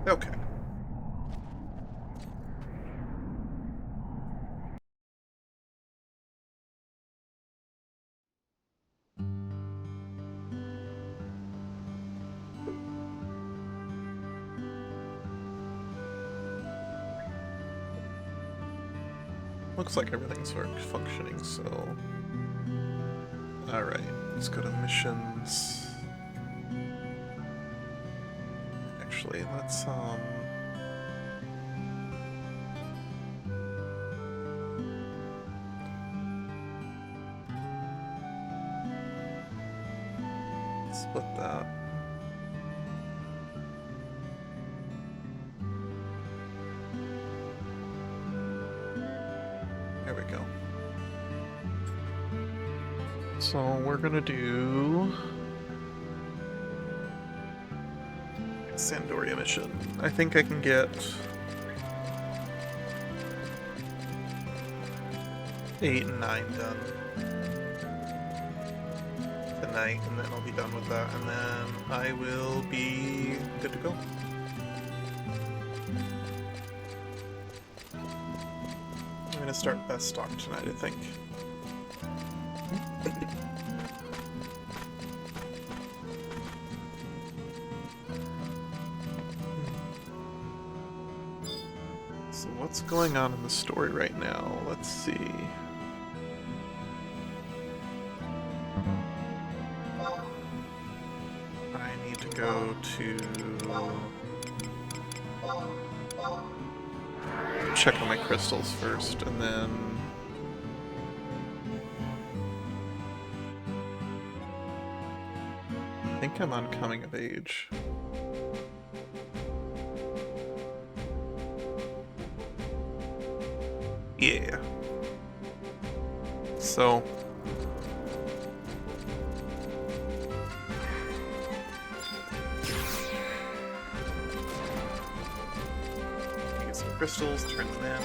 Okay. Looks like everything's functioning, so... Alright, let's go to missions. Actually, let's, split that. There we go. So we're gonna do Sandoria mission. I think I can get 8 and 9 done tonight, and then I'll be done with that, and then I will be good to go. I'm gonna start best stock tonight, I think. So what's going on in the story right now? Let's see. I need to go to check on my crystals first, and then I think I'm on coming of age. Yeah. So get some crystals, turn them in.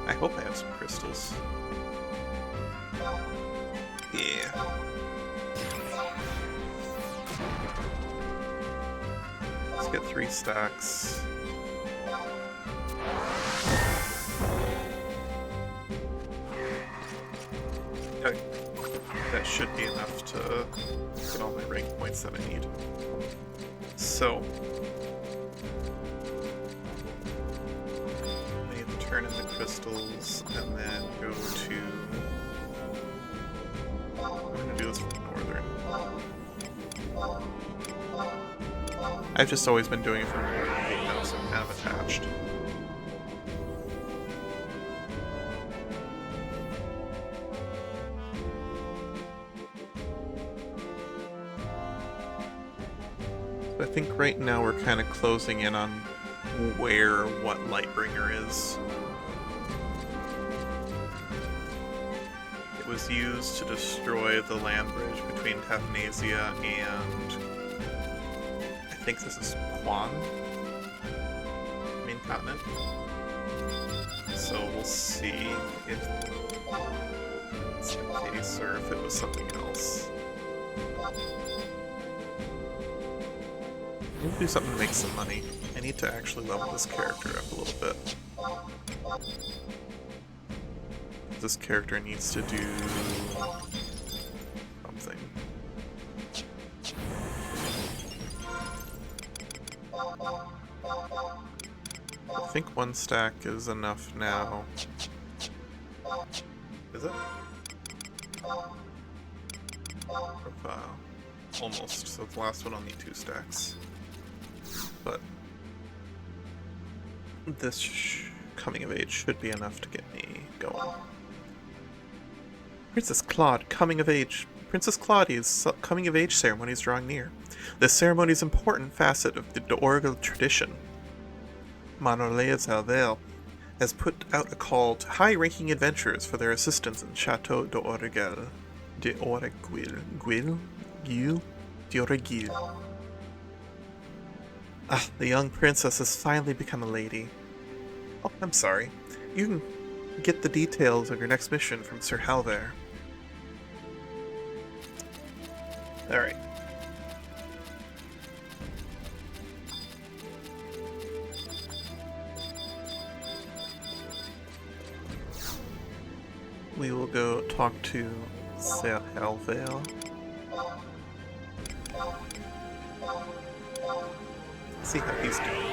I hope I have some crystals. Yeah. Let's get 3 stacks. Okay. That should be enough to get all my rank points that I need. So, I need to turn in the crystals and then go to... I'm gonna do this from Northern. I've just always been doing it from Northern now, so I'm kind of attached. I think right now we're kind of closing in on where what Lightbringer is. It was used to destroy the land bridge between Pathnasia and I think this is Quan, main continent. So we'll see if it's the case or if it was something else. I need to do something to make some money. I need to actually level this character up a little bit. This character needs to do something. I think 1 stack is enough now. Is it? Profile. Almost. So the last one I'll need 2 stacks. But this coming of age should be enough to get me going. Princess Claude, coming of age. Princess Claudia's coming of age ceremony is drawing near. This ceremony is an important facet of the Dorgal tradition. Manolea Zalvel has put out a call to high-ranking adventurers for their assistance in Chateau d'Orgel. D'Orgil. Ah, the young princess has finally become a lady. Oh, I'm sorry. You can get the details of your next mission from Sir Halver. Alright. We will go talk to Sir Halvale. See how he's doing.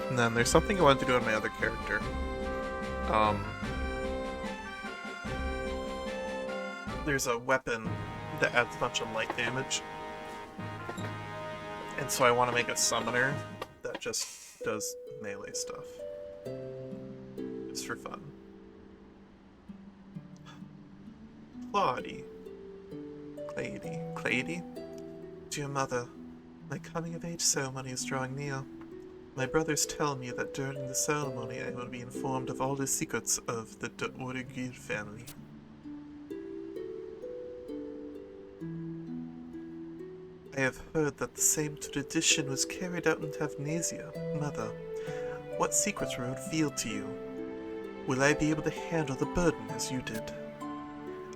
And then there's something I wanted to do on my other character. There's a weapon that adds a bunch of light damage. And so I want to make a summoner that just does melee stuff. Just for fun. Claudia. Clady? Dear mother, my coming-of-age ceremony is drawing near. My brothers tell me that during the ceremony I will be informed of all the secrets of the de Origir family. I have heard that the same tradition was carried out in Tavnesia. Mother, what secrets were revealed to you? Will I be able to handle the burden as you did?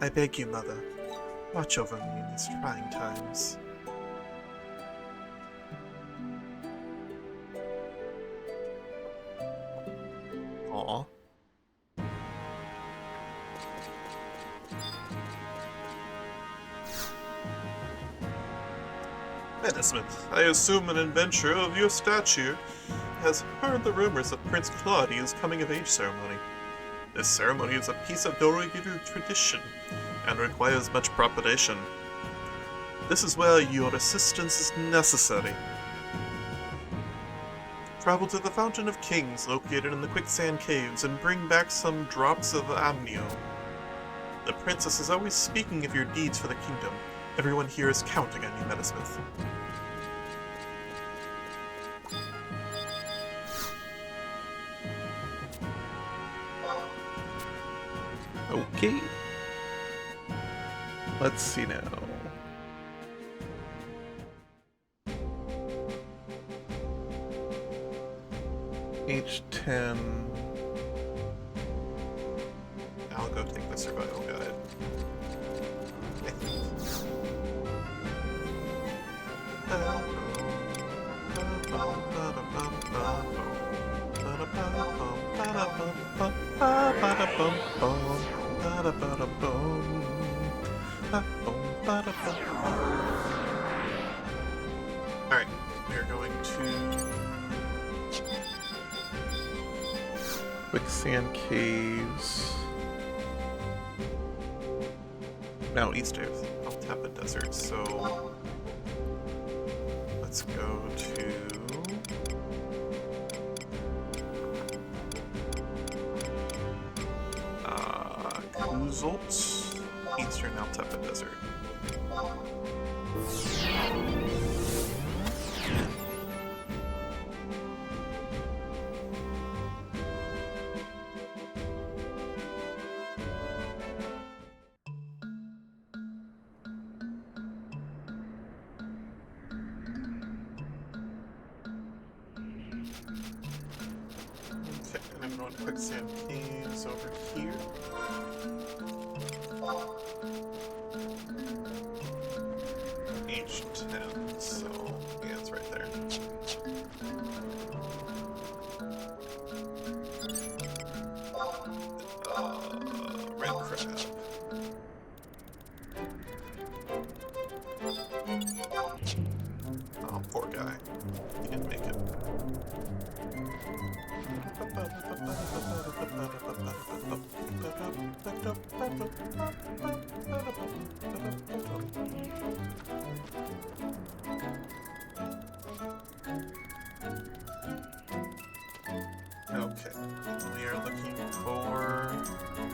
I beg you, Mother, watch over me in these trying times. Aww. Metasmith, I assume an adventurer of your stature has heard the rumors of Prince Claudia's coming-of-age ceremony. This ceremony is a piece of Dorogiru tradition and requires much preparation. This is where your assistance is necessary. Travel to the Fountain of Kings located in the Quicksand Caves and bring back some drops of amnio. The princess is always speaking of your deeds for the kingdom. Everyone here is counting on you, Metasmith. Okay. Let's see now. H10. I'll go take the survival guide. Alright, we're going to Quicksand Caves. No, Easter. I'll tap a desert, so let's go to Kuzult, Eastern Altepa Desert. Okay, and I'm going to Quicksand Caves over here. H10, so yeah, it's right there. Red crab. Oh, poor guy. He didn't make it. Okay, we are looking for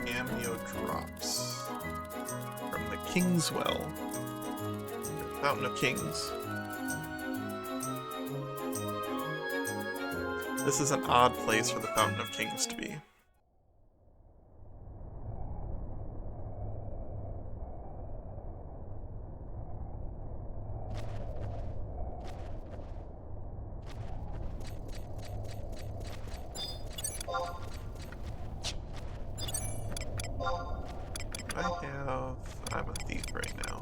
amnio drops from the King's Well, Fountain of Kings. This is an odd place for the Fountain of Kings to be. I'm a thief right now.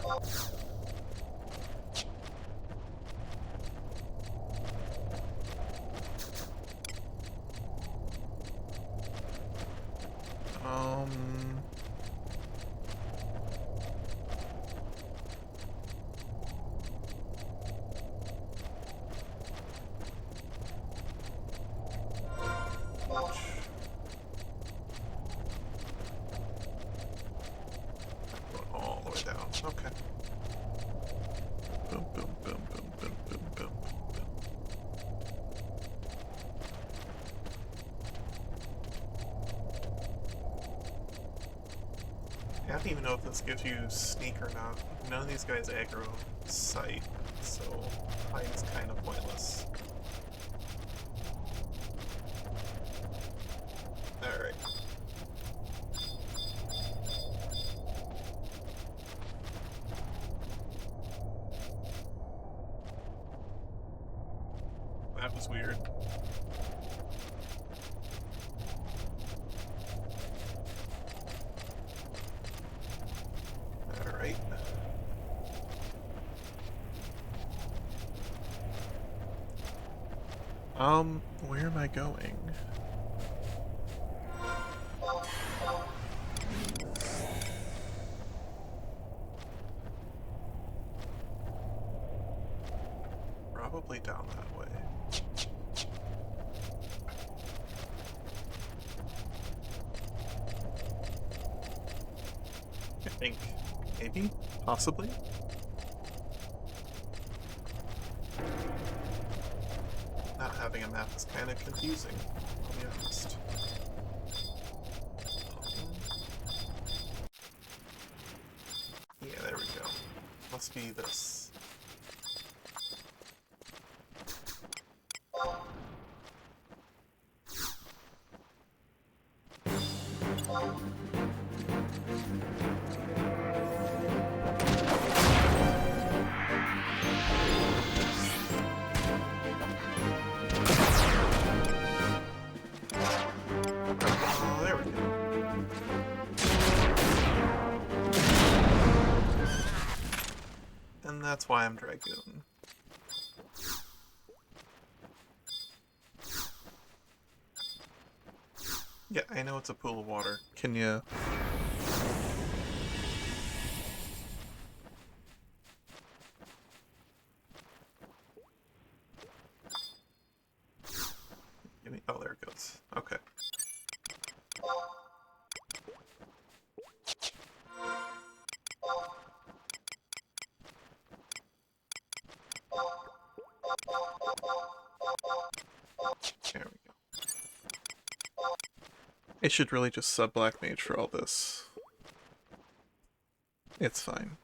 I don't even know if this gives you sneak or not. None of these guys aggro sight, so hide is kind of pointless. Alright. That was weird. Alright. Where am I going? Probably down that way. I think. Maybe? Possibly? Not having a map is kind of confusing, I'll be honest. Yeah, there we go. Must be this. Oh, there we go. And that's why I'm Dragoon. Yeah, I know it's a pool of water. Can you... Give me... Oh, there it goes. Okay. There we go. I should really just sub Black Mage for all this. It's fine.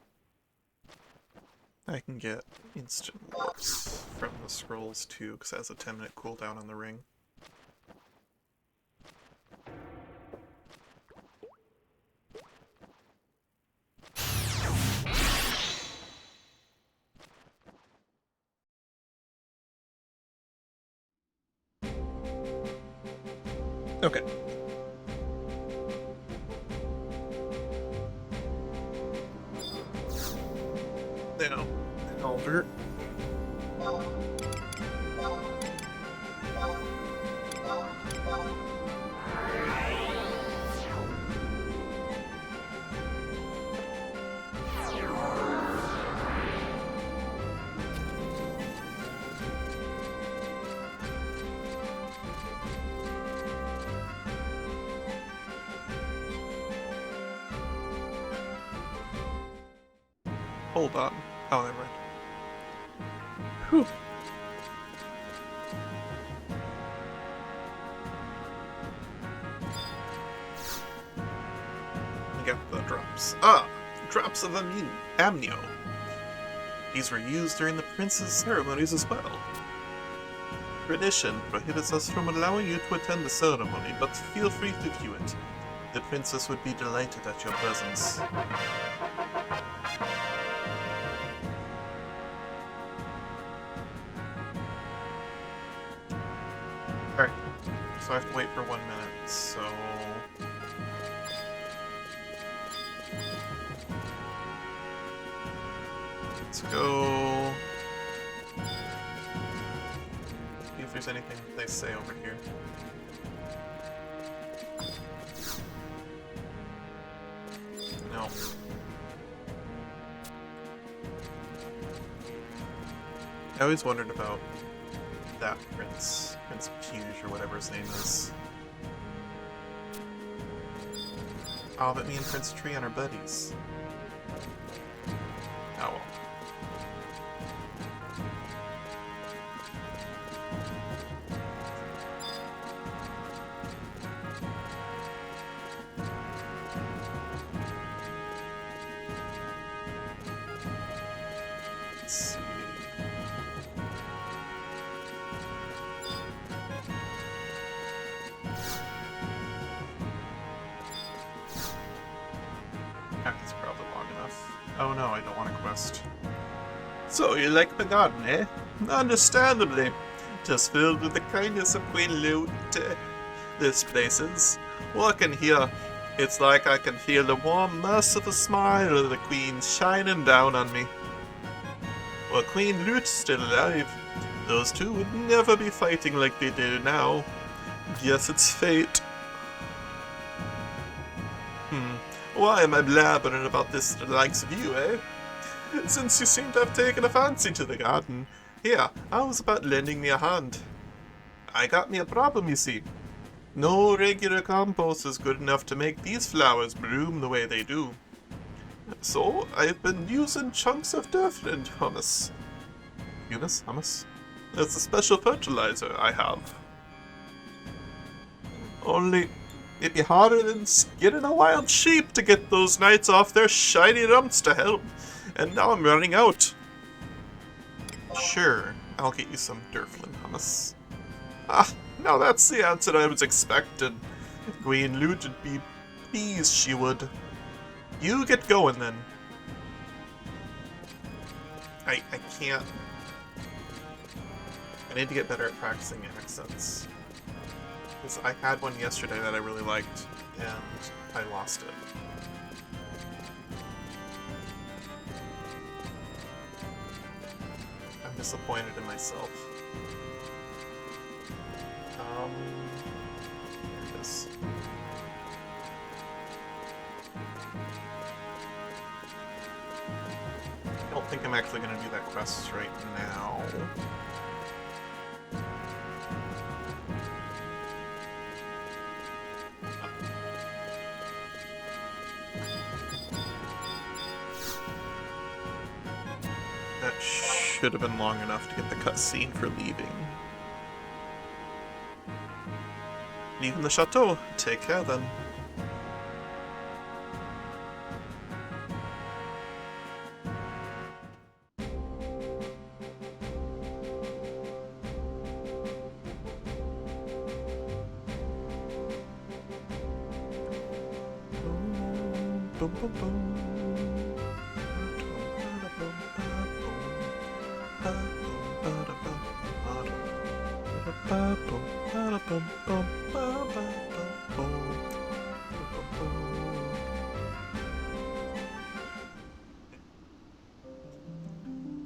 I can get instant warps from the scrolls too, because it has a 10-minute cooldown on the ring. Okay. Now, Elder. Hold on. Oh, never mind. Whew. You got the drops. Ah! Drops of amnio. These were used during the prince's ceremonies as well. Tradition prohibits us from allowing you to attend the ceremony, but feel free to view it. The princess would be delighted at your presence. Alright, so I have to wait for 1 minute, so... Let's go... See if there's anything they say over here. No. I always wondered about that Prince Puge, or whatever his name is. Oh, but me and Prince Treon are buddies. Oh well. Oh no, I don't want a quest. So you like the garden, eh? Understandably. Just filled with the kindness of Queen Lute. This place is. Walking here, it's like I can feel the warm, merciful smile of the Queen shining down on me. Were Queen Lute still alive, those two would never be fighting like they do now. Guess it's fate. Why am I blabbering about this to the likes of you, eh? Since you seem to have taken a fancy to the garden, here, I was about lending me a hand. I got me a problem, you see. No regular compost is good enough to make these flowers bloom the way they do. So, I've been using chunks of different hummus. Hummus? It's a special fertilizer I have. Only, it'd be harder than skinning a wild sheep to get those knights off their shiny rumps to help. And now I'm running out. Sure, I'll get you some Durflin hummus. Ah, now that's the answer I was expecting. Queen Lute would be pleased, she would. You get going then. I can't. I need to get better at practicing accents. Because I had one yesterday that I really liked, and I lost it. I'm disappointed in myself. Here it is. I don't think I'm actually going to do that quest right now. That should have been long enough to get the cutscene for leaving. Leaving the chateau. Take care then.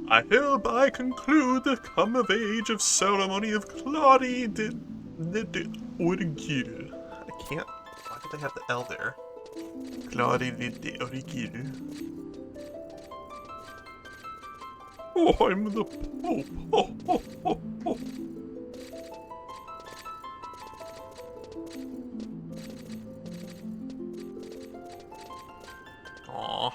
I hereby conclude the come-of-age of ceremony of Claudie de Orgil. I can't. Why did I have the L there? Claudie de Orgil. Oh, I'm the Pope. Oh, oh, oh, oh. Aww.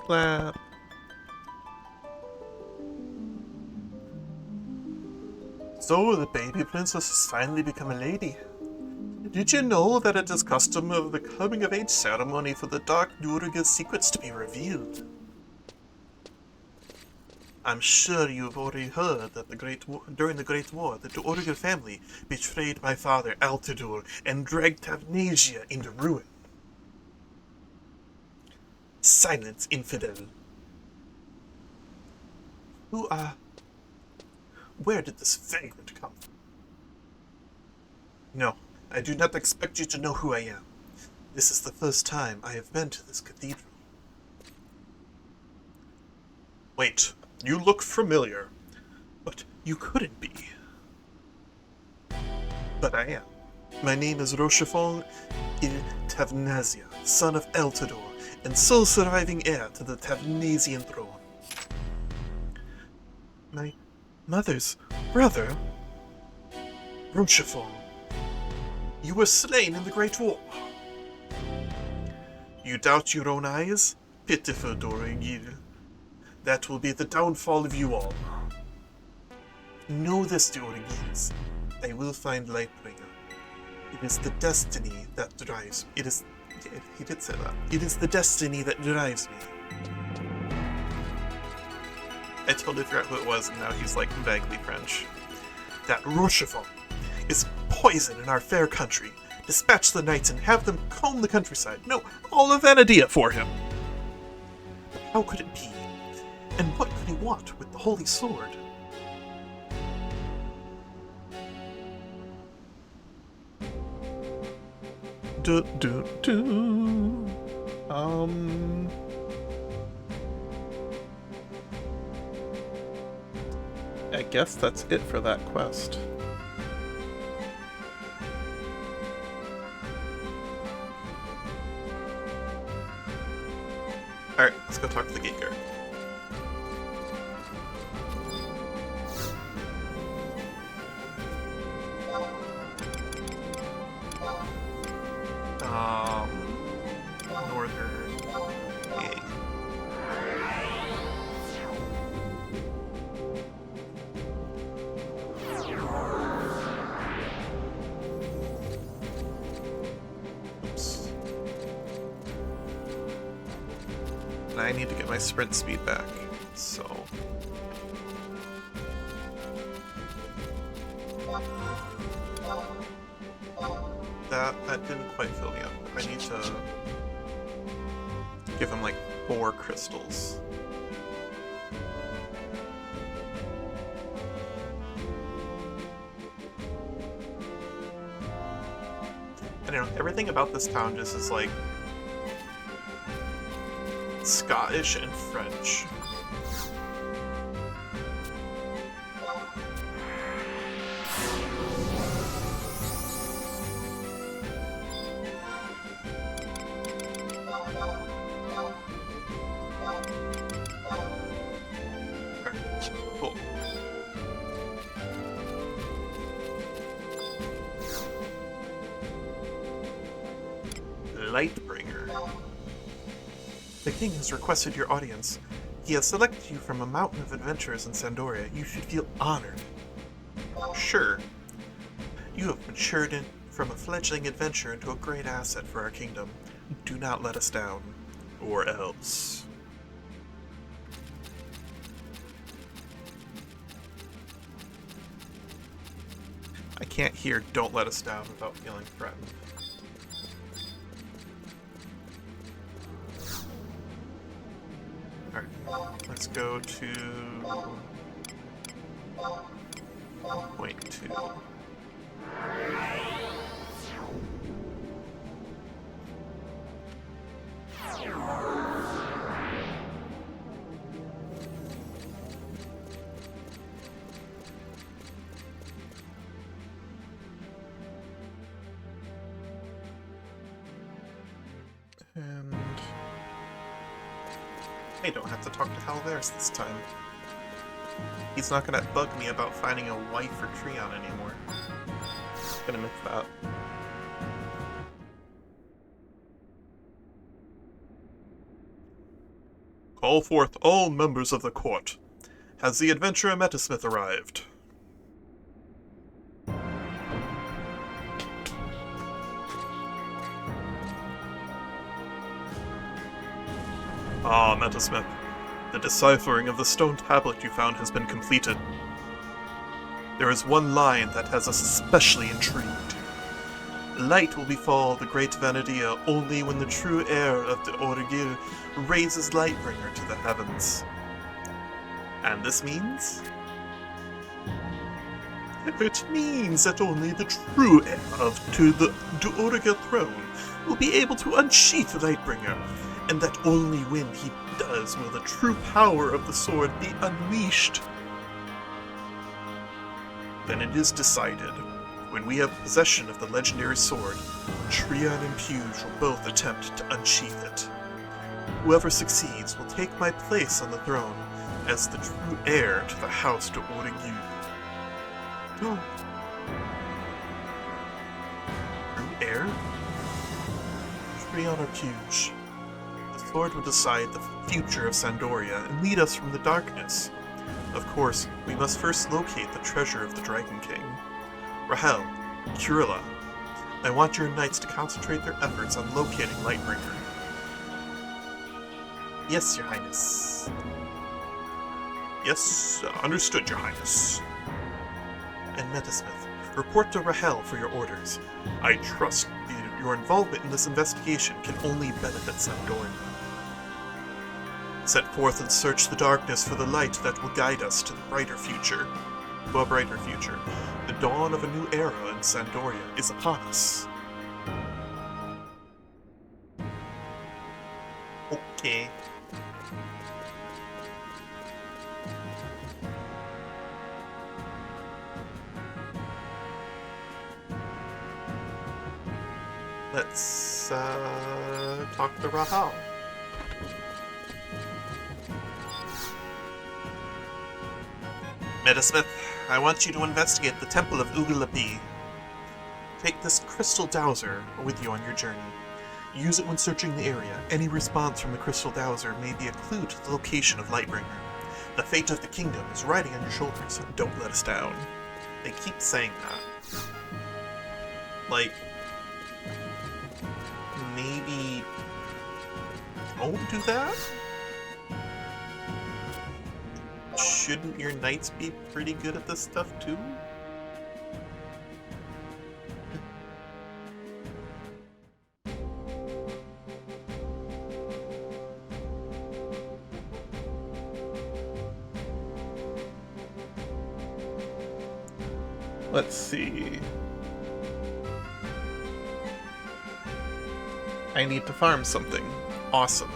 Clap. So, the baby princess has finally become a lady. Did you know that it is custom of the coming-of-age ceremony for the Dark Durga's secrets to be revealed? I'm sure you've already heard that during the Great War, the Durga family betrayed my father, Altidur, and dragged Tavnasia into ruin. Silence, infidel. Where did this vagrant come from? No, I do not expect you to know who I am. This is the first time I have been to this cathedral. Wait, you look familiar, but you couldn't be. But I am. My name is Rochefort il Tavnasia, son of Eltador, and sole surviving heir to the Tavnasian throne. My mother's brother? Rochefort, you were slain in the Great War. You doubt your own eyes? Pitiful Dorigil. That will be the downfall of you all. Know this, Dorigils. I will find Lightbringer. It is the destiny that drives me. He did say that. It is the destiny that drives me. I totally forgot who it was, and now he's like vaguely French. That Rochefort is poison in our fair country. Dispatch the knights and have them comb the countryside. No, all of Vanadia for him. But how could it be? And what could he want with the holy sword? I guess that's it for that quest. Alright, let's go talk to the gate guard. Northern gate. Oops. And I need to get my sprint speed back, so... That didn't quite fill me up. I need to give him like 4 crystals. I don't know, everything about this town just is like Scottish and French. Cool. Lightbringer. The king has requested your audience. He has selected you from a mountain of adventurers in Sandoria. You should feel honored. Sure. You have matured from a fledgling adventurer into a great asset for our kingdom. Do not let us down, or else. I can't hear "don't let us down" without feeling threatened. Alright, let's go to point 2. And I don't have to talk to Halvaris this time. He's not gonna bug me about finding a wife for Treon anymore. Gonna miss that. Call forth all members of the court. Has the adventurer Metasmith arrived? Ah, Metasmith. The deciphering of the stone tablet you found has been completed. There is one line that has us especially intrigued. Light will befall the great Vanadia only when the true heir of the Origir raises Lightbringer to the heavens. And this means? It means that only the true heir to the Origir throne will be able to unsheath Lightbringer, and that only when he does will the true power of the sword be unleashed. Then it is decided. When we have possession of the legendary sword, Treon and Puge will both attempt to unsheath it. Whoever succeeds will take my place on the throne as the true heir to the house de Origir. Oh. True heir? Treon or Puge? The sword will decide the future of Sandoria and lead us from the darkness. Of course, we must first locate the treasure of the Dragon King. Rahel, Kurila, I want your knights to concentrate their efforts on locating Lightbringer. Yes, Your Highness. Yes, understood, Your Highness. And Metasmith, Report to Rahel for your orders. I trust your involvement in this investigation can only benefit Sandoria. Set forth and search the darkness for the light that will guide us to the brighter future. To a brighter future. The dawn of a new era in Sandoria is upon us. Okay. Let's talk to Rahal. Metasmith, I want you to investigate the Temple of Ugalapi. Take this crystal dowser with you on your journey. Use it when searching the area. Any response from the crystal dowser may be a clue to the location of Lightbringer. The fate of the kingdom is riding on your shoulders. Don't let us down. They keep saying that. Like, maybe don't do that? Shouldn't your knights be pretty good at this stuff too? Let's see. I need to farm something. Awesome.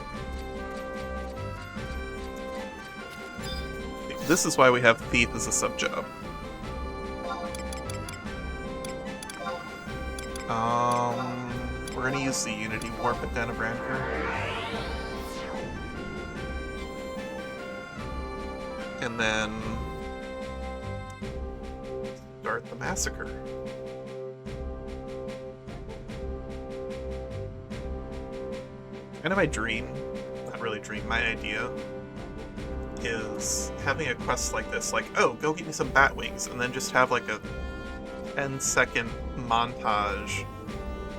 This is why we have Thief as a sub-job. We're gonna use the Unity Warp at Den of Rancor. And then start the massacre. Kind of my dream, not really dream, my idea is having a quest like this, like, oh, go get me some bat wings, and then just have like a 10-second montage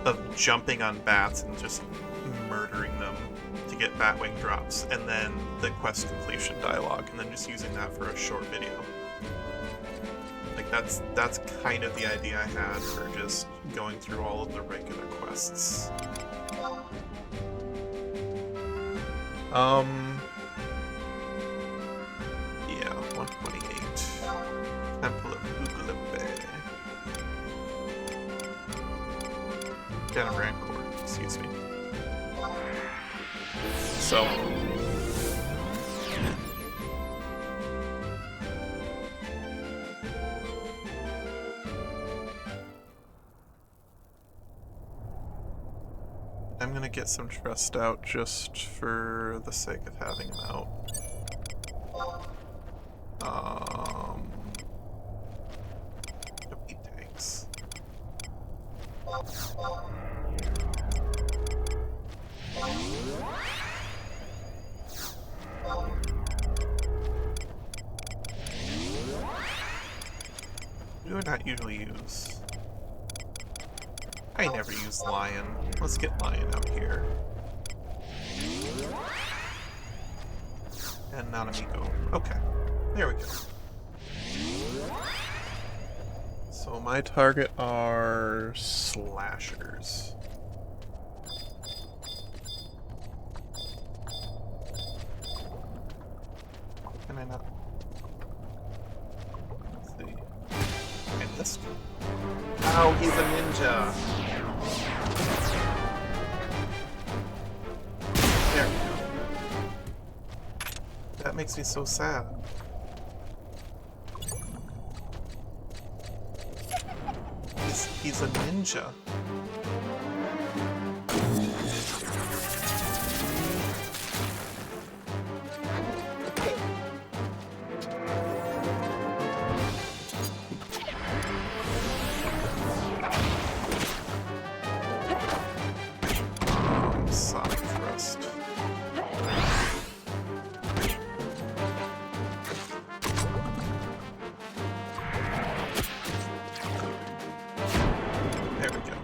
of jumping on bats and just murdering them to get bat wing drops, and then the quest completion dialogue, and then just using that for a short video. Like, that's kind of the idea I had for just going through all of the regular quests. Yeah, 128. Temple of Ugalape. Den of Rancor, excuse me. So. I'm gonna get some trust out just for the sake of having them out. Don't need tanks. Do I not usually use? I never use Lion. Let's get Lion out here. And Nanamigo. Okay. There we go. So my target are slashers. Can I not? Let's see. I missed. Oh, he's a ninja. There we go. That makes me so sad. He's a ninja. Sonic thrust. There we go.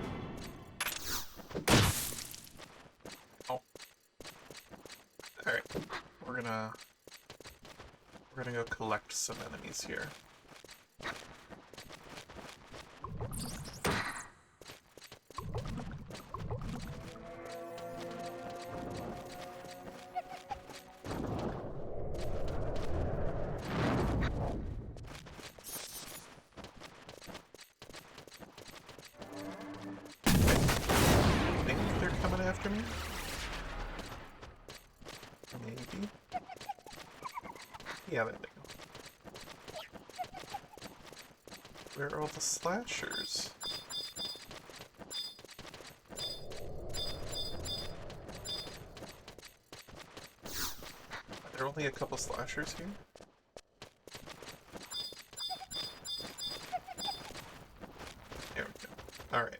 Oh. Alright. We're gonna go collect some enemies here. Yeah, there they go. Where are all the slashers? Are there only a couple slashers here? There we go. Alright.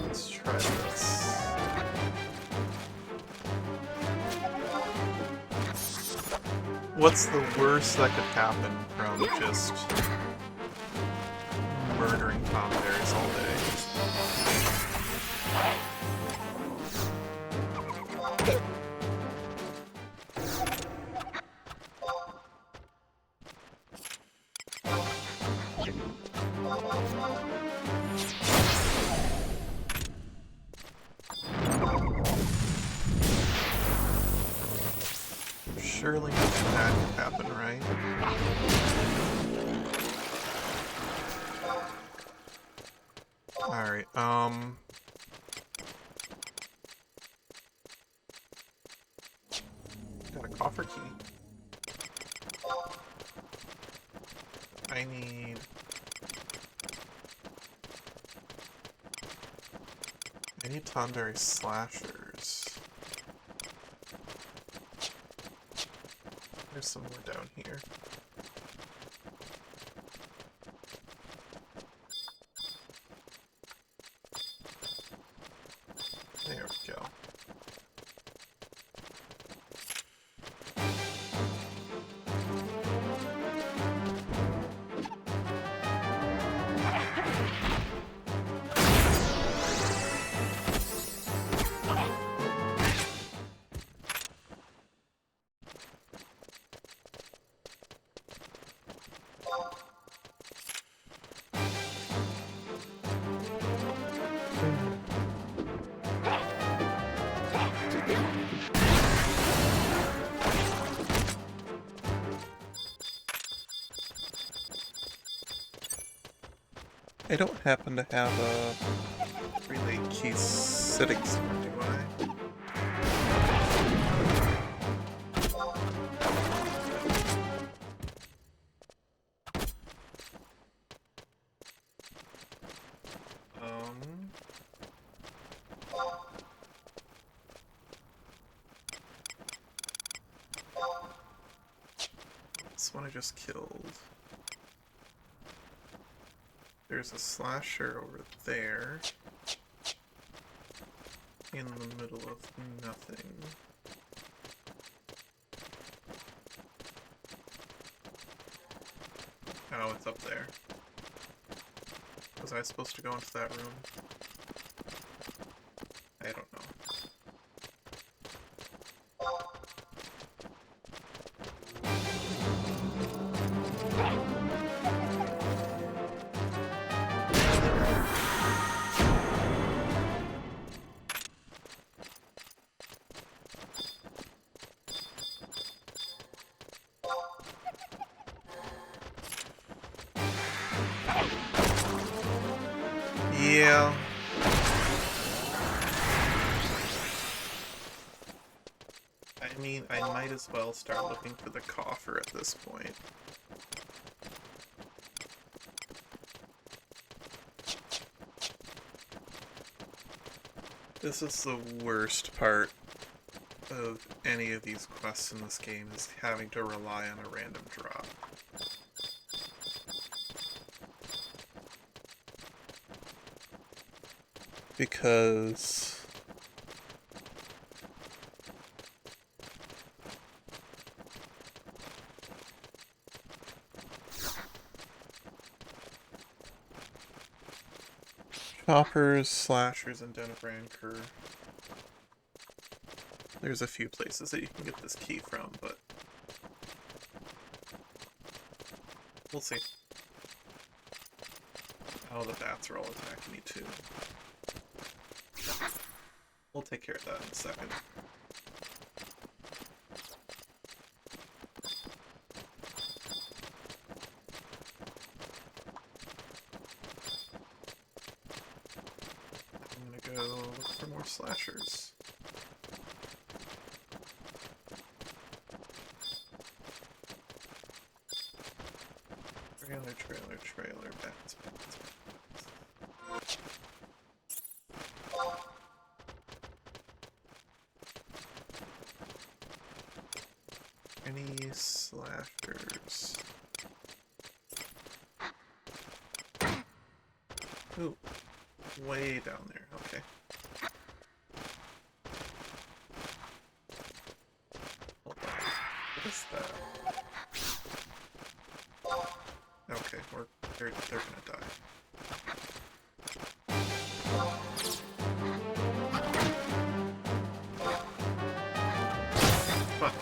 Let's try this. What's the worst that could happen from just murdering commentaries all day? Surely nothing bad could happen, right? Alright, got a coffer key. I need... Tandari slashers. There's some more down here. There we go. I don't happen to have a relay key sitting somewhere, do I? This one I just killed. There's a slasher over there. In the middle of nothing. Oh, it's up there. Was I supposed to go into that room? I don't know. Yeah. I mean, I might as well start looking for the coffer at this point. This is the worst part of any of these quests in this game, is having to rely on a random drop. Because choppers, slashers, and Den of Rancor. There's a few places that you can get this key from, but we'll see. Oh, the bats are all attacking me too. We'll take care of that in a second. look for more slashers. Trailer, bats. Any slashers? Ooh, way down there, okay. Hold on, what is that? Okay, they're gonna die. Fuck.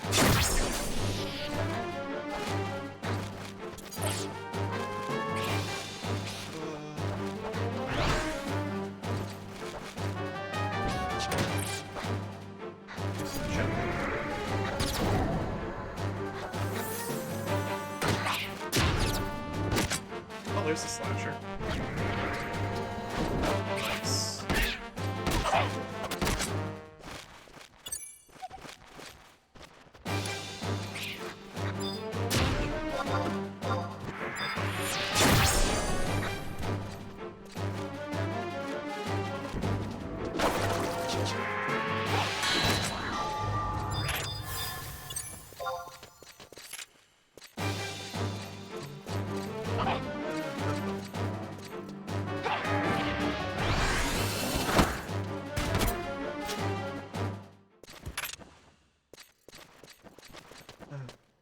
Oh, there's the slasher. Nice.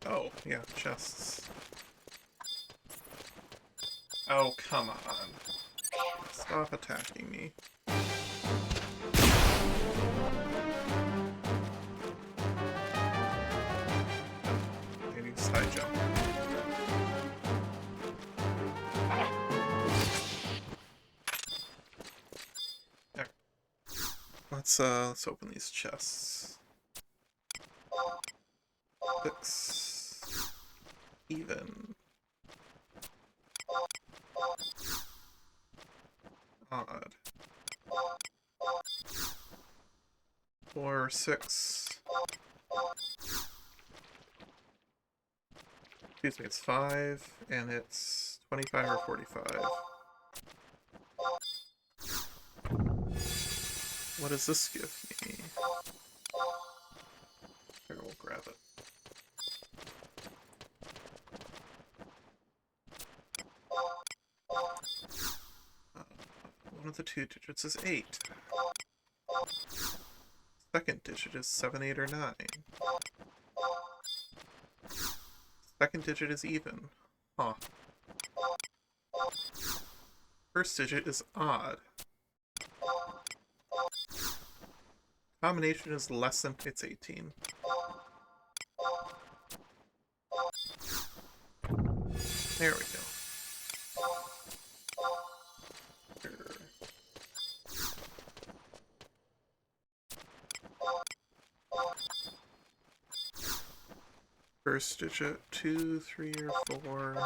Oh, yeah, chests. Oh, come on. Stop attacking me. Maybe side jump. There. Let's open these chests. 6. Even. Odd. 4, 6. Excuse me, it's 5, and it's 25 or 45. What does this give me? Here, we'll grab it. One of the 2 digits is 8. Second digit is 7, 8, or 9. Second digit is even. Huh. First digit is odd. Combination is less than, it's 18. There we go. First digit, 2, 3, or 4.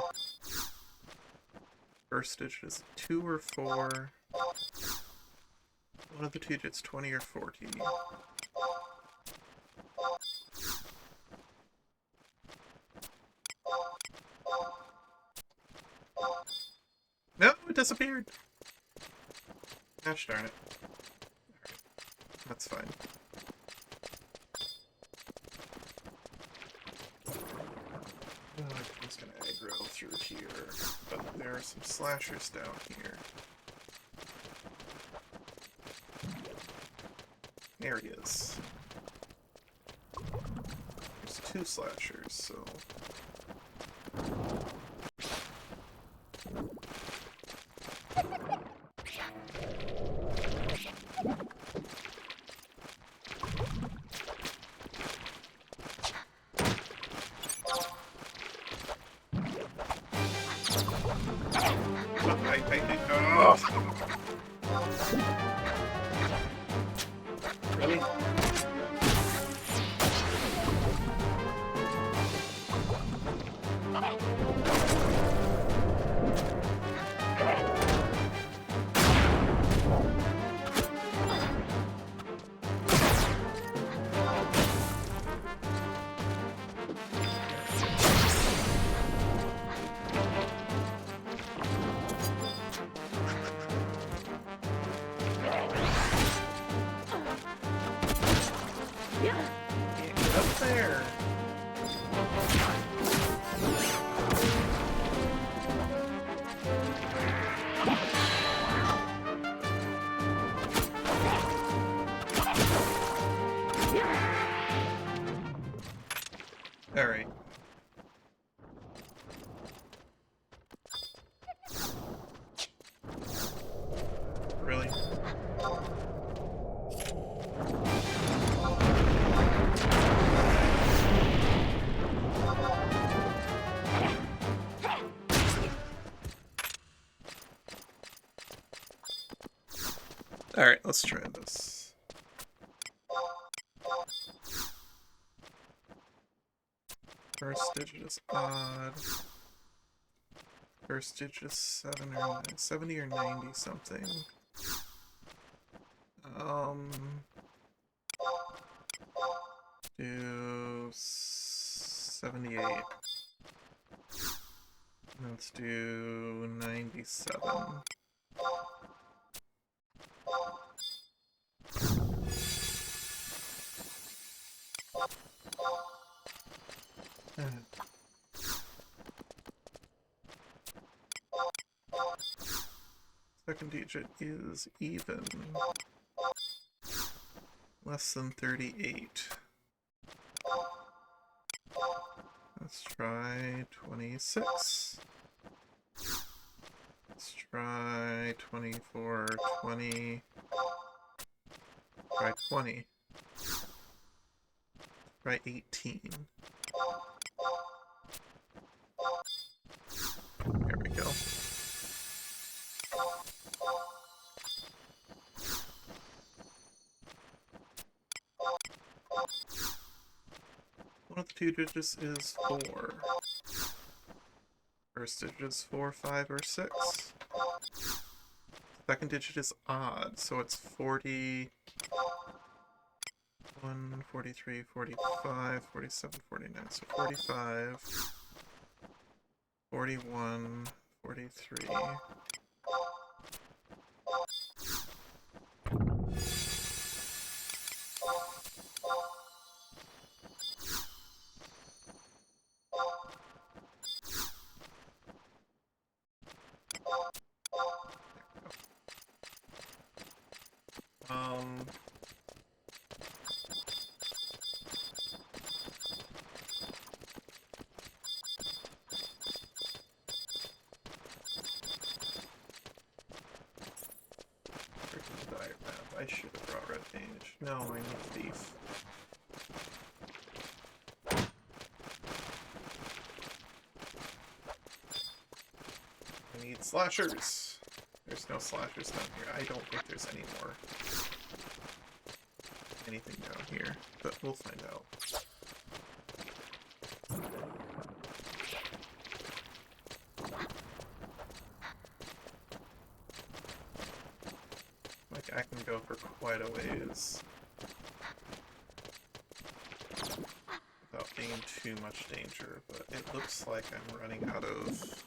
First digit is 2 or 4. One of the 2 digits, 20 or 40. No, it disappeared! Gosh darn it. Alright, that's fine. I'm just gonna aggro through here, but there are some slashers down here. There he is. There's 2 slashers, so... Really? Alright. Really? Alright, let's try this. First digit is odd. First digit is 70 or 90 something. Do 78. Let's do 97. Second digit is even. Less than 38. Let's try 26. Let's try 24, 20. Try 20. Try 18. There we go. One of the two digits is 4. First digit is 4, 5, or 6. Second digit is odd, so it's 41, 43, 45, 47, 49. So 45, 41, 43. I should have brought red page. No, I need thief. I need slashers. There's no slashers down here. I don't think there's any more. Anything down here, but we'll find out. Like, I can go for quite a ways without being in too much danger, but it looks like I'm running out of...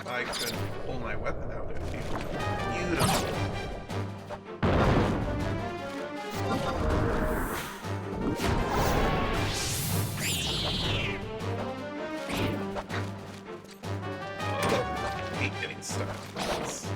I could pull my weapon out, it'd be beautiful. Oh, I hate getting stuck on this.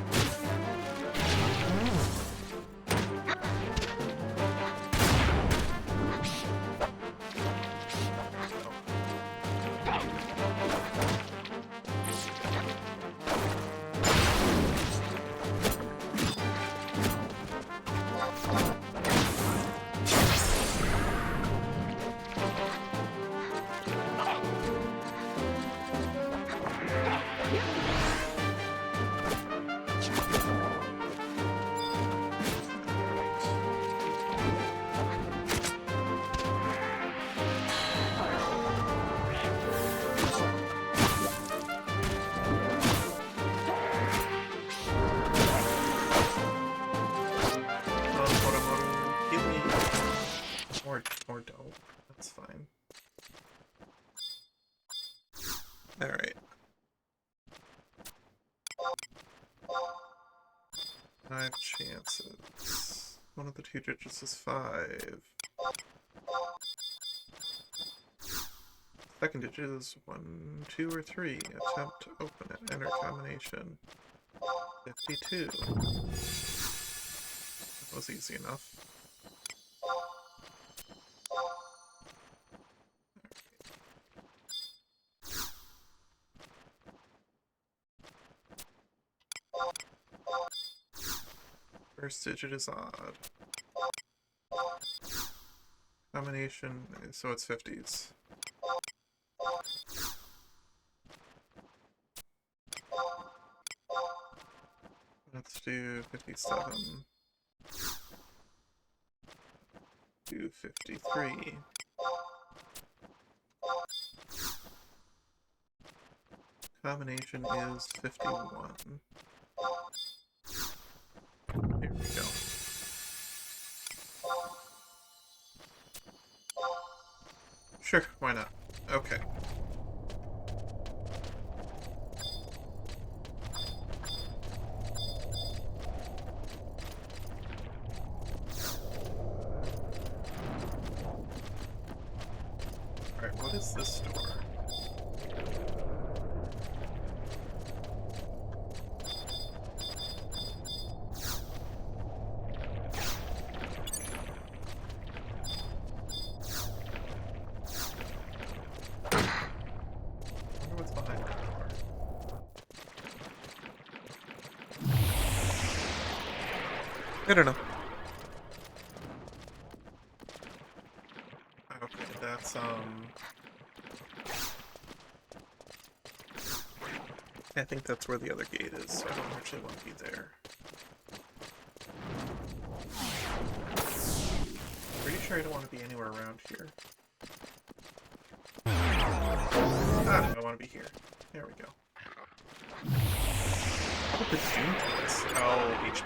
Alright. 5 chances. One of the two digits is 5. Second digit is 1, 2, or 3. Attempt to open it. Enter combination. 52. That was easy enough. First digit is odd. Combination, so it's 50s. Let's do 57. Do 53. Combination is 51. Here we go. Sure, why not? Okay. Alright, what is this door? I don't know. Okay, that's, I think that's where the other gate is, so I don't actually want to be there. Pretty sure I don't want to be anywhere around here. Ah, I want to be here. There we go. What did the Doom takes? Oh, HP.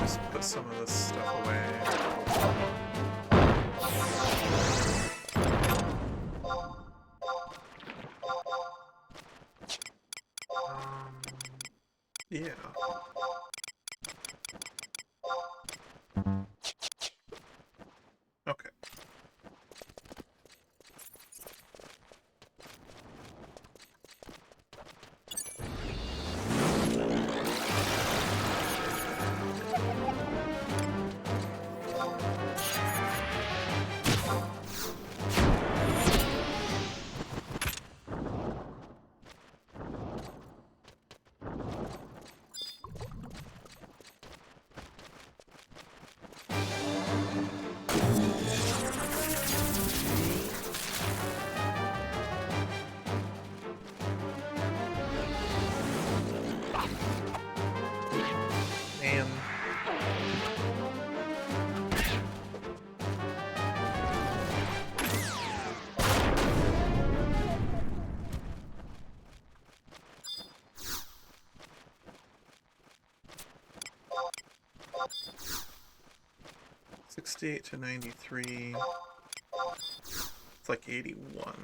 Let's put some of this stuff away. Yeah. Okay. And $68 to $93. It's like 81.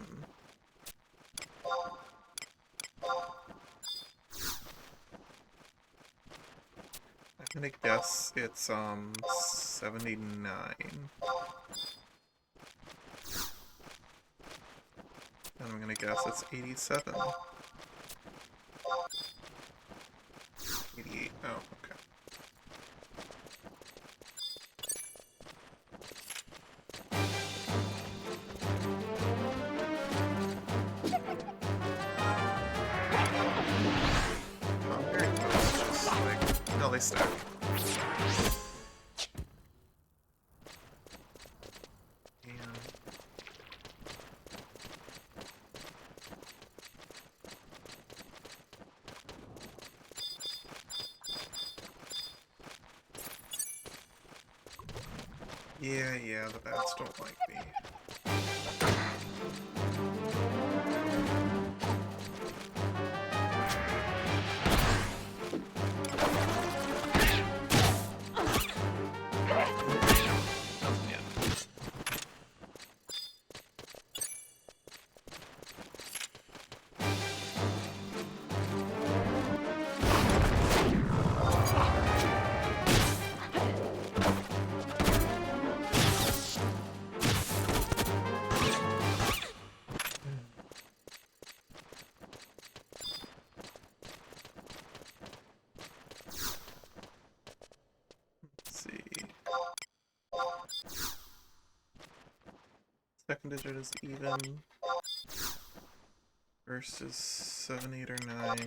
I'm gonna guess it's 79. And I'm gonna guess it's 87. 88. Oh, okay. Oh, very close. Just like, no, they stack. Yeah, the bats don't like me. Nothing yet. Let's see. Second digit is even. First is 7, 8, or 9.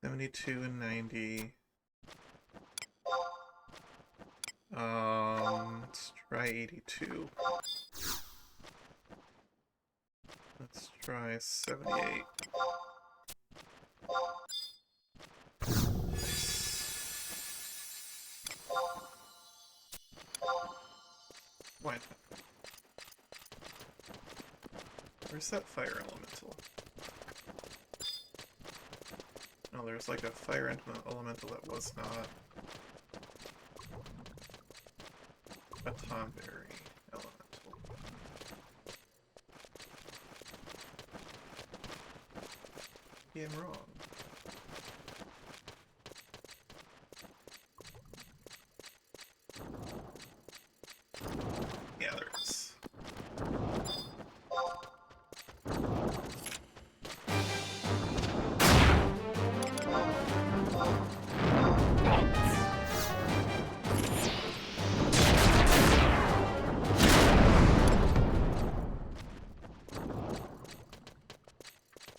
72 and 90. Let's try 82. Let's try 78. Why not? Where's that fire elemental? No, there's like a fire elemental that was not a Tonberry elemental. Yeah, I'm wrong. Yeah, there is.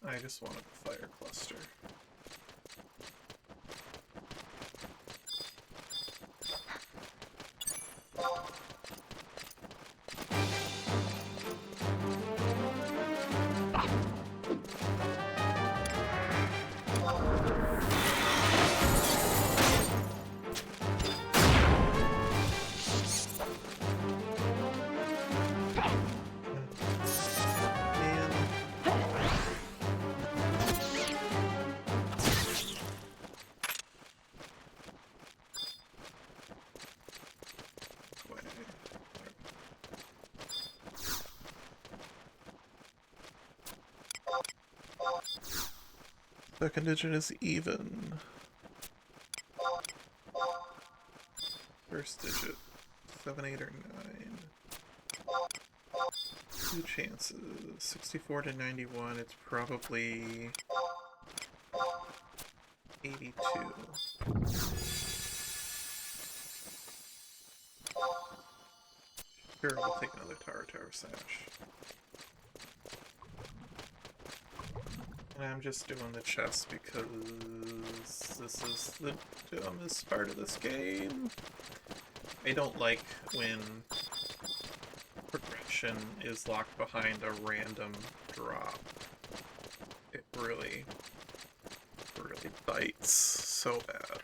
I just wanted the fire cluster. Second digit is even. First digit, 7, 8, or 9. Two chances. 64 to 91, it's probably 82. Sure, we'll take another Tower Sash. And I'm just doing the chest because this is the dumbest part of this game. I don't like when progression is locked behind a random drop. It really bites so bad.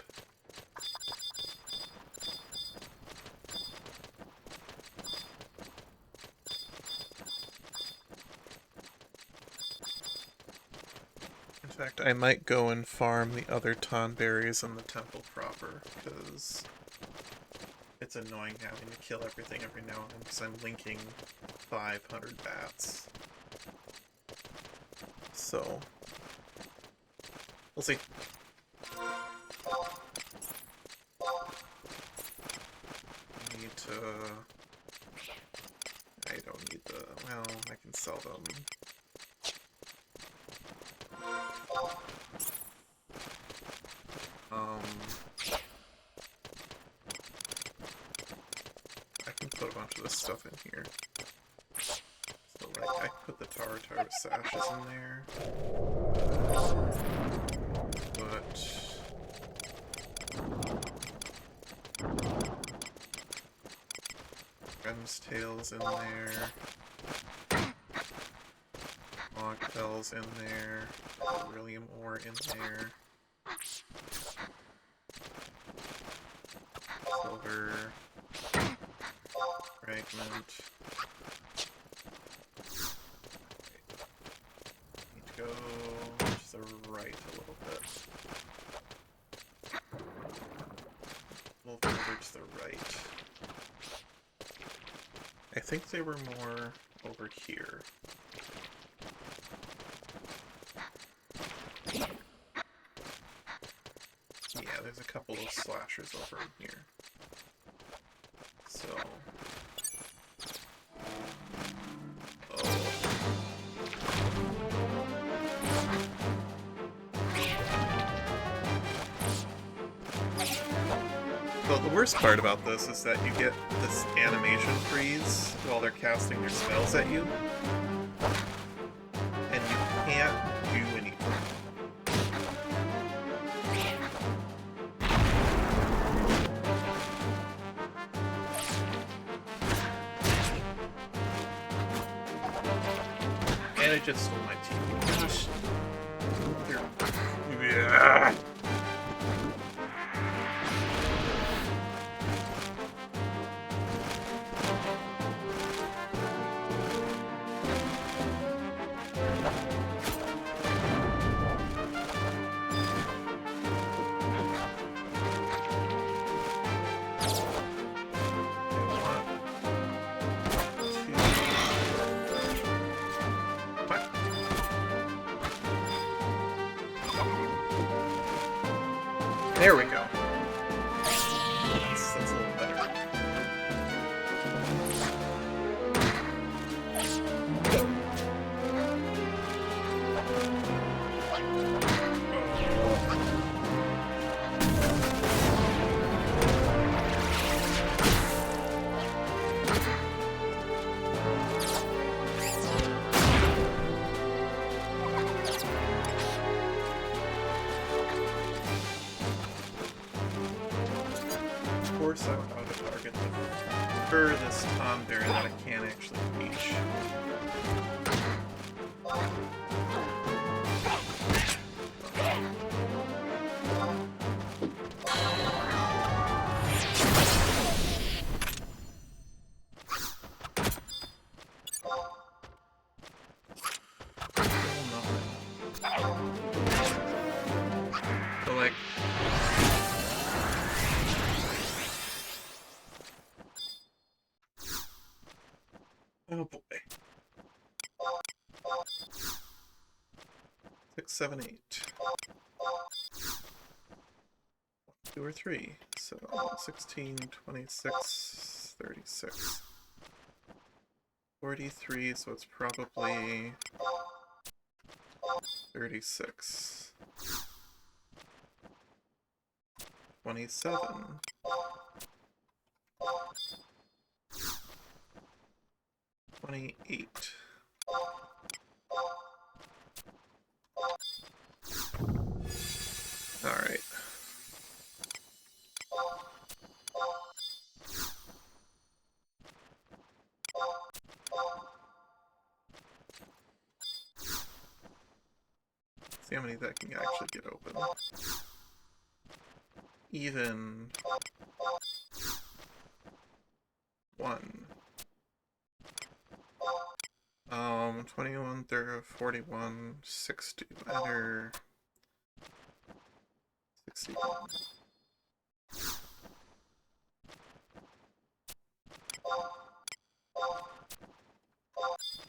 In fact, I might go and farm the other Tonberries in the temple proper, because it's annoying having to kill everything every now and then, because I'm linking 500 bats. So, we'll see. I don't need the... well, I can sell them. I can put a bunch of this stuff in here. So, like, I put the Tower Sashes in there. But... Gem's Tails in there. Mockbell's in there. Beryllium Ore in there. Silver. movement. Need to go to the right a little bit. A little further to the right. I think they were more over here. Yeah, there's a couple of slashers over in here. So... oh. Well, the worst part about this is that you get this animation freeze while they're casting their spells at you. And you can't do anything. And it just stole my TV. Gosh. Yeah. There we go. That's a little better. Force out how to target the furthest Tom Bear that I can actually reach. So like oh boy. 6, 7, 8. 2 or 3. So 16, 26, 36. 43, so it's probably 36. 27. 28. Alright. See how many that can actually get open. Even 1. 21, 30, 41, 60, matter 61.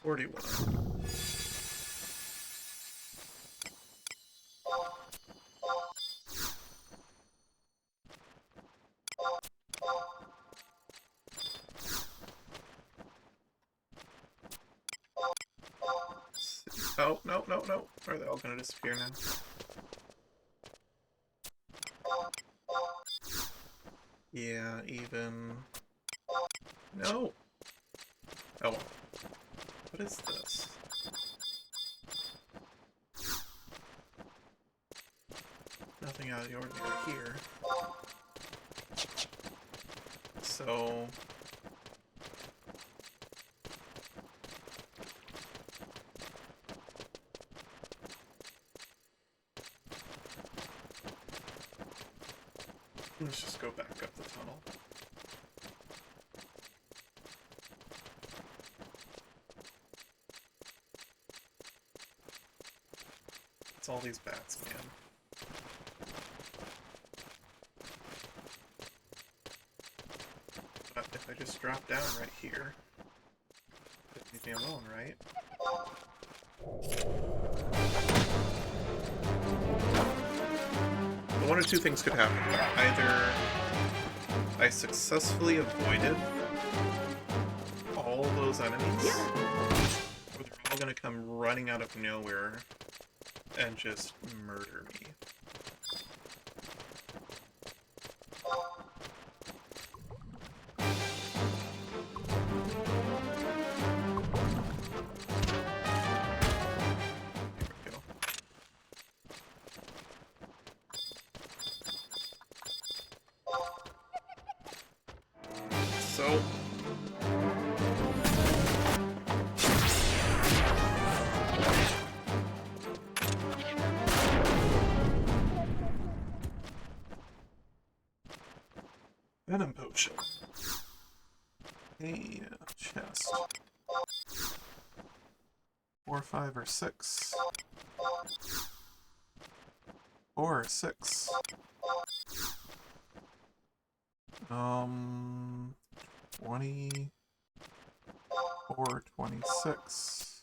41. Oh, no, no, no. Are they all gonna disappear now? Yeah, even... No! Oh. What is this? Nothing out of the ordinary here. So... let's just go back up the tunnel. all these bats, man. But if I just drop down right here, leave me alone, right? But one of two things could happen. Either I successfully avoided all those enemies, or they're all gonna come running out of nowhere and just murder me. So venom potion. Hey, chest. 4, 5, or 6. 4 or 6. 24, 26.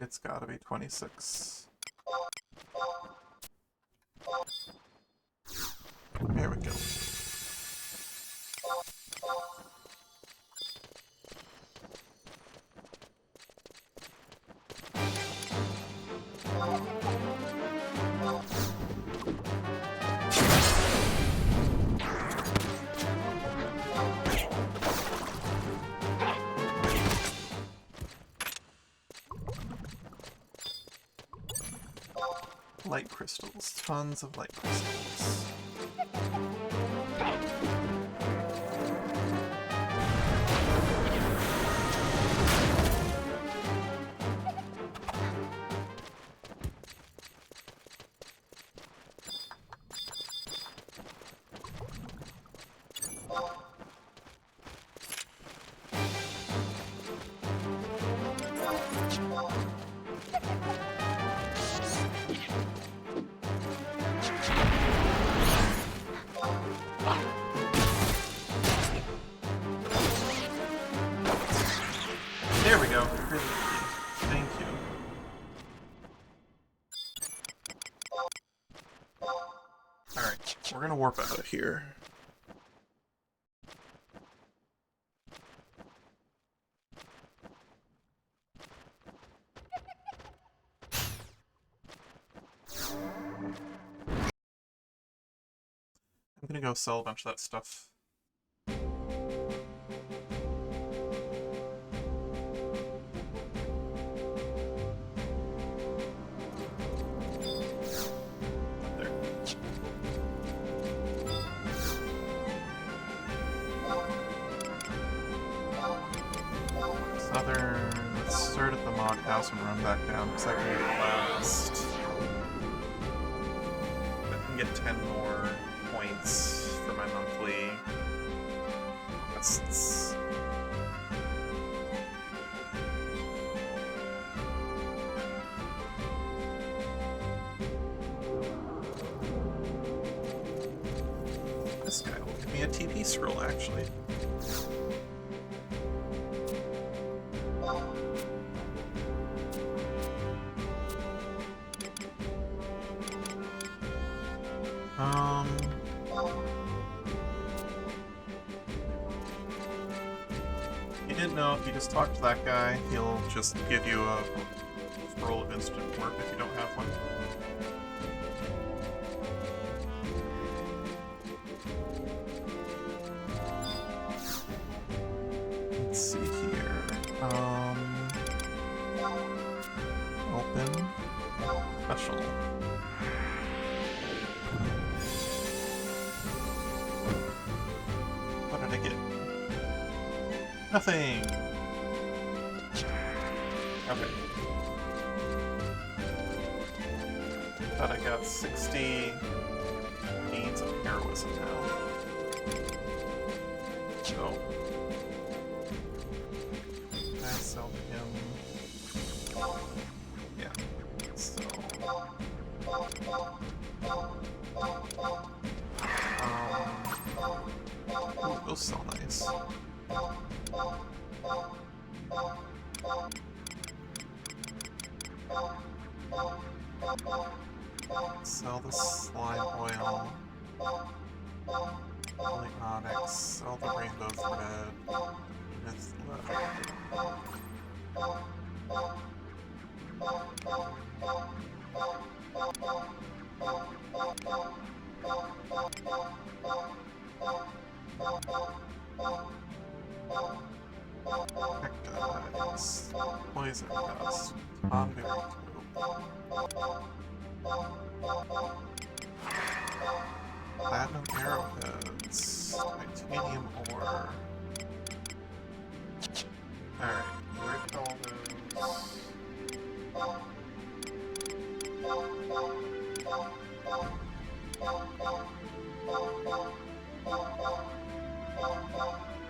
It's gotta be 26. There we go. Light crystals. Tons of light crystals. There we go. Thank you. Alright, we're gonna warp out of here. I'm gonna go sell a bunch of that stuff. Let's start at the mod house and run back down, because I can get last. I can get 10 more points for my monthly quests. This guy will give me a TP scroll, actually. You didn't know if you just talk to that guy, he'll just give you a scroll of instant work if you don't have one. Let's see here. Open. Special. What did I get? Nothing! Okay. Thought I got 60 beads of heroism now. So. Can I sell him? Yeah. Poison Dust. Tomberry Tube. Platinum Arrowheads. Titanium Ore. Alright, where did all those...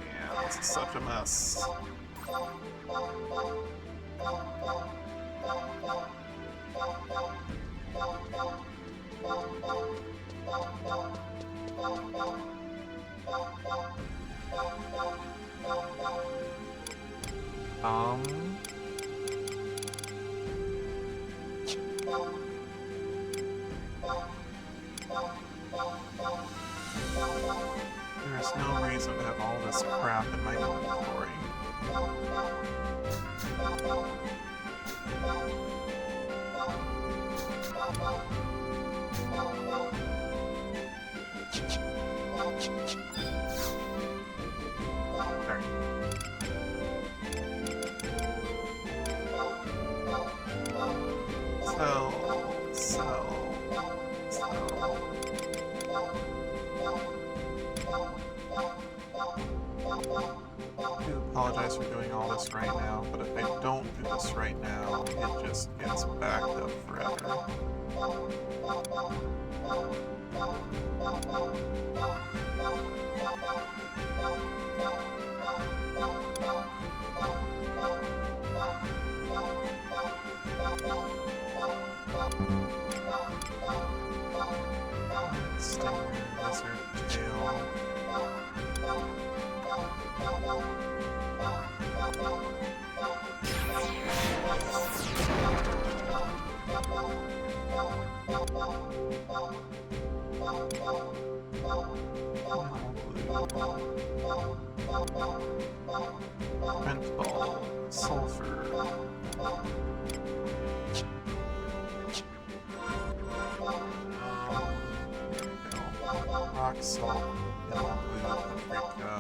Yeah, this is such a mess. There's no reason to have all this crap in my inventory. I do apologize for doing all this right now, but if I don't do this right now, it just gets backed up forever. Stinger, lizard tail. Menthol, sulfur. There we go. Rock salt, yellow blue, paprika.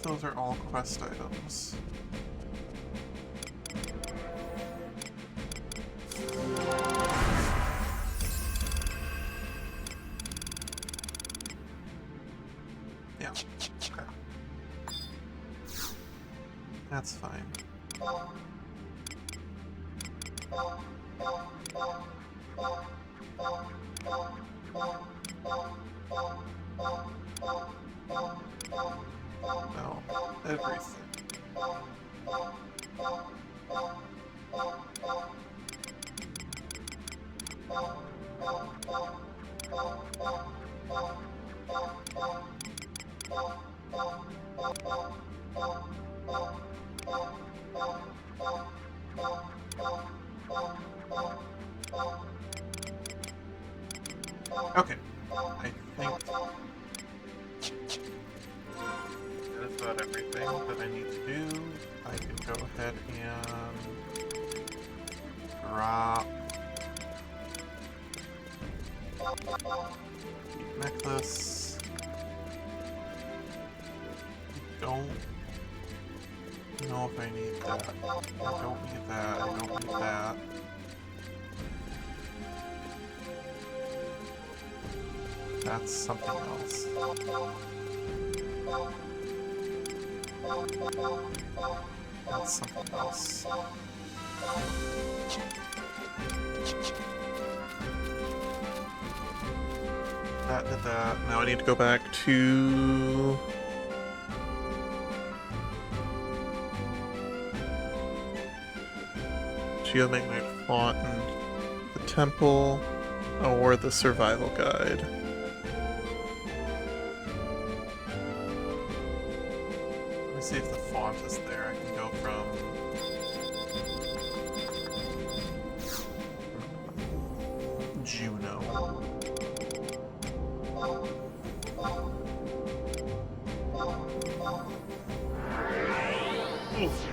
Those are all quest items. Yeah, okay. That's fine. No, everything. Okay, I think that's about everything that I need to do. I can go ahead and drop the necklace. Don't know if I need that. I don't need that. I don't need that. That's something else. That's something else. That did that. Now I need to go back to... Geomagnite Font and the Temple, or the Survival Guide. Let me see if the font is there. I can go from... Juno. Oof.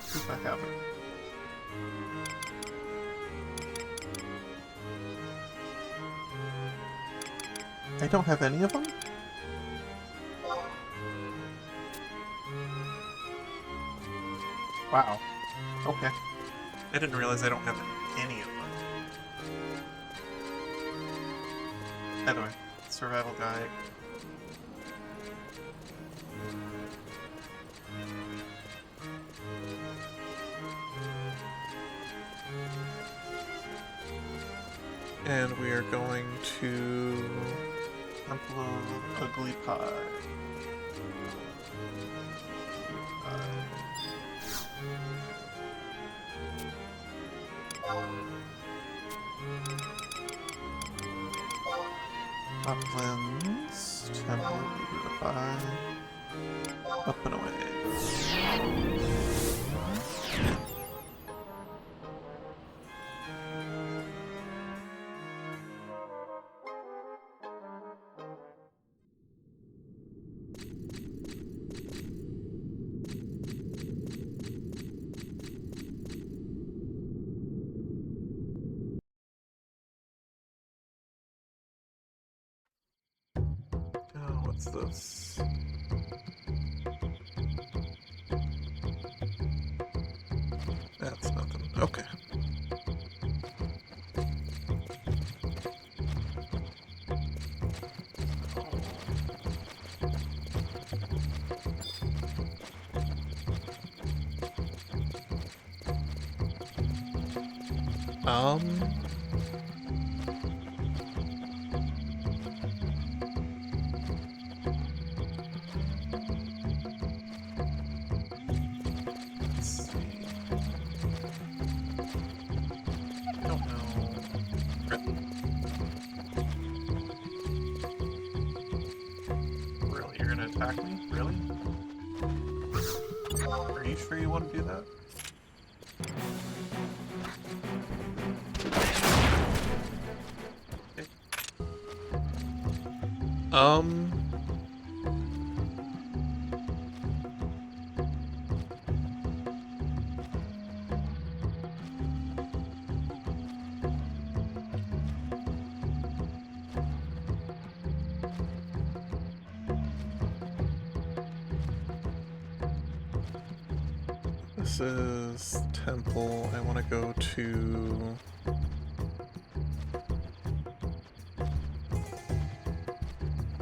If I have it. I don't have any of them? Wow. Okay. I didn't realize I don't have any of them. Anyway, Survival Guide. And we are going to Temple of Ugly Pie. Uplands, Temple of Ugly Pie. Up and away. Oh, what's this? That's nothing. Okay. Let's see. I don't know. Really? You're gonna attack me? Really? Are you sure you want to do that? Okay. This is Temple. I want to go to...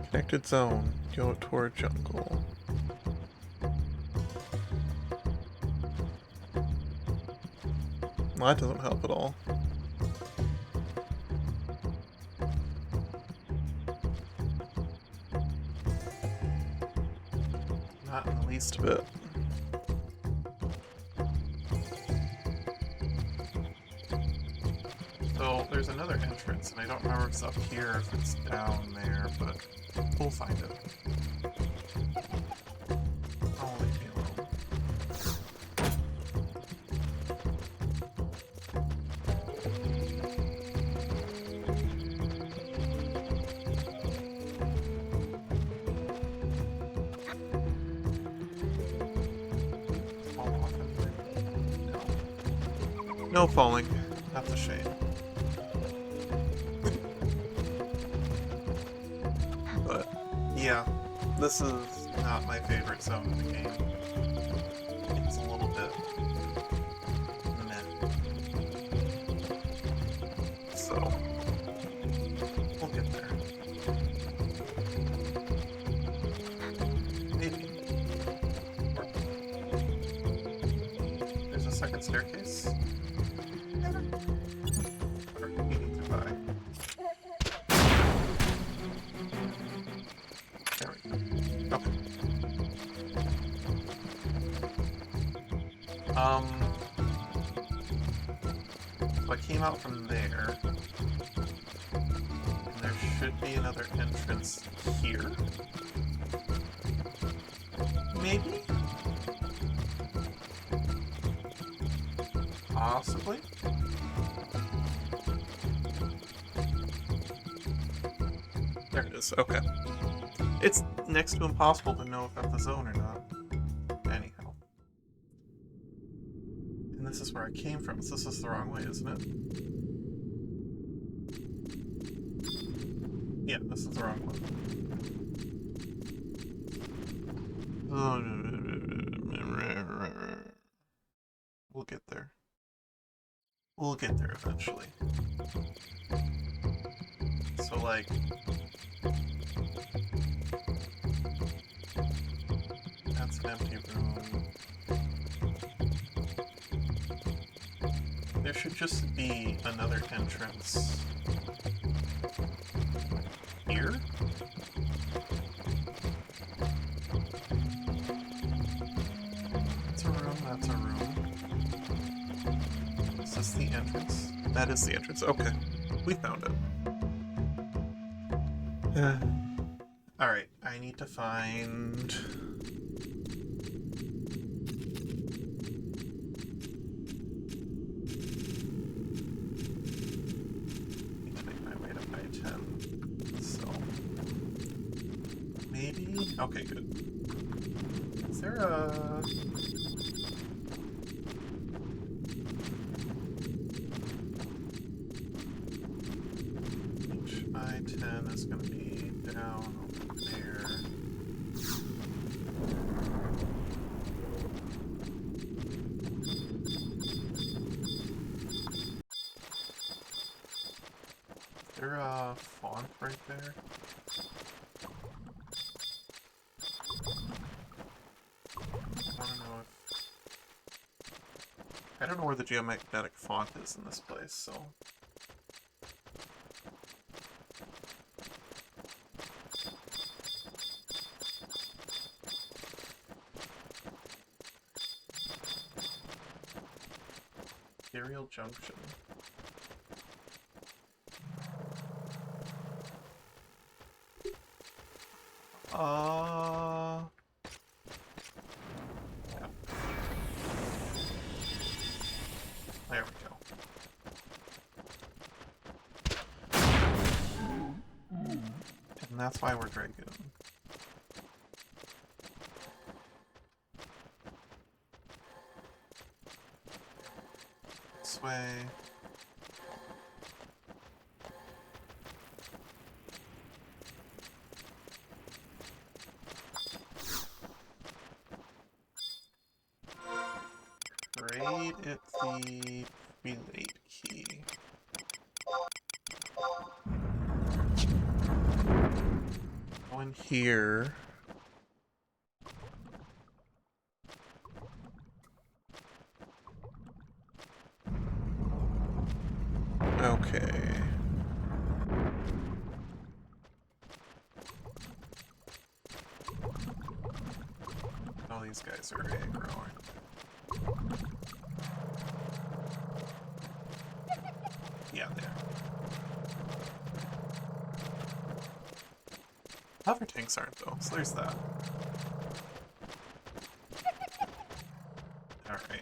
Connected Zone. Go toward Jungle. Well, that doesn't help at all. Not in the least bit. So there's another entrance, and I don't remember if it's up here or if it's down there, but we'll find it. I'll leave you alone. Fall off anything? No. No falling. That's a shame. But, yeah, this is not my favorite zone in the game. It's a little bit second staircase? Or do we need to buy? There we go. Okay. So I came out from there. And there should be another entrance here. Maybe? Possibly? There it is, okay. It's next to impossible to know if that's the zone or not. Anyhow. And this is where I came from, so this is the wrong way, isn't it? Yeah, this is the wrong one. We'll get there. We'll get there eventually. So, like... That's an empty room. There should just be another entrance... here? That's a room, that's a room. Is this the entrance? That is the entrance, okay. We found it. Alright, I need to find... need to make my way to I-10. So... maybe? Okay, good. Is there a... I-10 is going to be down over there. Is there a font right there? I don't know where the geomagnetic font is in this place, so... Imperial Junction. Yeah. There we go. And that's why we're drinking. This way. Trade it the relate key. Go in here. Okay. Oh, these guys are aggro, aren't they? Yeah, they are. Hover tanks aren't, though, so there's that. Alright.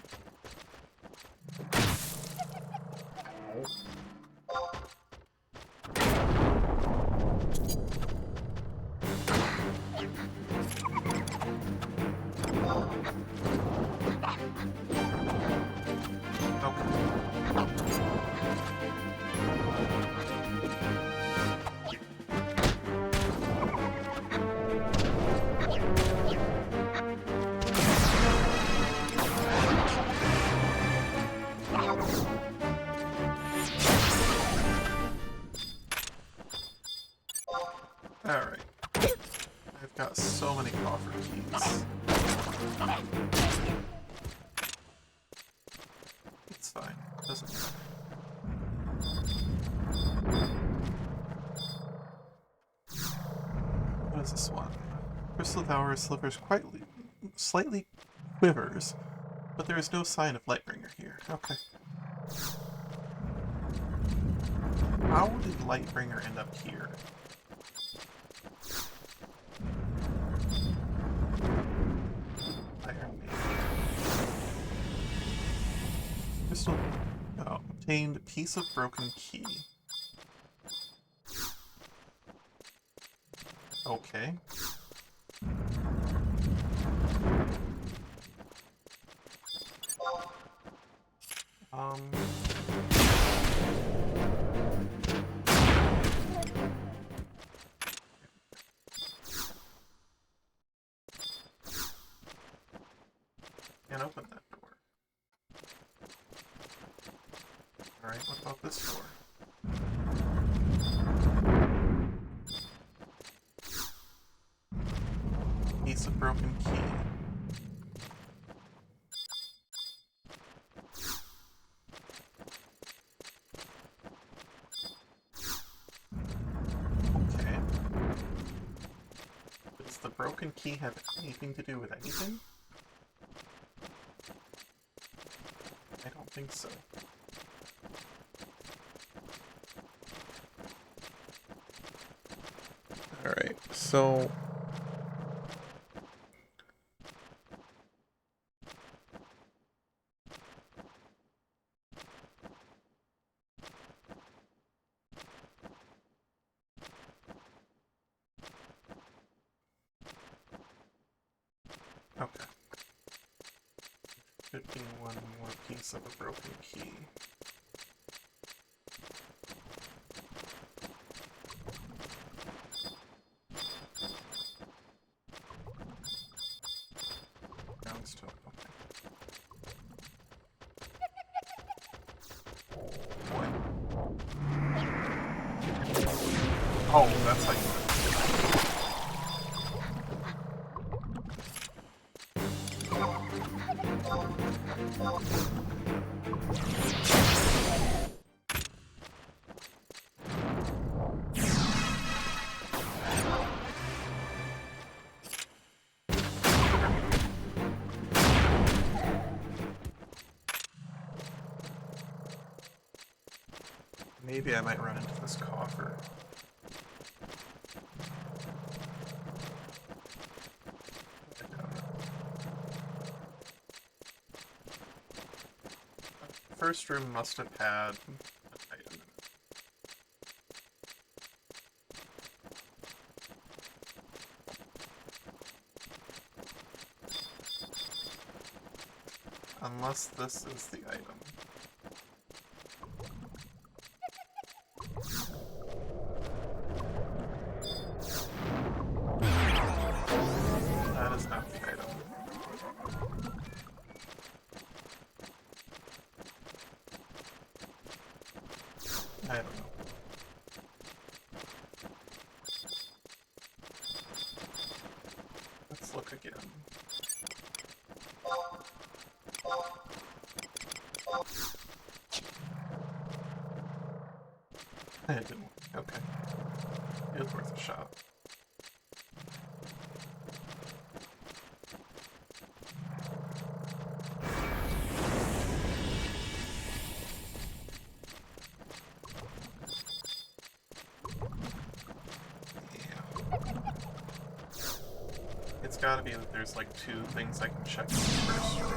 Okay. doesn't matter. What is this one? Crystal Tower slivers slightly quivers, but there is no sign of Lightbringer here. Okay. How did Lightbringer end up here? Iron Maiden. Crystal... Oh, obtained a piece of broken key. Okay. Can't open that door. Alright, what about this door? Piece of broken key. Okay. Does the broken key have anything to do with anything? I don't think so. Alright, so... Okay. Should be one more piece of a broken key. Downstone, okay. What? Oh, that's how you do it. Maybe I might run into this coffer. I doubt it. The first room must have had an item in it. Unless this is the item. That is not the item. I don't know. Let's look again. It didn't work. Okay. It was worth a shot. It's gotta be that there's like two things I can check in the first room.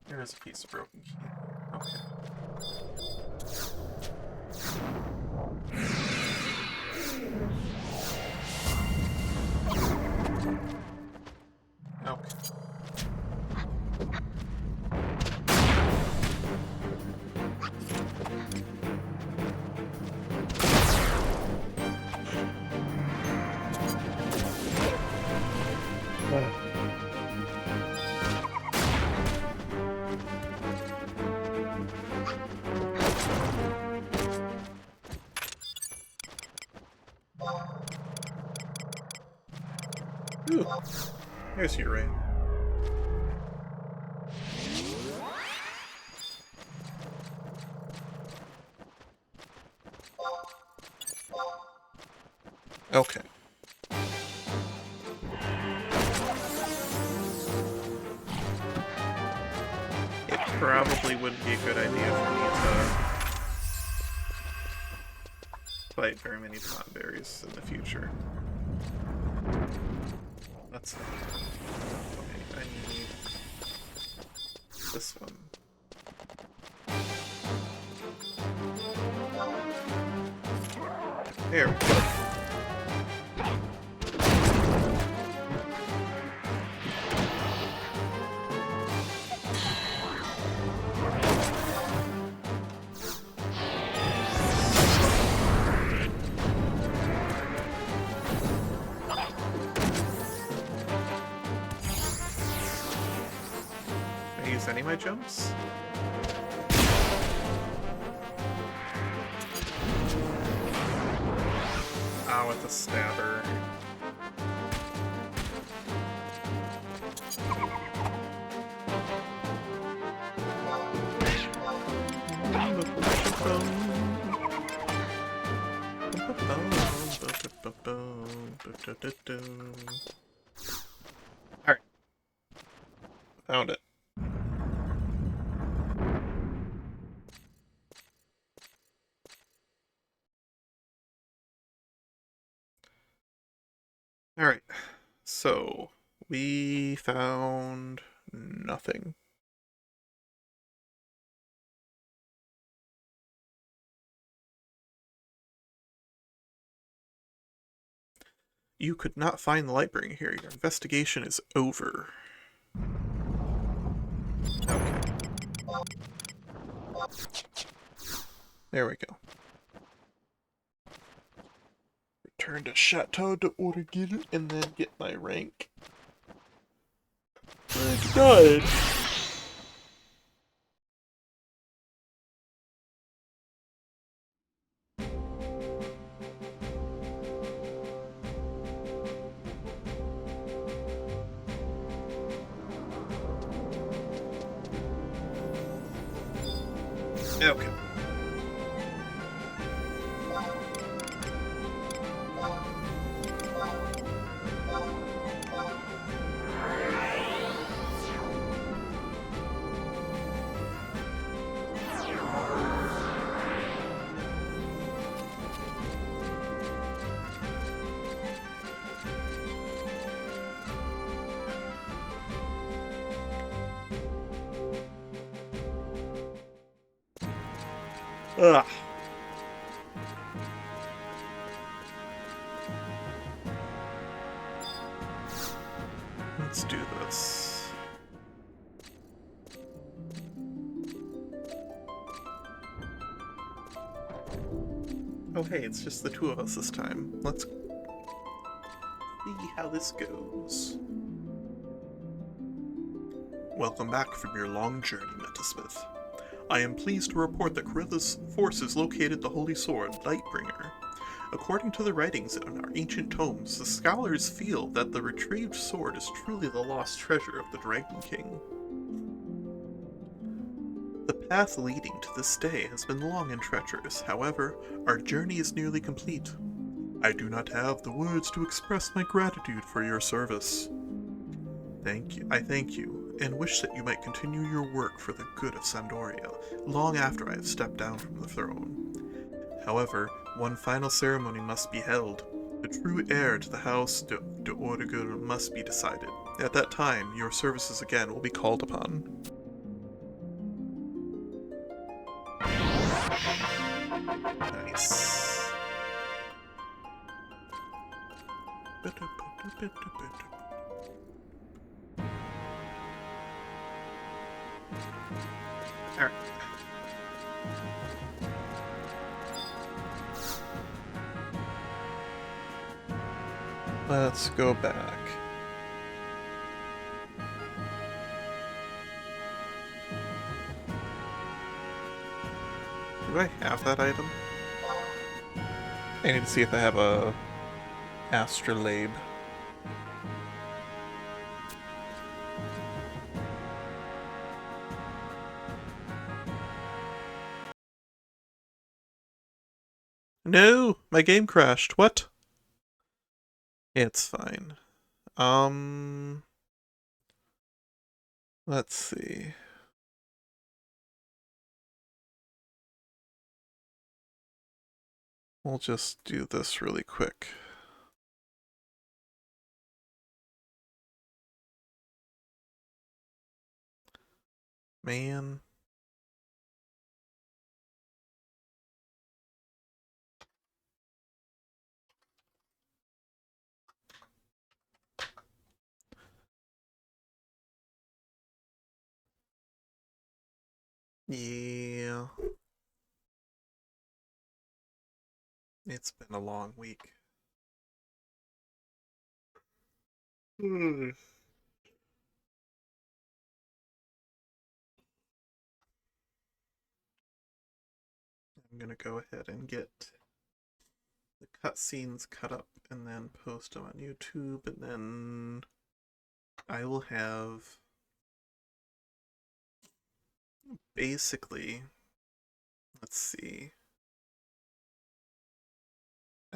There is a piece of broken key. Okay. Okay. Ooh, there's your rain. Okay. It probably wouldn't be a good idea for me to fight very many plant berries in the future. That's fine. Okay, I need this one. There we go. Can I use any of my jumps? Ah, with the stabber. Alright. Found it. Alright. So, we found nothing. You could not find the Lightbringer here. Your investigation is over. Okay. There we go. Return to Chateau d'Orgil and then get my rank. Rank 9! Okay. Ugh. Let's do this. Oh hey, it's just the two of us this time. Let's see how this goes. Welcome back from your long journey, Metasmith. I am pleased to report that Karilla's forces located the Holy Sword, Lightbringer. According to the writings in our ancient tomes, the scholars feel that the retrieved sword is truly the lost treasure of the Dragon King. The path leading to this day has been long and treacherous, however, our journey is nearly complete. I do not have the words to express my gratitude for your service. I thank you, and wish that you might continue your work for the good of Sandoria, long after I have stepped down from the throne. However, one final ceremony must be held. The true heir to the House d'Orgil must be decided. At that time, your services again will be called upon. Nice. Alright. Let's go back. Do I have that item? I need to see if I have a astrolabe. No! My game crashed. What? It's fine. Let's see. We'll just do this really quick. Man. Yeah. It's been a long week. I'm gonna go ahead and get the cutscenes cut up and then post them on YouTube, and then I will have basically, let's see,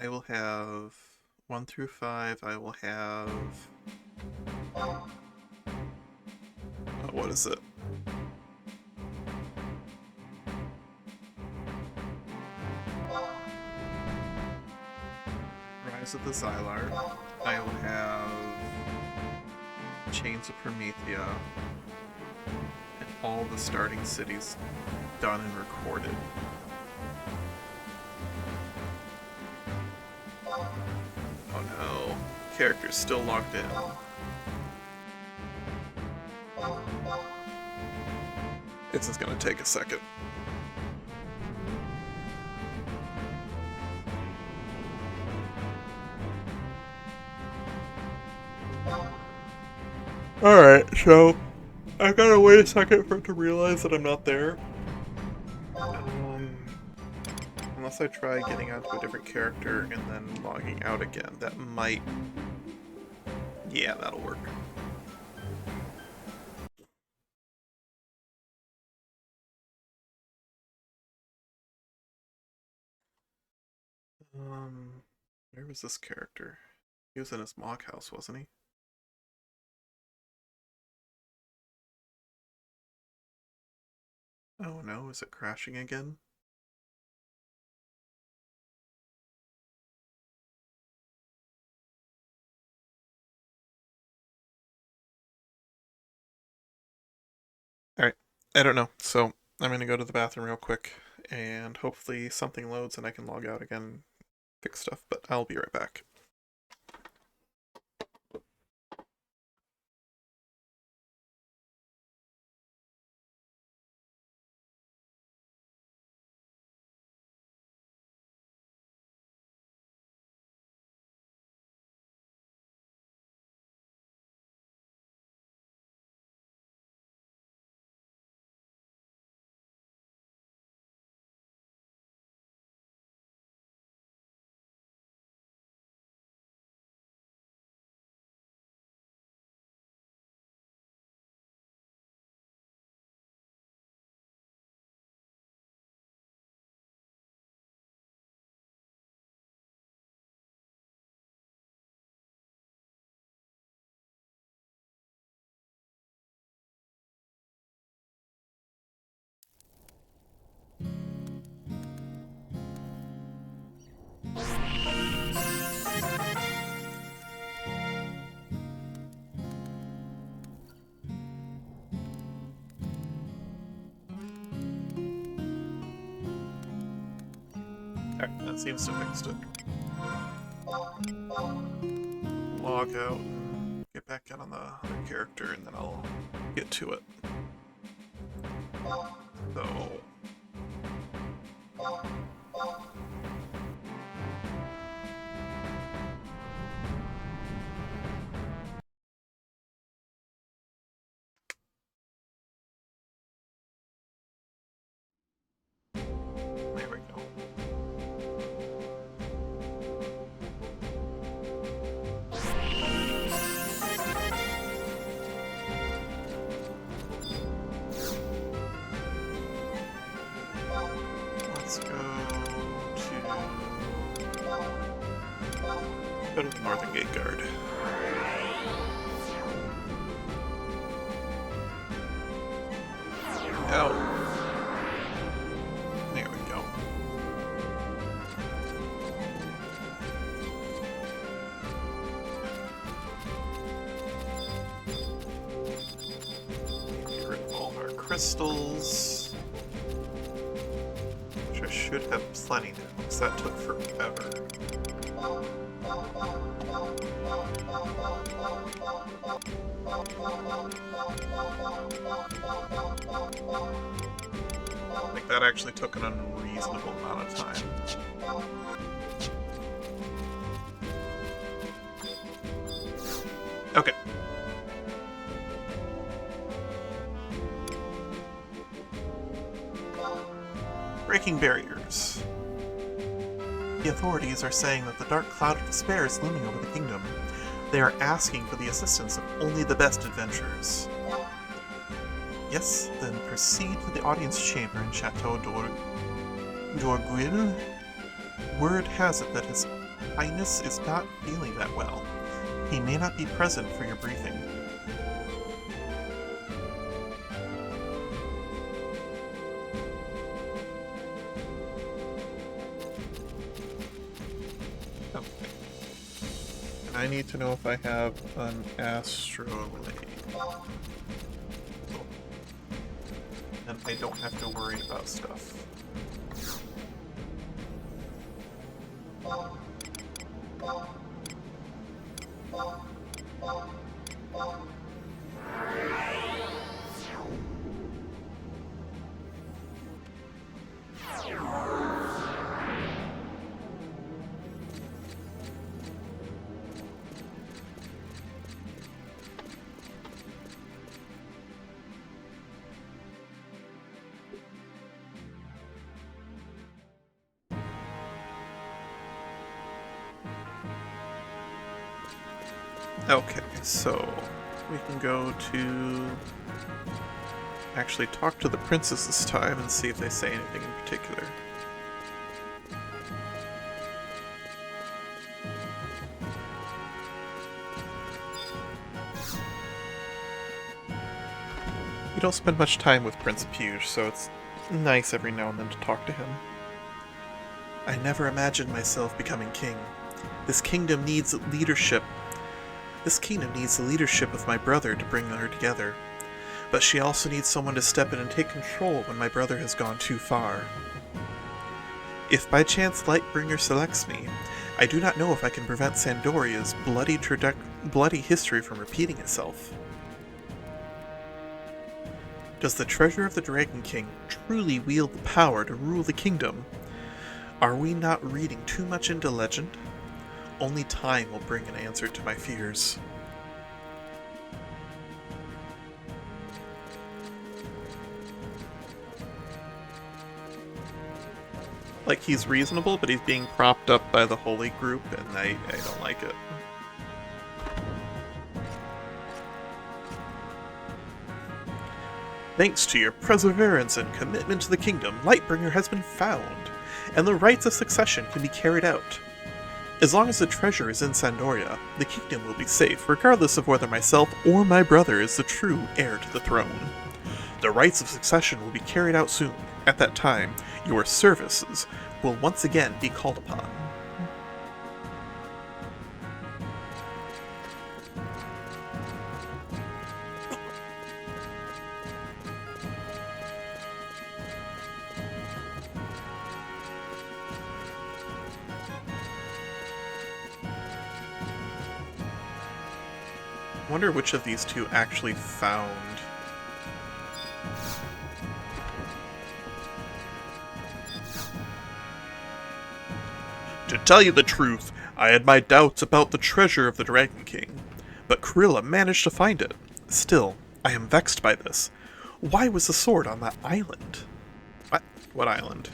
I will have 1 through 5, I will have, what is it? Rise of the Xylar. I will have Chains of Promethea, and all the starting cities done and recorded. Oh no, character's still logged in. It's just gonna take a second. Alright, so I've gotta wait a second for it to realize that I'm not there. Unless I try getting onto a different character and then logging out again. That might... Yeah, that'll work. Where was this character? He was in his mock house, wasn't he? Oh no, is it crashing again? Alright, I don't know. So, I'm gonna go to the bathroom real quick, and hopefully something loads and I can log out again and fix stuff, but I'll be right back. Alright, that seems to have fixed it. Log out, get back in on the other character, and then I'll get to it. So... there we go. Let's go to the Northern Gate Guard. Oh. There we go. Get rid of all our crystals. Which I should have plenty now, because that took forever. Like, that actually took an unreasonable amount of time. Okay. Breaking barriers. The authorities are saying that the dark cloud of despair is looming over the kingdom. They are asking for the assistance of only the best adventurers. Yes, then proceed to the audience chamber in Chateau d'Orgueil. Word has it that His Highness is not feeling that well. He may not be present for your briefing. Okay. And I need to know if I have an astrolabe. And I don't have to worry about stuff. Okay, so we can go to actually talk to the princess this time and see if they say anything in particular. We don't spend much time with Prince Puge, so it's nice every now and then to talk to him. I never imagined myself becoming king. This kingdom needs leadership. This kingdom needs the leadership of my brother to bring her together. But she also needs someone to step in and take control when my brother has gone too far. If by chance Lightbringer selects me, I do not know if I can prevent Sandoria's bloody history from repeating itself. Does the treasure of the Dragon King truly wield the power to rule the kingdom? Are we not reading too much into legend? Only time will bring an answer to my fears. Like, he's reasonable, but he's being propped up by the holy group, and I don't like it. Thanks to your perseverance and commitment to the kingdom, Lightbringer has been found, and the rites of succession can be carried out. As long as the treasure is in Sandoria, the kingdom will be safe, regardless of whether myself or my brother is the true heir to the throne. The rites of succession will be carried out soon. At that time, your services will once again be called upon. wonder which of these two actually found... To tell you the truth, I had my doubts about the treasure of the Dragon King, but Kurilla managed to find it. Still, I am vexed by this. Why was the sword on that island? What? What island?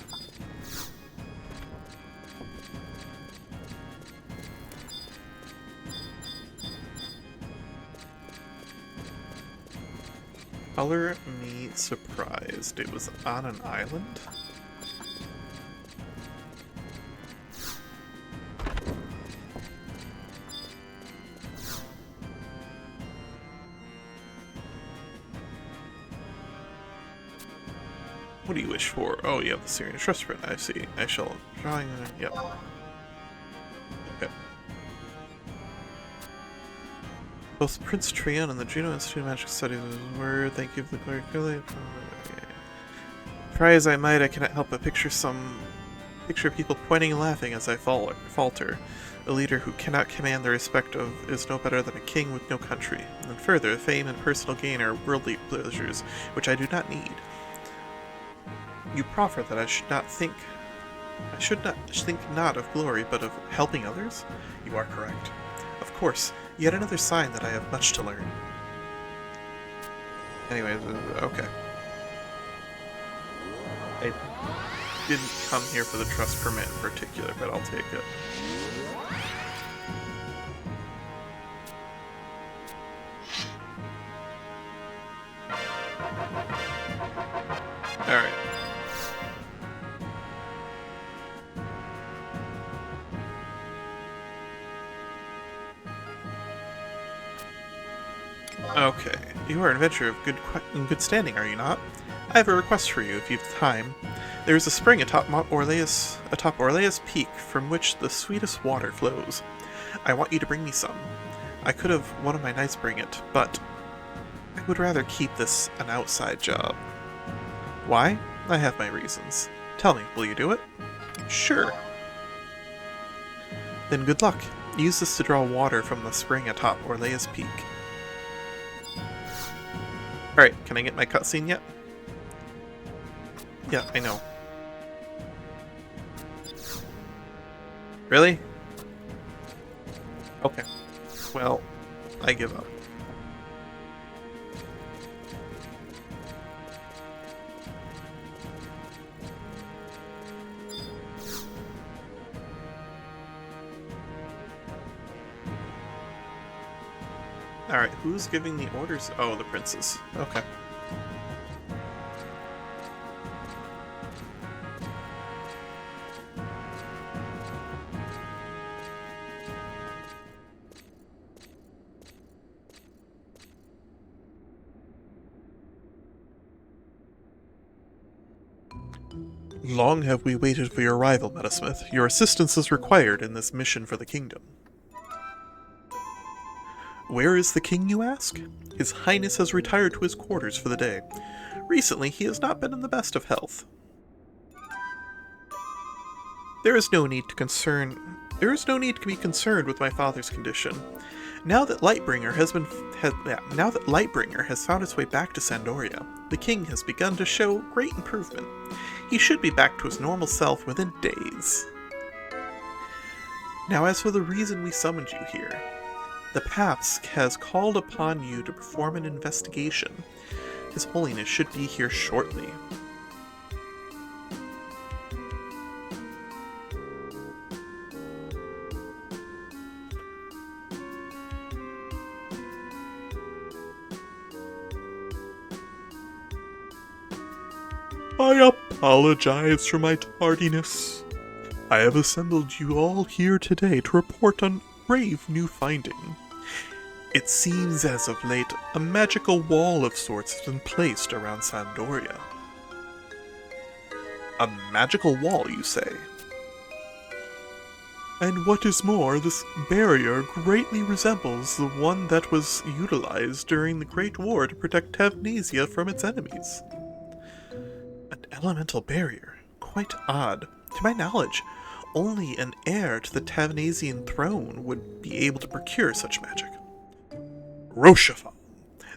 Color me surprised. It was on an island? What do you wish for? Oh, you have the Syrian trust print. I see. I shall drawing. Yep. Okay. Both Prince Trion and the Juno Institute of Magic Studies were. Thank you for the glory. Try as I might, I cannot help but picture people pointing and laughing as I falter. A leader who cannot command the respect of is no better than a king with no country. And further, fame and personal gain are worldly pleasures, which I do not need. You proffer that I should not think not of glory, but of helping others? You are correct. Of course, yet another sign that I have much to learn. Anyways, okay. I didn't come here for the trust permit in particular, but I'll take it. Alright. Okay, you are an adventurer of good standing, are you not? I have a request for you, if you have time. There is a spring atop Orleus Peak from which the sweetest water flows. I want you to bring me some. I could have one of my knights bring it, but I would rather keep this an outside job. Why? I have my reasons. Tell me, will you do it? Sure. Then good luck. Use this to draw water from the spring atop Orleus Peak. Alright, can I get my cutscene yet? Yeah, I know. Really? Okay. Well, I give up. Alright, who's giving the orders? Oh, the princess. Okay. Long have we waited for your arrival, Metasmith. Your assistance is required in this mission for the kingdom. Where is the king, you ask? His Highness has retired to his quarters for the day. Recently, he has not been in the best of health. There is no need to be concerned with my father's condition. Now that Lightbringer has found its way back to Sandoria, the king has begun to show great improvement. He should be back to his normal self within days. Now, as for the reason we summoned you here, the Paps has called upon you to perform an investigation. His Holiness should be here shortly. I apologize for my tardiness. I have assembled you all here today to report on grave new finding. It seems as of late a magical wall of sorts has been placed around Sandoria. A magical wall, you say? And what is more, this barrier greatly resembles the one that was utilized during the Great War to protect Tavnesia from its enemies. An elemental barrier? Quite odd. To my knowledge, only an heir to the Tavnesian throne would be able to procure such magic. Rochefort!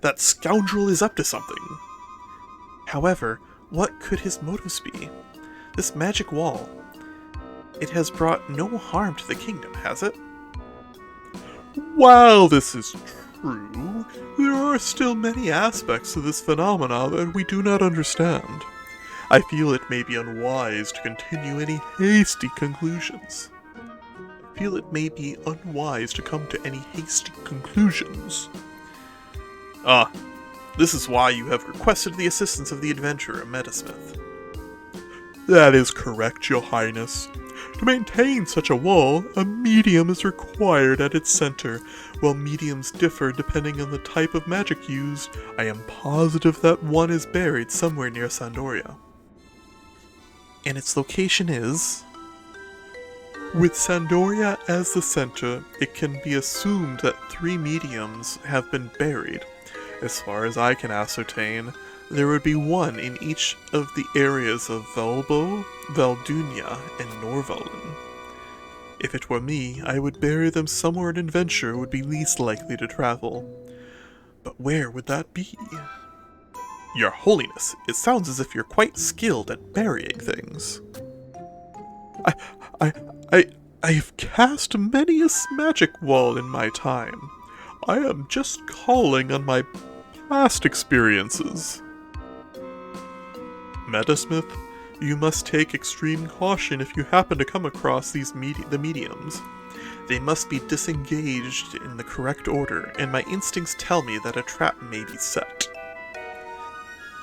That scoundrel is up to something! However, what could his motives be? This magic wall, it has brought no harm to the kingdom, has it? While this is true, there are still many aspects to this phenomena that we do not understand. I feel it may be unwise to continue any hasty conclusions. This is why you have requested the assistance of the adventurer, Metasmith. That is correct, your highness. To maintain such a wall, a medium is required at its center. While mediums differ depending on the type of magic used, I am positive that one is buried somewhere near Sandoria. And its location is? With Sandoria as the center, it can be assumed that 3 mediums have been buried. As far as I can ascertain, there would be one in each of the areas of Valbo, Valdunia, and Norvalen. If it were me, I would bury them somewhere an adventurer would be least likely to travel. But where would that be? Your Holiness, it sounds as if you're quite skilled at burying things. I've cast many a magic wall in my time. I am just calling on my past experiences. Metasmith, you must take extreme caution if you happen to come across the mediums. They must be disengaged in the correct order, and my instincts tell me that a trap may be set.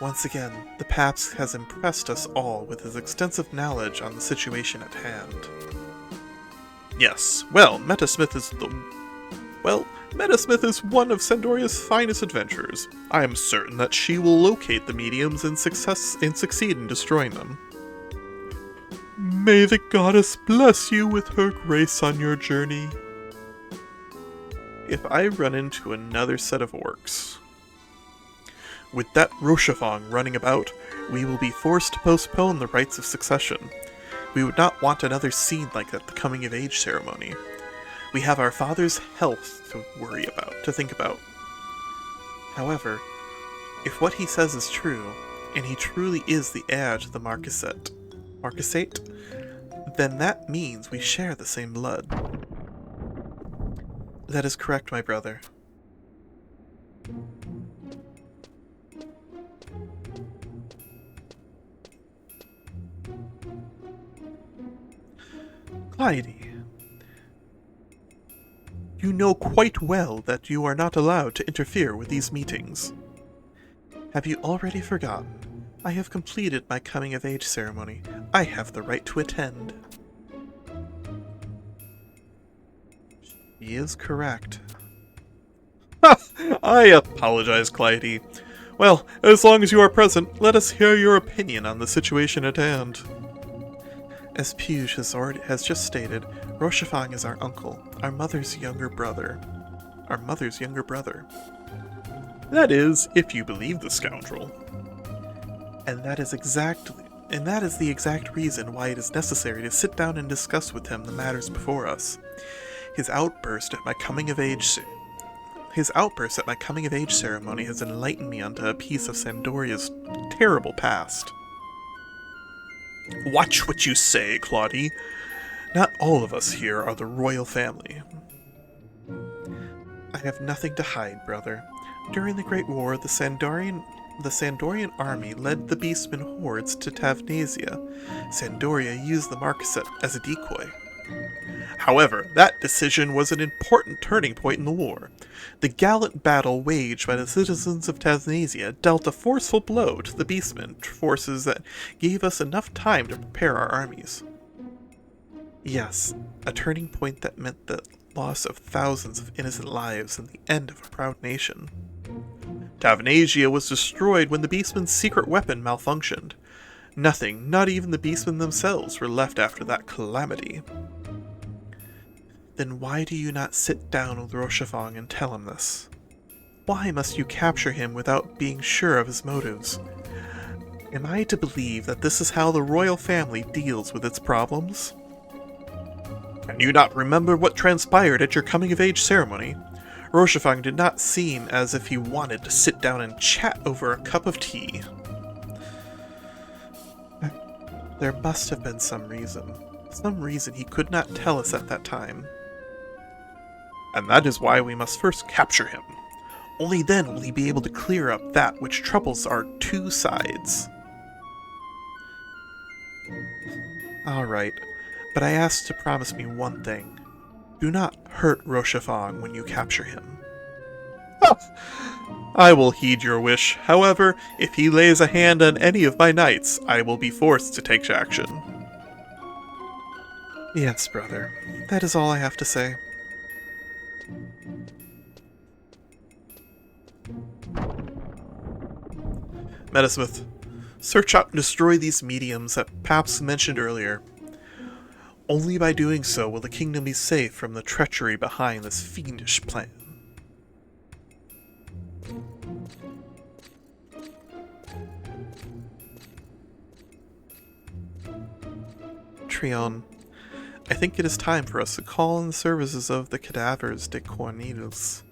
Once again, the Paps has impressed us all with his extensive knowledge on the situation at hand. Yes, Metasmith is one of Sandoria's finest adventurers. I am certain that she will locate the mediums and succeed in destroying them. May the goddess bless you with her grace on your journey. If I run into another set of orcs, with that Rochefort running about, we will be forced to postpone the rites of succession. We would not want another scene like at the coming-of-age ceremony. We have our father's health to think about. However, if what he says is true, and he truly is the heir to the Marquisate, then that means we share the same blood. That is correct, my brother. Clyde, you know quite well that you are not allowed to interfere with these meetings. Have you already forgotten? I have completed my coming-of-age ceremony. I have the right to attend. She is correct. I apologize, Clyde. Well, as long as you are present, let us hear your opinion on the situation at hand. As Puge has just stated, Rochefort is our uncle, our mother's younger brother. That is, if you believe the scoundrel. And that is the exact reason why it is necessary to sit down and discuss with him the matters before us. His outburst at my coming-of-age ceremony has enlightened me onto a piece of Sandoria's terrible past. Watch what you say, Claudie. Not all of us here are the royal family. I have nothing to hide, brother. During the Great War, the Sandorian army led the Beastmen hordes to Tavnasia. Sandoria used the Marquisate as a decoy. However, that decision was an important turning point in the war. The gallant battle waged by the citizens of Tavnasia dealt a forceful blow to the Beastmen forces that gave us enough time to prepare our armies. Yes, a turning point that meant the loss of thousands of innocent lives and the end of a proud nation. Tavnasia was destroyed when the Beastmen's secret weapon malfunctioned. Nothing, not even the Beastmen themselves, were left after that calamity. Then why do you not sit down with Rochefort and tell him this? Why must you capture him without being sure of his motives? Am I to believe that this is how the royal family deals with its problems? Can you not remember what transpired at your coming-of-age ceremony? Rochefang did not seem as if he wanted to sit down and chat over a cup of tea. There must have been some reason he could not tell us at that time. And that is why we must first capture him. Only then will he be able to clear up that which troubles our two sides. Alright, but I ask to promise me one thing. Do not hurt Rochefang when you capture him. I will heed your wish. However, if he lays a hand on any of my knights, I will be forced to take action. Yes, brother. That is all I have to say. Metasmith, search out and destroy these mediums that Paps mentioned earlier. Only by doing so will the kingdom be safe from the treachery behind this fiendish plan. Trion, I think it is time for us to call in the services of the Cadavers de Cornils.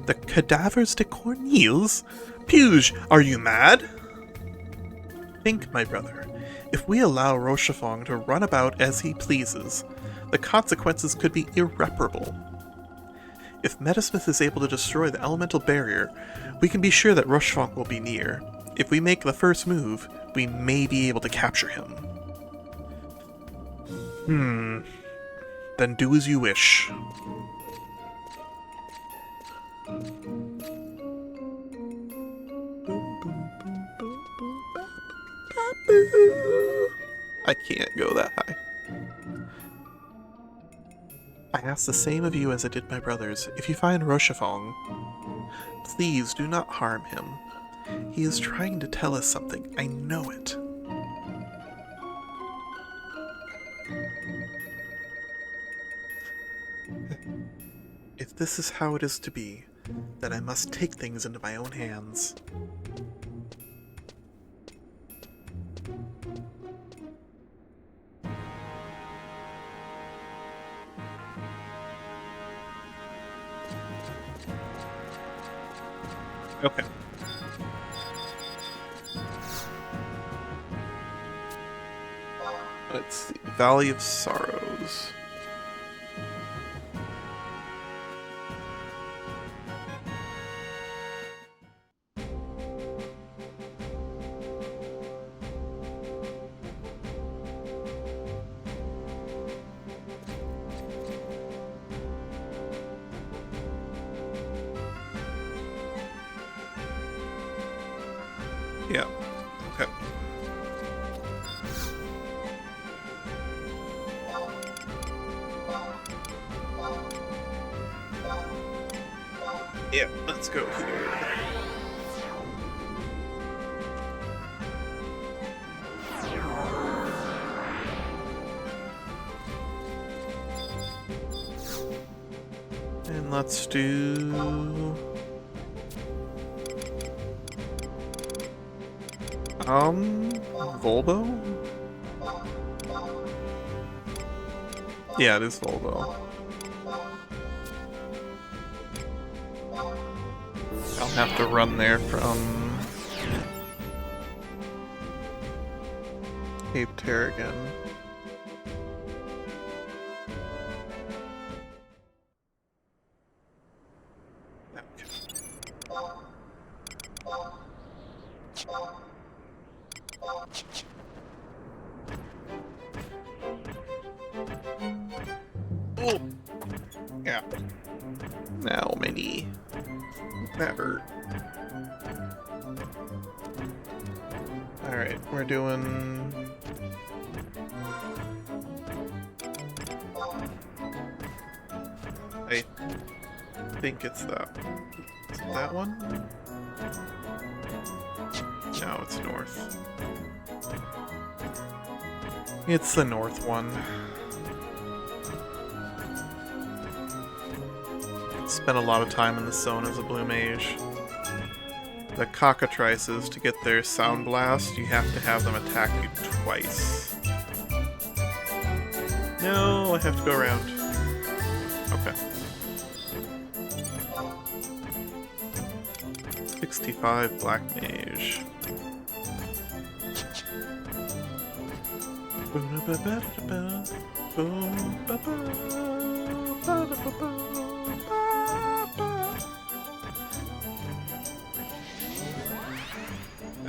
The Cadavers de Cornils? Puge, are you mad? Think, my brother. If we allow Rochefang to run about as he pleases, the consequences could be irreparable. If Metasmith is able to destroy the elemental barrier, we can be sure that Rochefang will be near. If we make the first move, we may be able to capture him. Then do as you wish. I can't go that high. I ask the same of you as I did my brothers. If you find Rochefang, please do not harm him. He is trying to tell us something. I know it. If this is how it is to be, then I must take things into my own hands. Okay. Let's see. Valley of Sorrows. Yeah. Okay. Yeah, let's go here. And let's do... Volbo? Yeah, it is Volbo. I'll have to run there from Cape Terragon. Oh! Yeah. Now, my knee. That hurt. Alright, we're doing... I think it's that. Is it that one? No, it's north. It's the north one. Spent a lot of time in the zone as a blue mage. The cockatrices, to get their sound blast, you have to have them attack you twice. No, I have to go around. Okay. 65 Black Mage.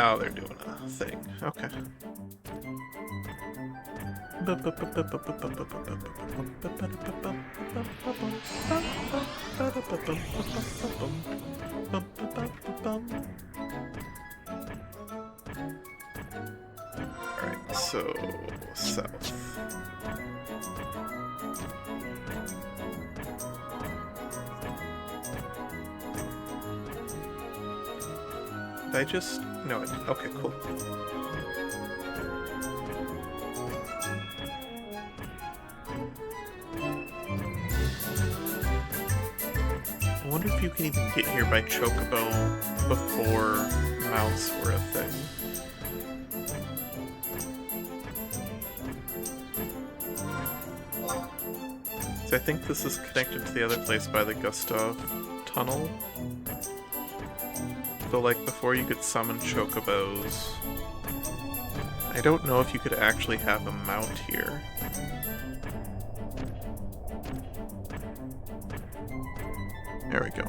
Oh, they're doing a thing. Okay. Alright, so south. Did I just... No, okay, cool. I wonder if you can even get here by Chocobo before mounts were a thing. So I think this is connected to the other place by the Gustav tunnel. So like before you could summon Chocobos. I don't know if you could actually have a mount here. There we go.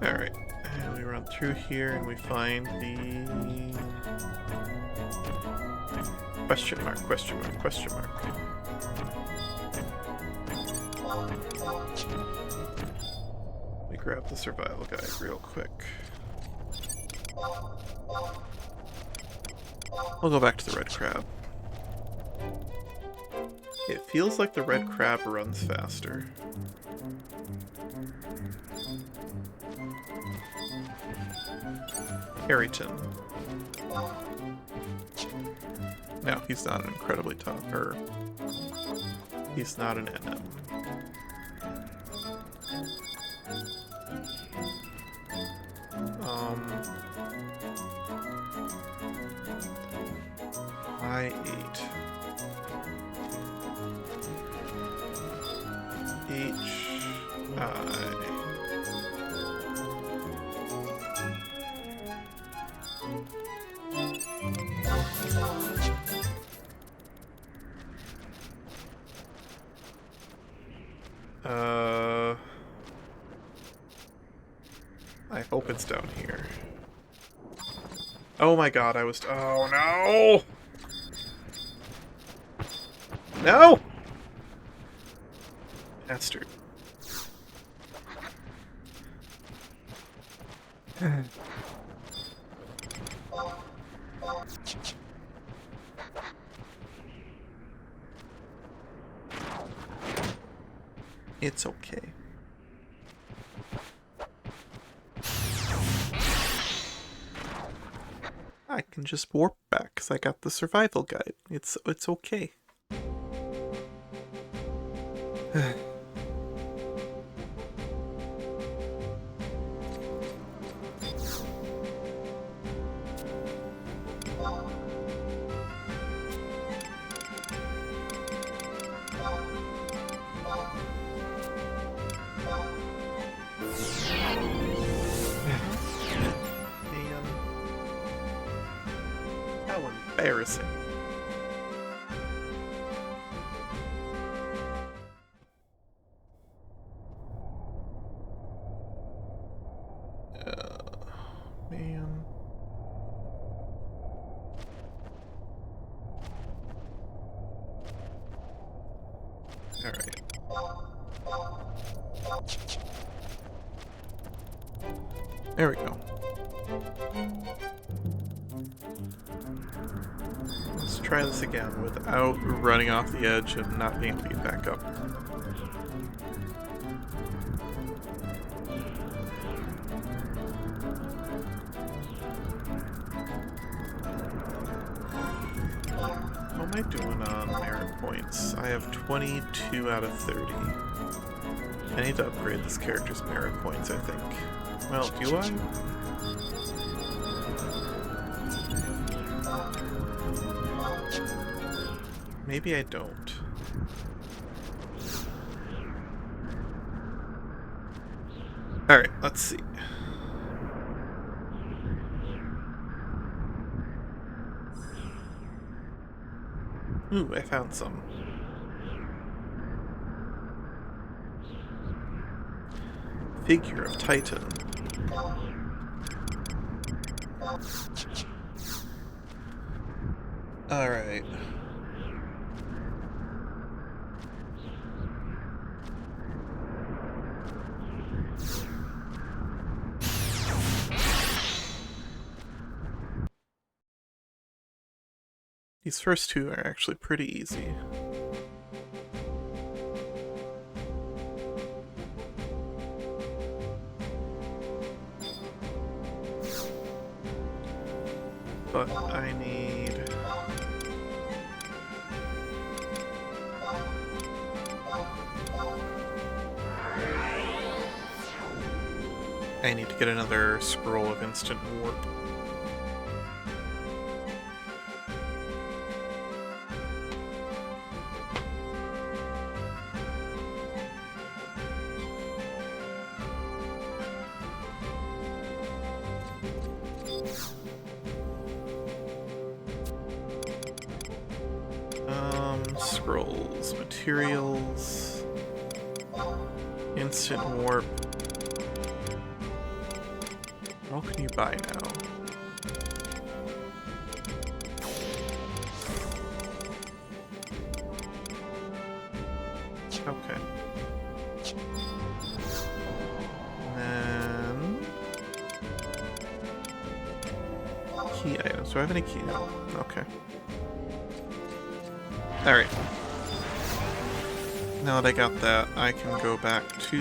Alright, and we run through here and we find the... question mark, question mark, question mark. Let me grab the survival guide real quick. We'll go back to the red crab. It feels like the red crab runs faster. Harrington. No, he's not an incredibly tough, or he's not an NM. I8. I hope it's down here. Oh my god, I was... Oh no! No! Bastard. It's okay. I can just warp back because I got the survival guide. It's okay. Embarrassing. Man. Alright. There we go. Let's try this again without running off the edge and not being able to get back up. How am I doing on merit points? I have 22 out of 30. I need to upgrade this character's merit points, I think. Well, do I? Maybe I don't. Alright, let's see. Ooh, I found some. Figure of Titan. Alright. These first two are actually pretty easy. But I need... I need to get another scroll of instant warp. Scrolls, materials, instant warp. What can you buy now? Okay. And then... key items. Do I have any key? No. Okay. Alright. Now that I got that, I can go back to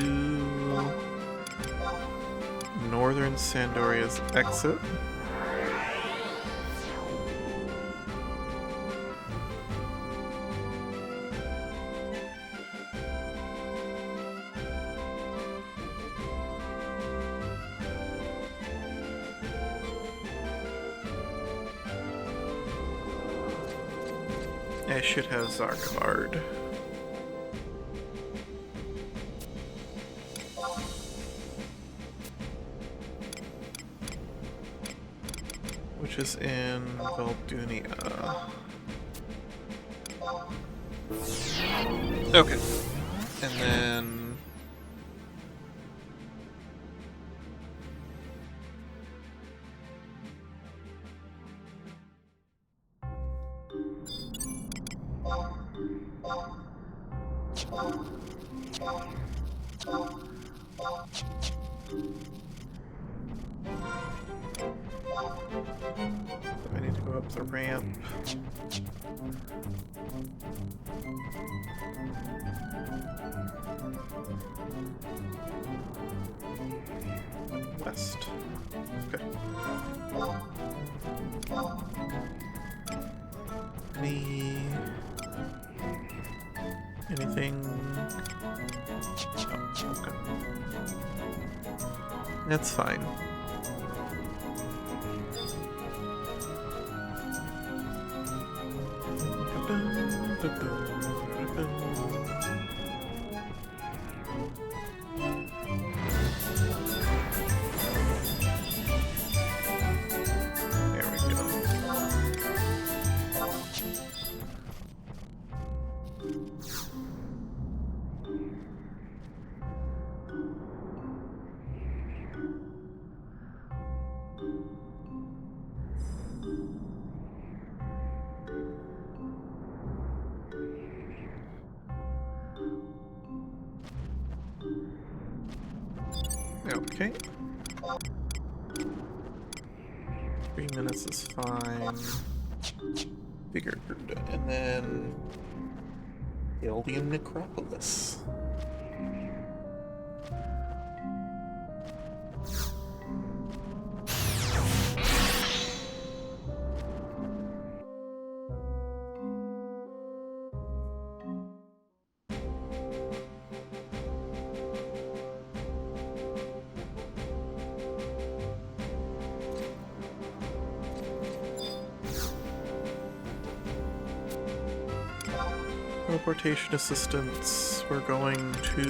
Northern Sandoria's exit. I should have Zarkavard. Which is in Valdunia. Okay. And then... I need to go up the ramp. West. Okay. Anything? Oh, okay. That's fine. There we go. Okay. 3 minutes is fine. Bigger Garuda. And then... Alien Necropolis. Teleportation assistance. We're going to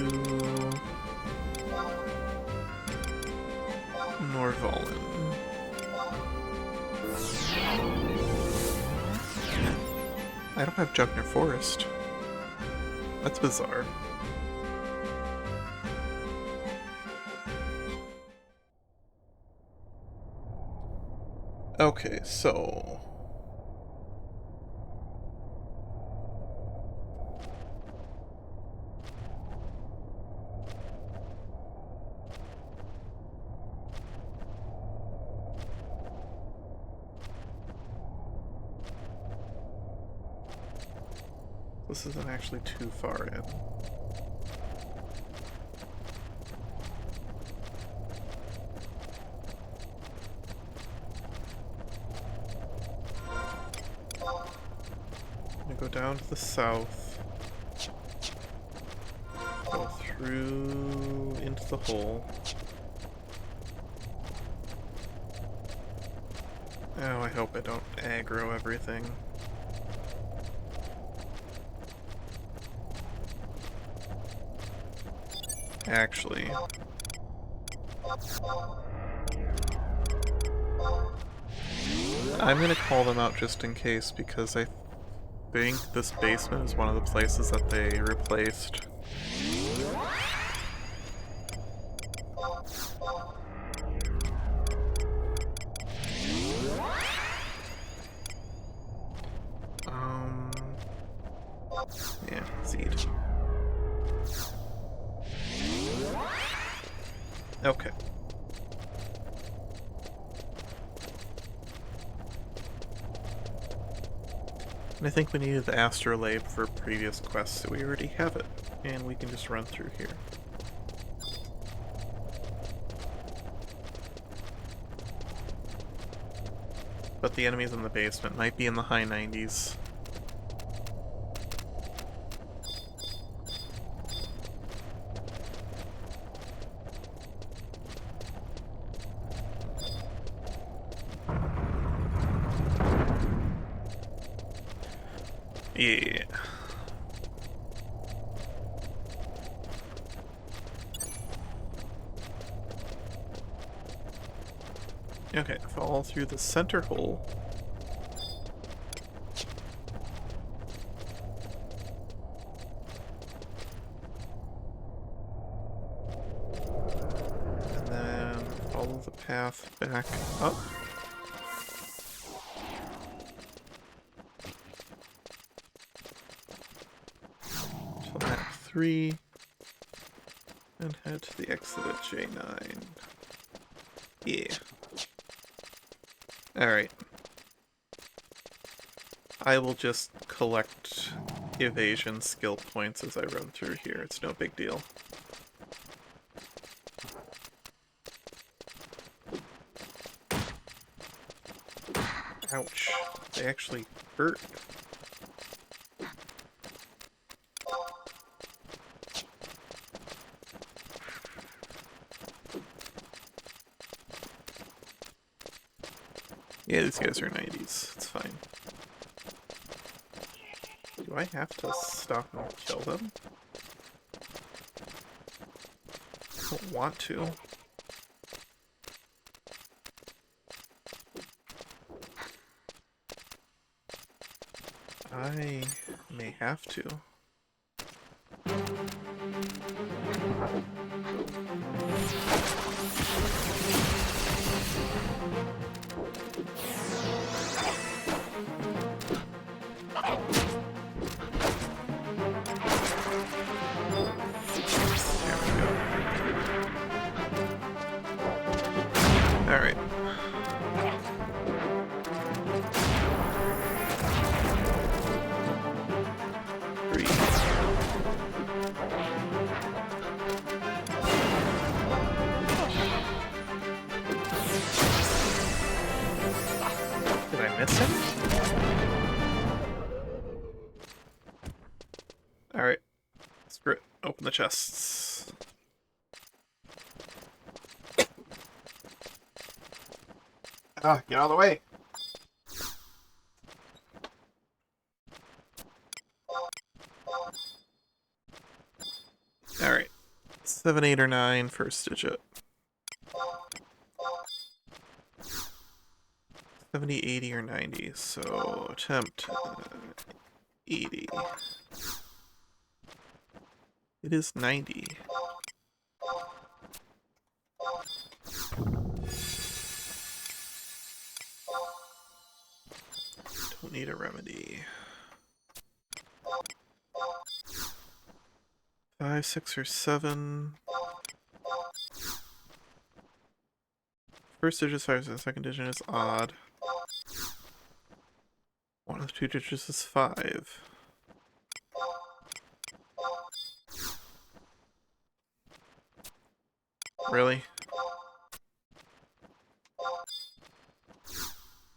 Norvalen. I don't have Jugner Forest. That's bizarre. Okay, so... This isn't actually too far in. I'm gonna go down to the south, go through into the hole. Oh, I hope I don't aggro everything. Actually, I'm gonna call them out just in case, because I think this basement is one of the places that they replaced. Yeah, seed. Okay. And I think we needed the astrolabe for previous quests, so we already have it. And we can just run through here. But the enemies in the basement might be in the high 90s. Yeah. Okay, fall through the center hole. And then follow the path back up. To map 3. And head to the exit at J9. Yeah. Alright. I will just collect evasion skill points as I run through here. It's no big deal. Ouch. They actually hurt. Yeah, these guys are 90s. It's fine. Do I have to stop and kill them? I don't want to. I may have to. Alright. Breathe. Did I miss him? Alright. Screw it. Open the chests. Ah, get out of the way! 7, 8, or 9, first digit. 70, 80, or 90. So attempt 80. It is 90. Don't need a remedy. 5, 6, or 7. First digit is 5, so the second digit is odd. One of the two digits is 5. Really?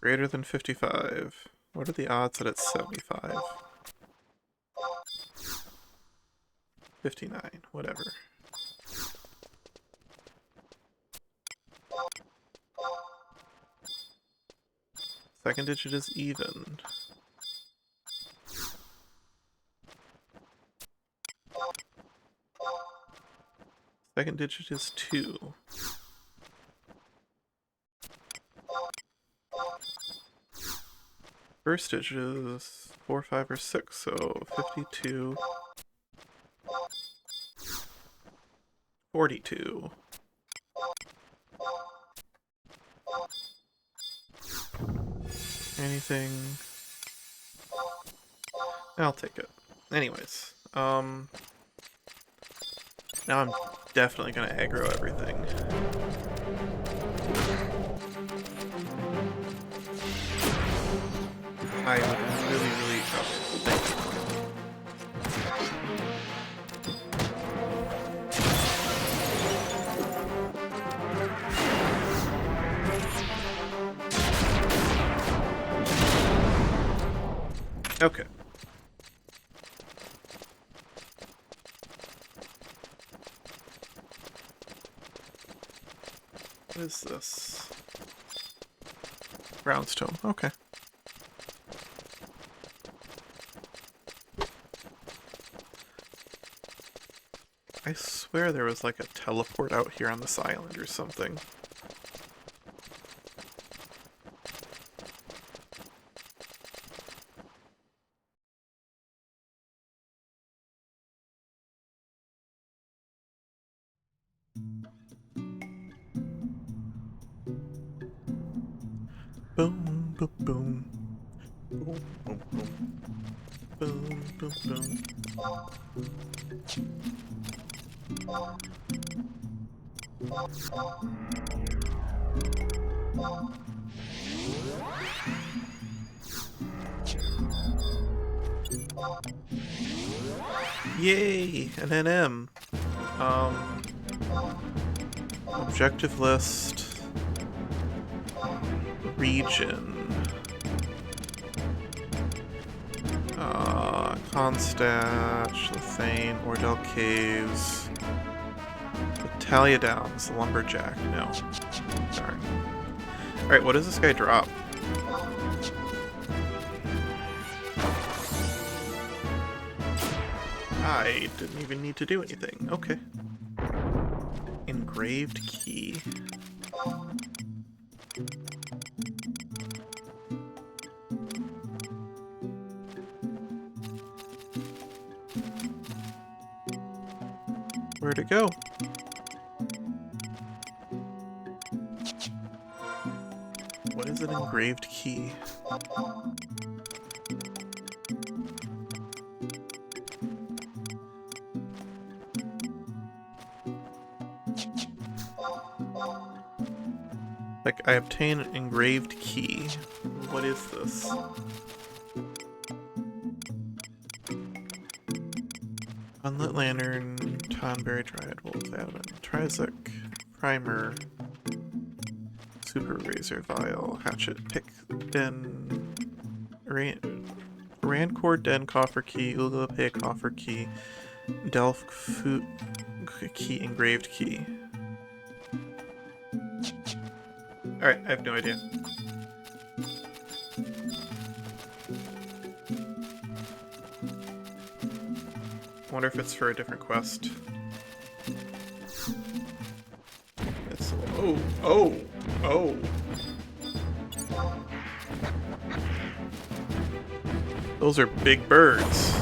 Greater than 55. What are the odds that it's 75? 59, whatever. Second digit is even. Second digit is 2. First digit is 4, 5, or 6, so 52. 42. Anything? I'll take it. Anyways, now I'm definitely gonna aggro everything. I would really thank you. Okay. What is this? Brownstone. Okay. I swear there was like a teleport out here on this island or something. Boom, boom, boom. Boom, boom, boom. Boom, boom, boom. Yay! An NM. Objective list. Region. Constach, Lethane, Ordell Caves. Italia Downs, Lumberjack. No. Sorry. Alright, what does this guy drop? I didn't even need to do anything. Okay. Engraved key. Where'd it go? What is an engraved key? Like, I obtain an engraved key. What is this? Unlit Lantern, Tonberry, Dryad, Wolf, Advent, Trizac, Primer, Super Razor, Vial, Hatchet, Pick, Den, Rancor, Den, Coffer Key, Uglape, Coffer Key, Delph, Food Key, Engraved Key. Alright, I have no idea. Wonder if it's for a different quest. It's, oh, oh, oh. Those are big birds.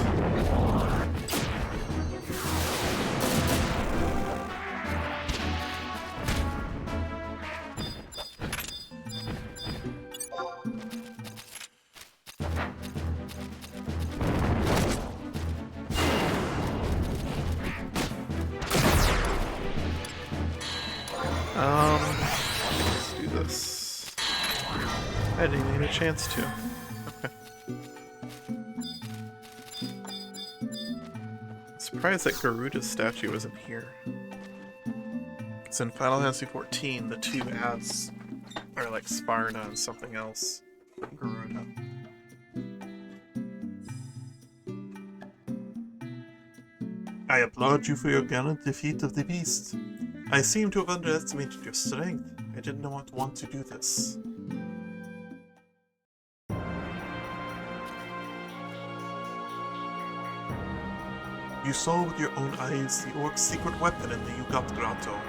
Let's do this. I didn't even get a chance to. Okay. Surprised that Garuda's statue isn't here. Because in Final Fantasy XIV, the two ads are like Sparna and something else. Garuda. I applaud you for your gallant defeat of the beast. I seem to have underestimated your strength. I did not want to do this. You saw with your own eyes the orc's secret weapon in the Yugat Grotto.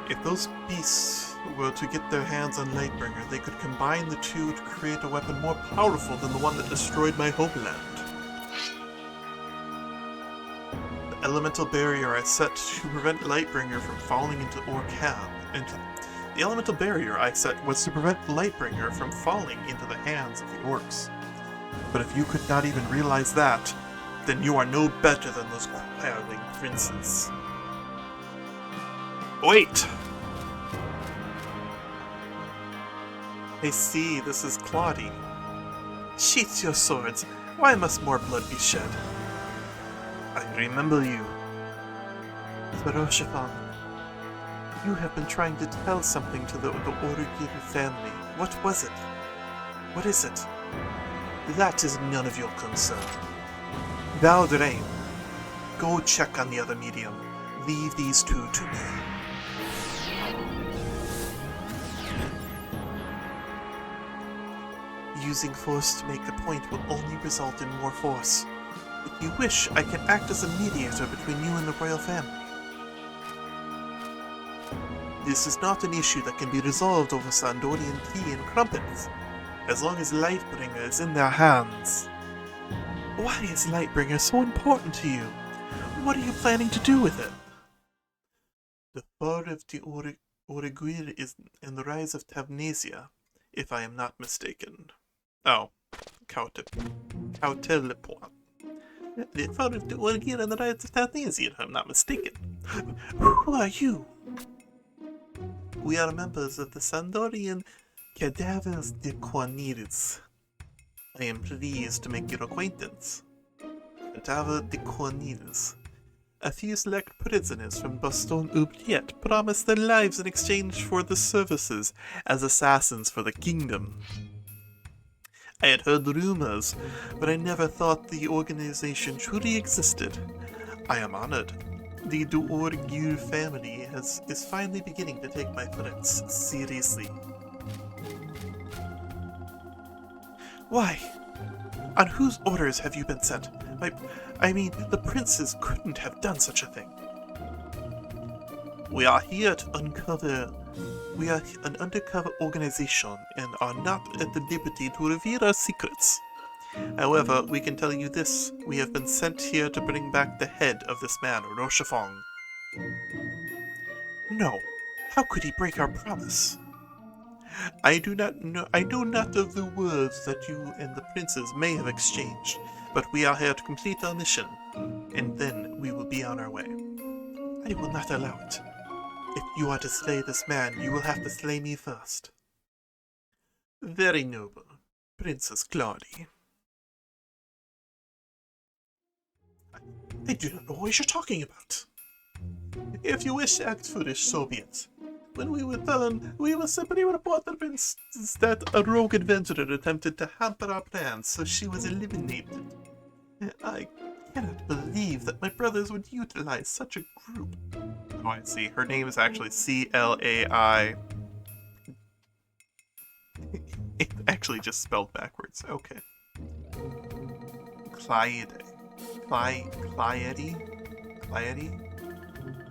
If those beasts were to get their hands on Lightbringer, they could combine the two to create a weapon more powerful than the one that destroyed my homeland. The elemental barrier I set to prevent Lightbringer from falling into Orc camp. The elemental barrier I set was to prevent Lightbringer from falling into the hands of the orcs. But if you could not even realize that, then you are no better than those quarreling princes. Wait! I see, this is Claudie. Sheath your swords. Why must more blood be shed? I remember you. Feroshifan. You have been trying to tell something to the Origiri family. What was it? What is it? That is none of your concern. Valdrain, go check on the other medium. Leave these two to me. Using force to make the point will only result in more force. If you wish, I can act as a mediator between you and the royal family. This is not an issue that can be resolved over Sandorian tea and crumpets, as long as Lightbringer is in their hands. Why is Lightbringer so important to you? What are you planning to do with it? The fall of the Origuir is in the rise of Tavnesia, if I am not mistaken. Oh, Cauteleport. The fall of the Origuir and the rise of Tavnesia, if I'm not mistaken. Who are you? We are members of the Sandorian Cadavers de Cornelis. I am pleased to make your acquaintance. Cadaver de Cornelis. A few select prisoners from Baston Oubliette promised their lives in exchange for the services as assassins for the kingdom. I had heard rumors, but I never thought the organization truly existed. I am honored. The Duorgir family is finally beginning to take my threats seriously. Why? On whose orders have you been sent? I mean, the princes couldn't have done such a thing. We are here to uncover... We are an undercover organization and are not at the liberty to reveal our secrets. However, we can tell you this. We have been sent here to bring back the head of this man, Rochefong. No. How could he break our promise? I know not of the words that you and the princes may have exchanged, but we are here to complete our mission, and then we will be on our way. I will not allow it. If you are to slay this man, you will have to slay me first. Very noble, Princess Claudie. I do not know what you're talking about. If you wish to act foolish, so be it. When we were done, we will simply report that a rogue adventurer attempted to hamper our plans, so she was eliminated. I cannot believe that my brothers would utilize such a group. Oh, I see. Her name is actually C-L-A-I. It's actually just spelled backwards. Okay. Clyde. Clyde?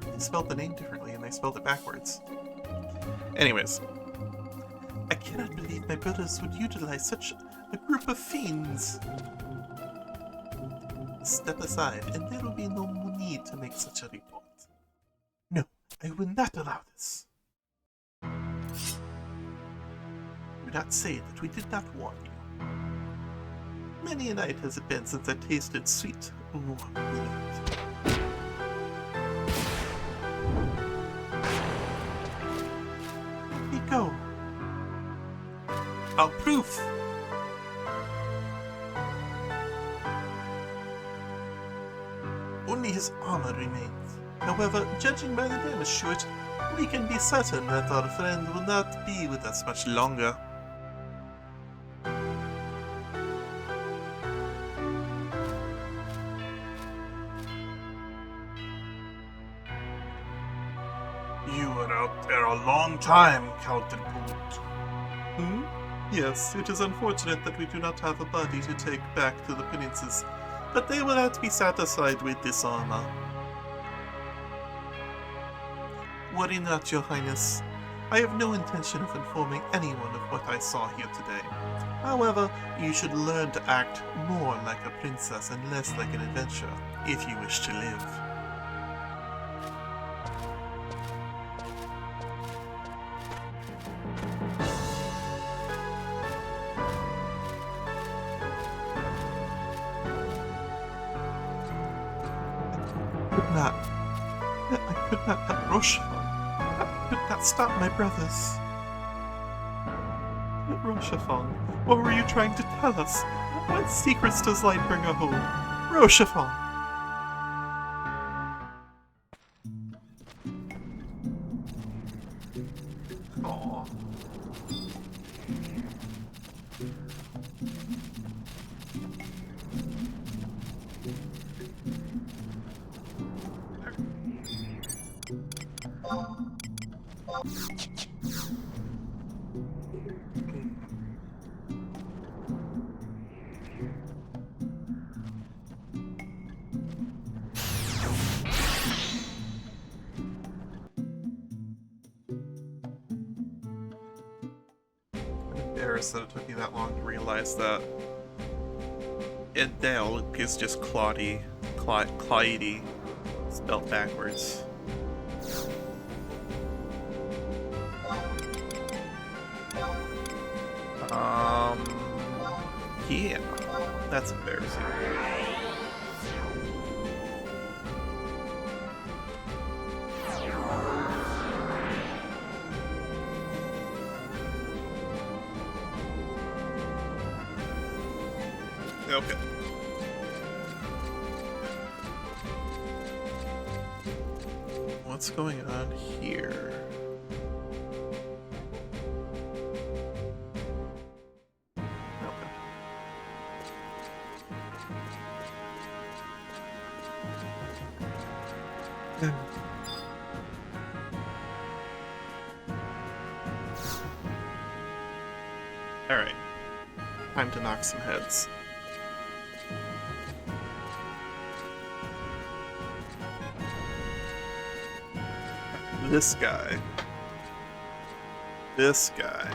They spelled the name differently in I spelled it backwards. Anyways. I cannot believe my brothers would utilize such a group of fiends. Step aside, and there will be no need to make such a report. No, I will not allow this. Do not say that we did not warn you. Many a night has it been since I tasted sweet, warm meat. Let me go. Our proof! Only his armor remains. However, judging by the damage to it, we can be certain that our friend will not be with us much longer. You were out there a long time, Carbuncle. Yes, it is unfortunate that we do not have a body to take back to the princes, but they will have to be satisfied with this armor. Worry not, your highness. I have no intention of informing anyone of what I saw here today. However, you should learn to act more like a princess and less like an adventurer, if you wish to live. I could not help Rochefort. I could not stop my brothers. Rochefort, what were you trying to tell us? What secrets does light bring home? Rochefort! Aww. Embarrassed that it took me that long to realize that Adele is just Claudie, spelled backwards. Yeah, that's embarrassing. Okay. What's going on here? Alright. Time to knock some heads. This guy. This guy.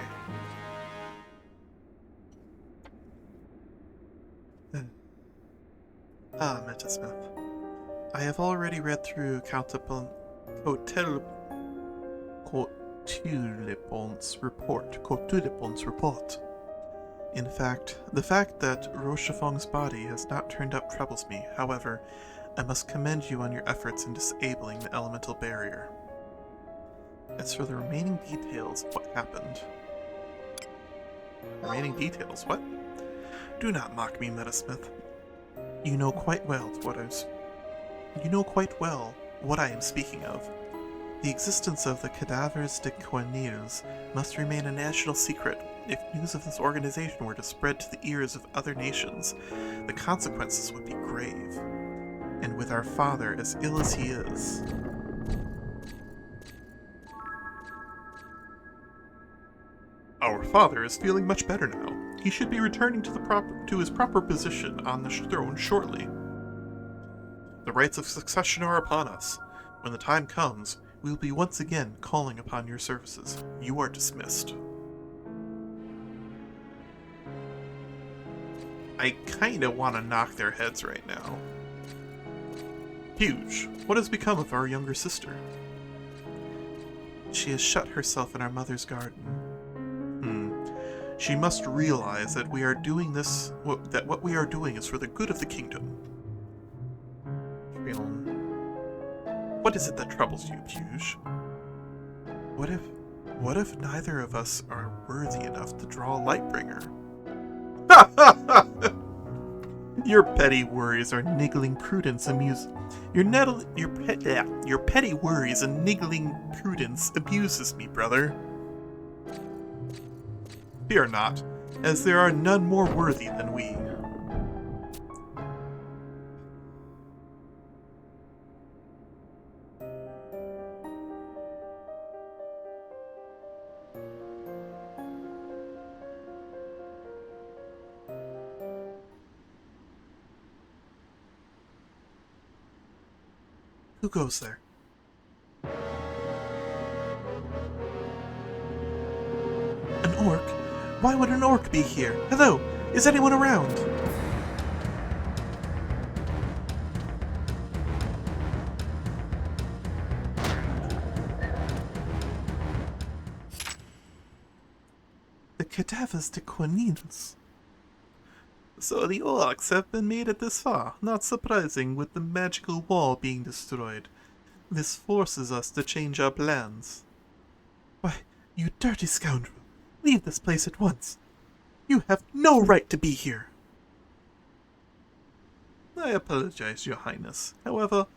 Metasmith. I have already read through Cotulipon's report. In fact, the fact that Rochefort's body has not turned up troubles me. However, I must commend you on your efforts in disabling the elemental barrier. As for the remaining details of what happened... Remaining details? What? Do not mock me, Metasmith. You know quite well what I am speaking of. The existence of the Cadavres de Cornils must remain a national secret. If news of this organization were to spread to the ears of other nations, the consequences would be grave. And with our father as ill as he is... Our father is feeling much better now. He should be returning to his proper position on the throne shortly. The rights of succession are upon us. When the time comes, We'll be once again calling upon your services. You are dismissed. I kinda want to knock their heads right now. Huge, what has become of our younger sister? She has shut herself in our mother's garden. She must realize that we are doing this, that what we are doing is for the good of the kingdom. What is it that troubles you, Huge? What if neither of us are worthy enough to draw a Lightbringer? Your petty worries are niggling prudence your petty worries and niggling prudence abuses me, brother. Fear not, as there are none more worthy than we. Who goes there? An orc? Why would an orc be here? Hello, is anyone around? The cadavers de Quinines. So the orcs have been made it this far. Not surprising with the magical wall being destroyed. This forces us to change our plans. Why, you dirty scoundrel! Leave this place at once. You have no right to be here. I apologize, Your Highness. However,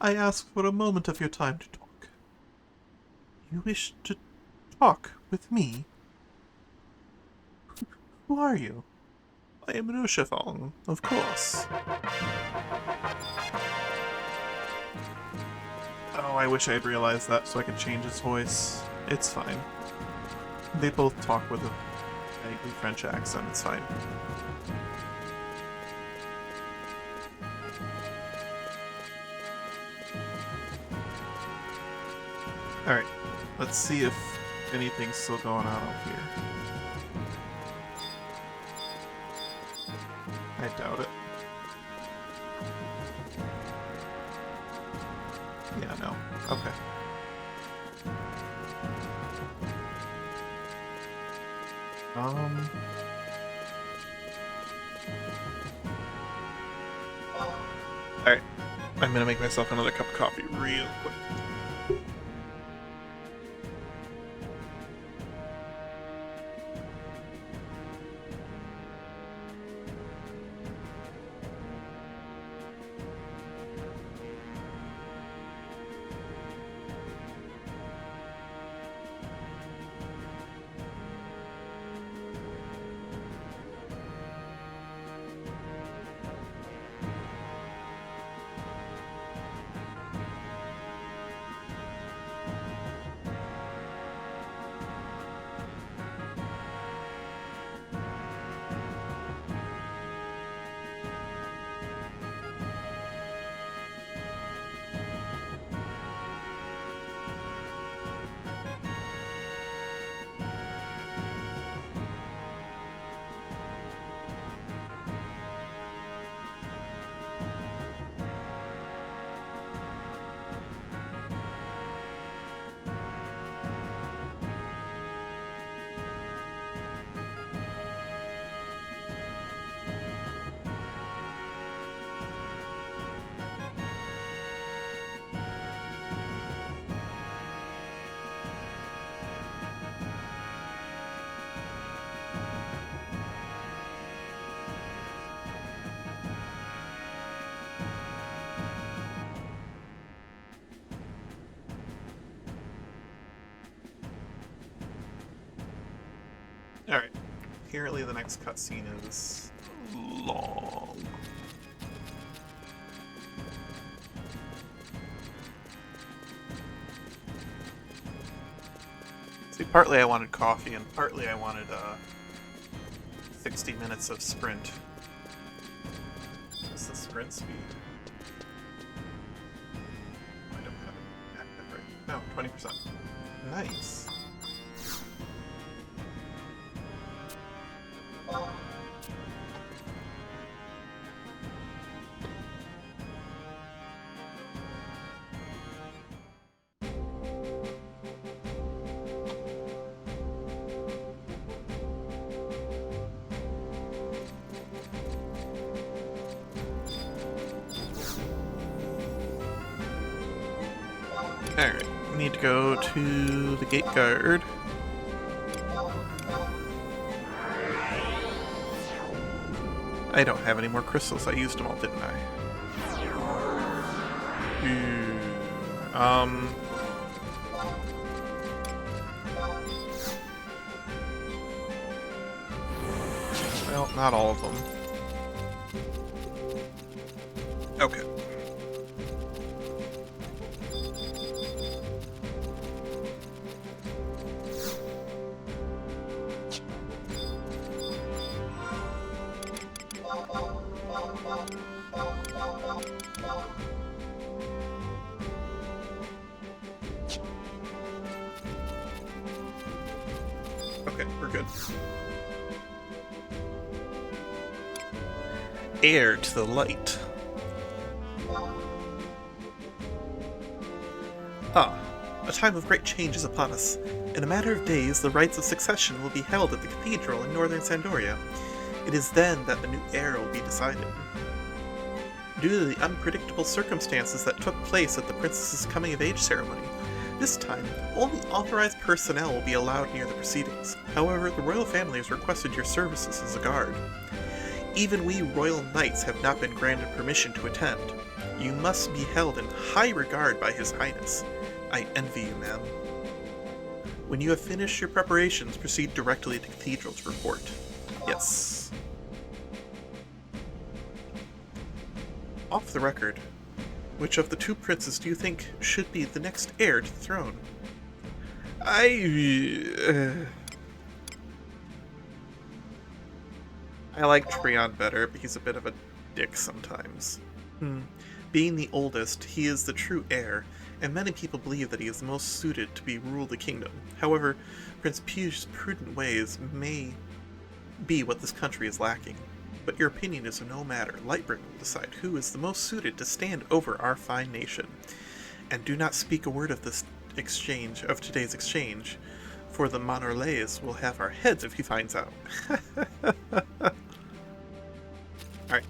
I ask for a moment of your time to talk. You wish to talk with me? Who are you? I am Rushafong, of course. Oh, I wish I had realized that so I could change his voice. It's fine. They both talk with a vaguely French accent, it's fine. Alright, let's see if anything's still going on up here. I doubt it. Yeah, no. Okay. Alright. I'm gonna make myself another cup of coffee real quick. Alright. Apparently the next cutscene is long. See, partly I wanted coffee and partly I wanted 60 minutes of sprint. What's the sprint speed? I don't have it right. No, 20%. Nice. Alright, we need to go to the gate guard. I don't have any more crystals. I used them all, didn't I? Well, not all of them. Okay. Okay, we're good. Heir to the light. Ah, a time of great change is upon us. In a matter of days, the rites of succession will be held at the cathedral in northern Sandoria. It is then that the new heir will be decided. Due to the unpredictable circumstances that took place at the princess's coming-of-age ceremony, this time, only authorized personnel will be allowed near the proceedings. However, the royal family has requested your services as a guard. Even we royal knights have not been granted permission to attend. You must be held in high regard by His Highness. I envy you, ma'am. When you have finished your preparations, proceed directly to the cathedral to report. Yes. Off the record, which of the two princes do you think should be the next heir to the throne? I like Treon better, but he's a bit of a dick sometimes. Being the oldest, he is the true heir, and many people believe that he is the most suited to rule the kingdom. However, Prince Pugh's prudent ways may be what this country is lacking. But your opinion is no matter. Lightbringer will decide who is the most suited to stand over our fine nation. And do not speak a word of this exchange, of today's exchange, for the Monorlays will have our heads if he finds out. Alright.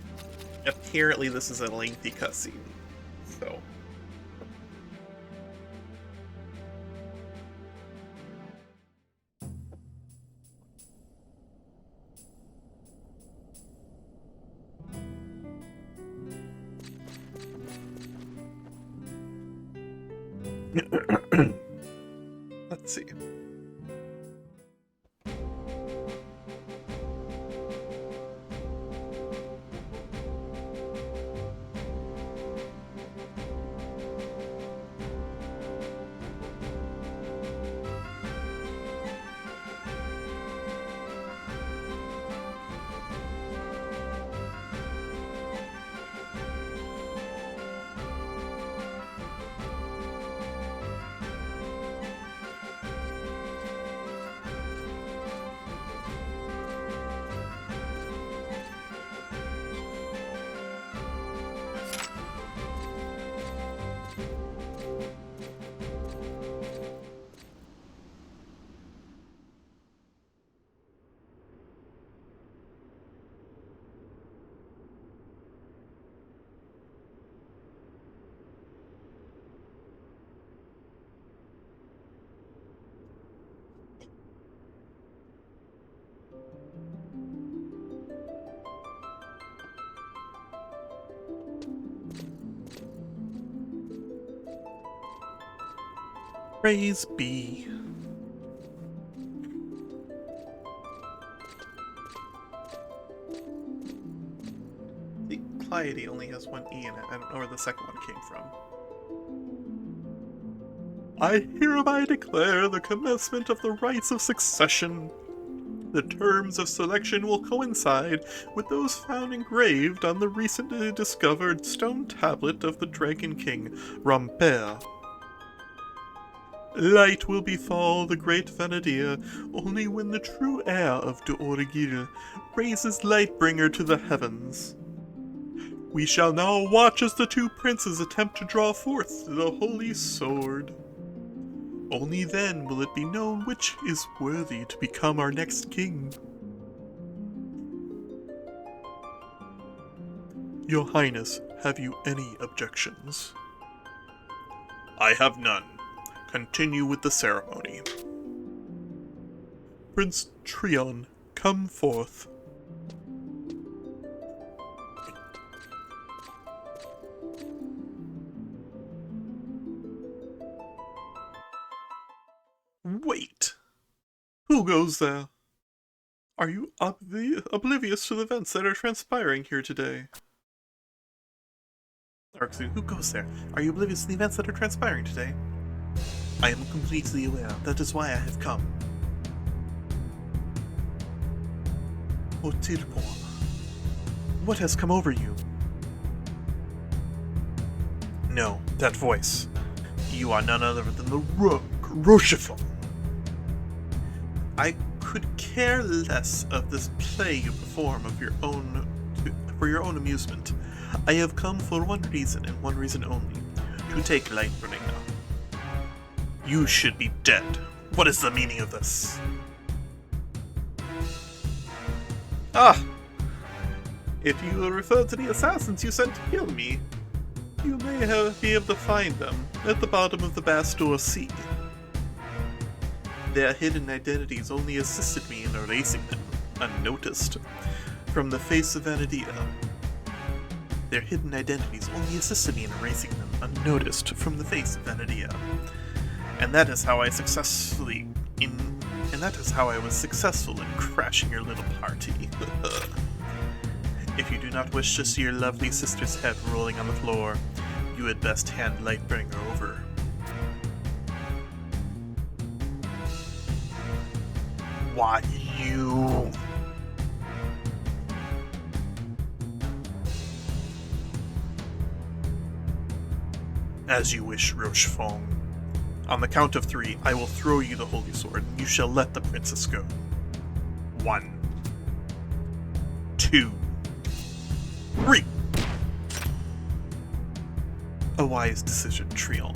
Apparently this is a lengthy cutscene. So. Let's see. Praise be. The Clyde only has one E in it. I don't know where the second one came from. I hereby declare the commencement of the rites of succession. The terms of selection will coincide with those found engraved on the recently discovered stone tablet of the Dragon King, Romper. Light will befall the great Vanadia only when the true heir of De Origil raises Lightbringer to the heavens. We shall now watch as the two princes attempt to draw forth the holy sword. Only then will it be known which is worthy to become our next king. Your Highness, have you any objections? I have none. Continue with the ceremony. Prince Trion, come forth. Wait! Who goes there? Are you oblivious to the events that are transpiring here today? Arxu, who goes there? Are you oblivious to the events that are transpiring today? I am completely aware. That is why I have come. Otirpon, what has come over you? No, that voice. You are none other than the rogue, Rochefort. I could care less of this play you perform for your own amusement. I have come for one reason, and one reason only. To take Lightbringer. You should be dead. What is the meaning of this? Ah! If you will refer to the assassins you sent to kill me, you may be able to find them at the bottom of the Bastor Sea. Their hidden identities only assisted me in erasing them, unnoticed, from the face of Vanadia. Their hidden identities only assisted me in erasing them, unnoticed, from the face of Vanadia. And that is how I was successful in crashing your little party. If you do not wish to see your lovely sister's head rolling on the floor, you had best hand Lightbringer over. Why, you... As you wish, Rochefort. On the count of 3, I will throw you the holy sword, and you shall let the princess go. 1, 2, 3. A wise decision, Trion.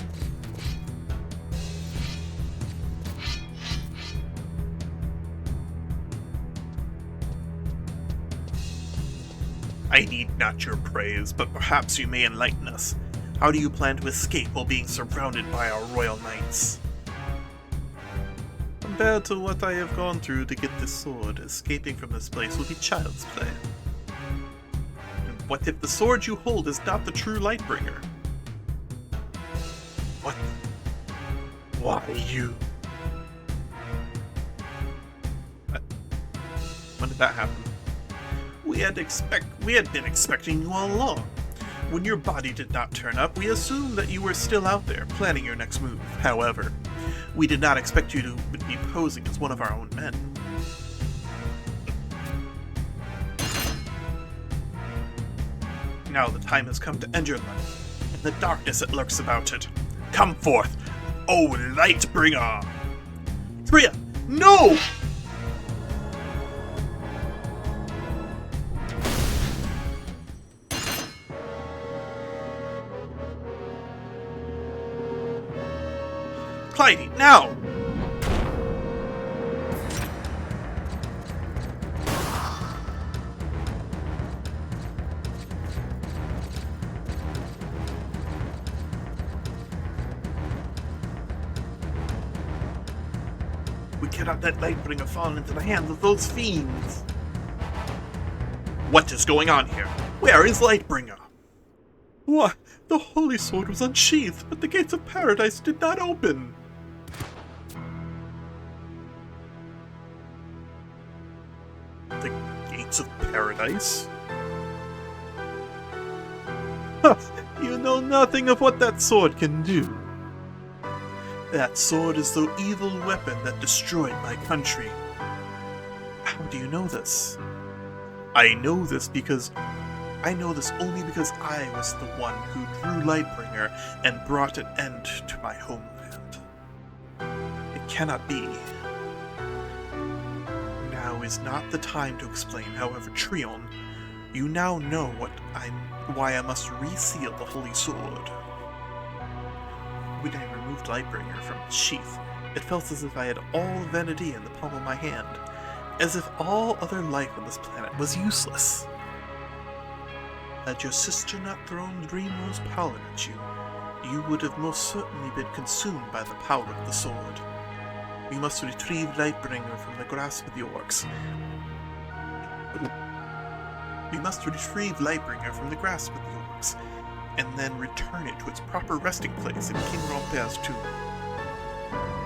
I need not your praise, but perhaps you may enlighten us. How do you plan to escape while being surrounded by our royal knights? Compared to what I have gone through to get this sword, escaping from this place will be child's play. And what if the sword you hold is not the true Lightbringer? What? Why you? When did that happen? We had been expecting you all along. When your body did not turn up, we assumed that you were still out there, planning your next move. However, we did not expect you to be posing as one of our own men. Now the time has come to end your life, and the darkness that lurks about it. Come forth, O Lightbringer! Tria, no! Clyde, now! We cannot let Lightbringer fall into the hands of those fiends. What is going on here? Where is Lightbringer? What? The holy sword was unsheathed, but the gates of paradise did not open. The gates of paradise? You know nothing of what that sword can do. That sword is the evil weapon that destroyed my country. How do you know this? I know this only because I was the one who drew Lightbringer and brought an end to my homeland. cannot be. Now is not the time to explain, however, Trion. You now know why I must reseal the Holy Sword. When I removed Lightbringer from its sheath, it felt as if I had all of Vanity in the palm of my hand, as if all other life on this planet was useless. Had your sister not thrown Dreamrose pollen at you, you would have most certainly been consumed by the power of the sword. We must retrieve Lightbringer from the grasp of the orcs. And then return it to its proper resting place in King Rompert's tomb.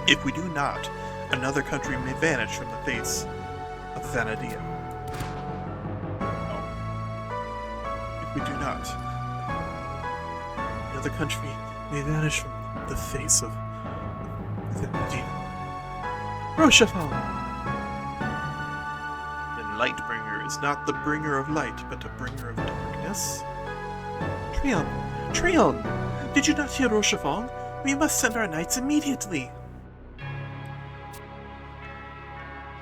If we do not, another country may vanish from the face of Vanadia. If we do not, another country may vanish from the face of Vanadia. Rochefort! Then Lightbringer is not the bringer of light, but a bringer of darkness? Trion! Did you not hear Rochefort? We must send our knights immediately!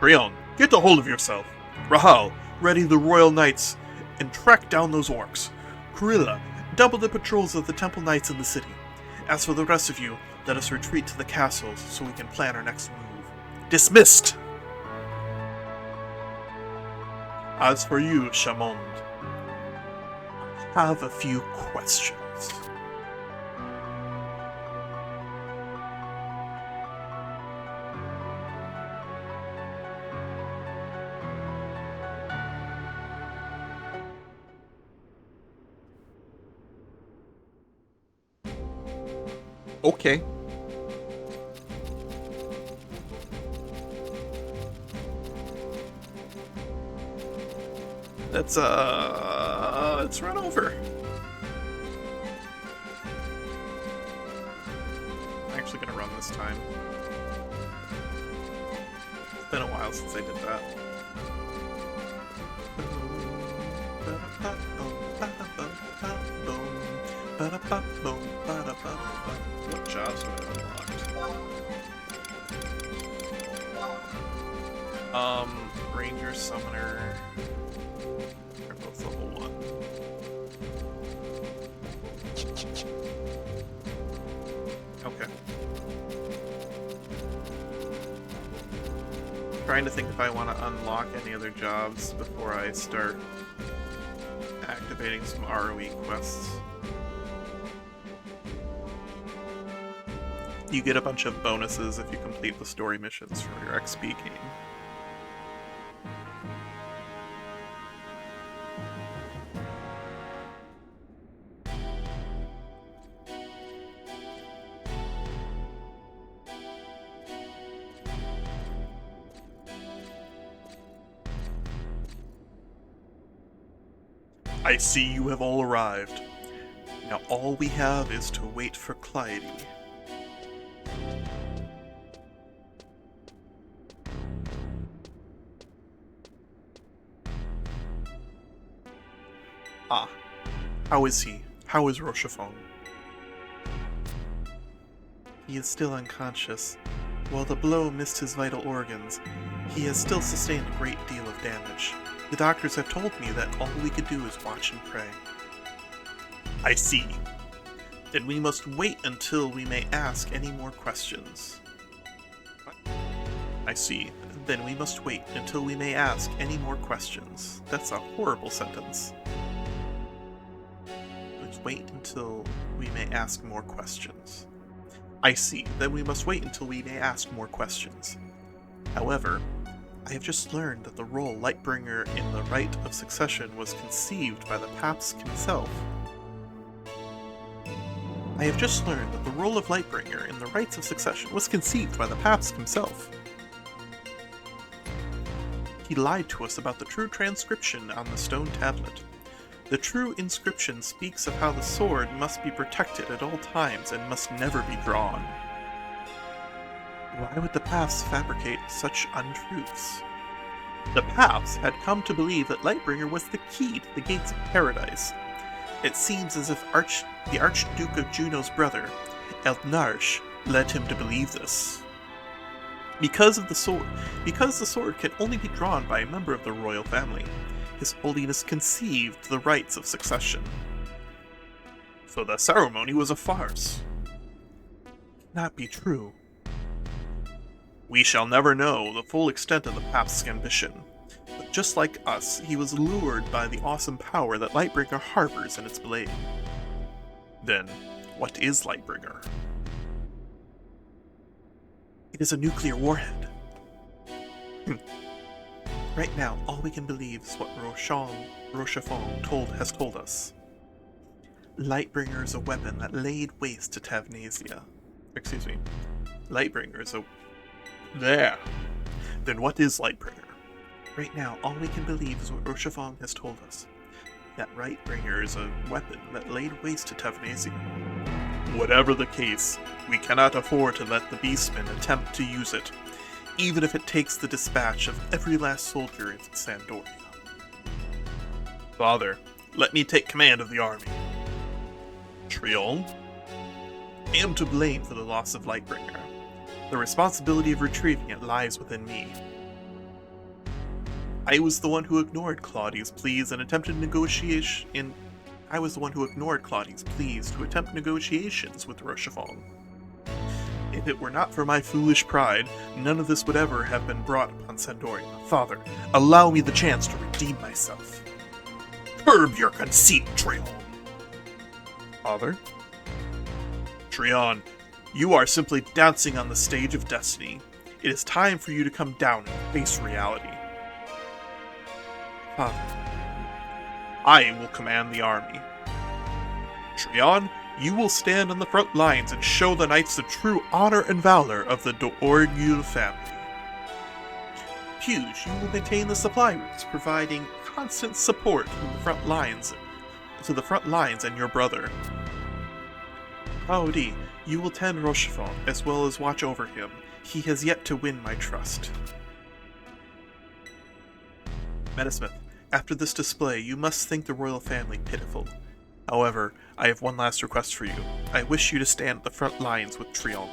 Trion, get a hold of yourself! Rahal, ready the royal knights and track down those orcs. Kurilla, double the patrols of the temple knights in the city. As for the rest of you, let us retreat to the castles so we can plan our next move. Dismissed! As for you, Chamond, I have a few questions. Okay. Let's run over. I'm actually gonna run this time. It's been a while since I did that. What jobs do I unlocked? Ranger, Summoner. They're both level 1. Okay. I'm trying to think if I want to unlock any other jobs before I start activating some ROE quests. You get a bunch of bonuses if you complete the story missions for your XP gain. I see you have all arrived. Now all we have is to wait for Clyde. Ah, how is he? How is Rochefort? He is still unconscious. While the blow missed his vital organs, he has still sustained a great deal of damage. The doctors have told me that all we could do is watch and pray. I see. Then we must wait until we may ask any more questions. What? I see. Then we must wait until we may ask any more questions. That's a horrible sentence. Let's wait until we may ask more questions. I see. Then we must wait until we may ask more questions. However, I have just learned that the role Lightbringer in the Rite of Succession was conceived by the Pabst himself. I have just learned that the role of Lightbringer in the Rites of Succession was conceived by the Pabst himself. He lied to us about the true transcription on the stone tablet. The true inscription speaks of how the sword must be protected at all times and must never be drawn. Why would the Pabst fabricate such untruths? The Pabst had come to believe that Lightbringer was the key to the gates of paradise. It seems as if the Archduke of Juno's brother, Eldnarch, led him to believe this. Because the sword can only be drawn by a member of the royal family, His Holiness conceived the rites of succession. So the ceremony was a farce. Cannot be true. We shall never know the full extent of the Papst's ambition, but just like us, he was lured by the awesome power that Lightbringer harbors in its blade. Then, what is Lightbringer? It is a nuclear warhead. Right now, all we can believe is what Rochefort has told us. Lightbringer is a weapon that laid waste to Tavnasia. Excuse me. Lightbringer is a... There! Then what is Lightbringer? Right now, all we can believe is what Rochefort has told us. That Lightbringer is a weapon that laid waste to Tavnasia. Whatever the case, we cannot afford to let the Beastmen attempt to use it, even if it takes the dispatch of every last soldier in Sandoria. Father, let me take command of the army. Triol? I am to blame for the loss of Lightbringer. The responsibility of retrieving it lies within me. I was the one who ignored Claudia's pleas and attempted negotiations with Rochefort. If it were not for my foolish pride, none of this would ever have been brought upon Sandoria. Father, allow me the chance to redeem myself. Curb your conceit, Trion. Father? Trion, you are simply dancing on the stage of destiny. It is time for you to come down and face reality. Father, I will command the army. Trion, you will stand on the front lines and show the knights the true honor and valor of the d'Orgule family. Puge, you will maintain the supply routes, providing constant support to the front lines and your brother. Paudi, you will tend Rochefort as well as watch over him. He has yet to win my trust. Metasmith, after this display, you must think the royal family pitiful. However, I have one last request for you. I wish you to stand at the front lines with Trion.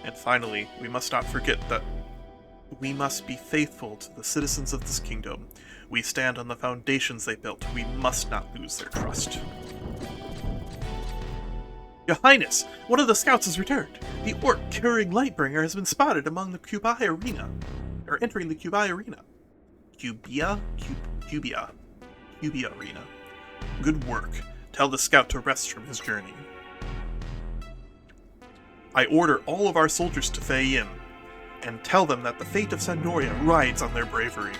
And finally, we must not forget that we must be faithful to the citizens of this kingdom. We stand on the foundations they built. We must not lose their trust. Your Highness, one of the scouts has returned. The orc carrying Lightbringer has been spotted among the Cubai arena. Or entering the Cubai arena. Cubia arena. Good work. Tell the scout to rest from his journey. I order all of our soldiers to Fei in, and tell them that the fate of Sandoria rides on their bravery.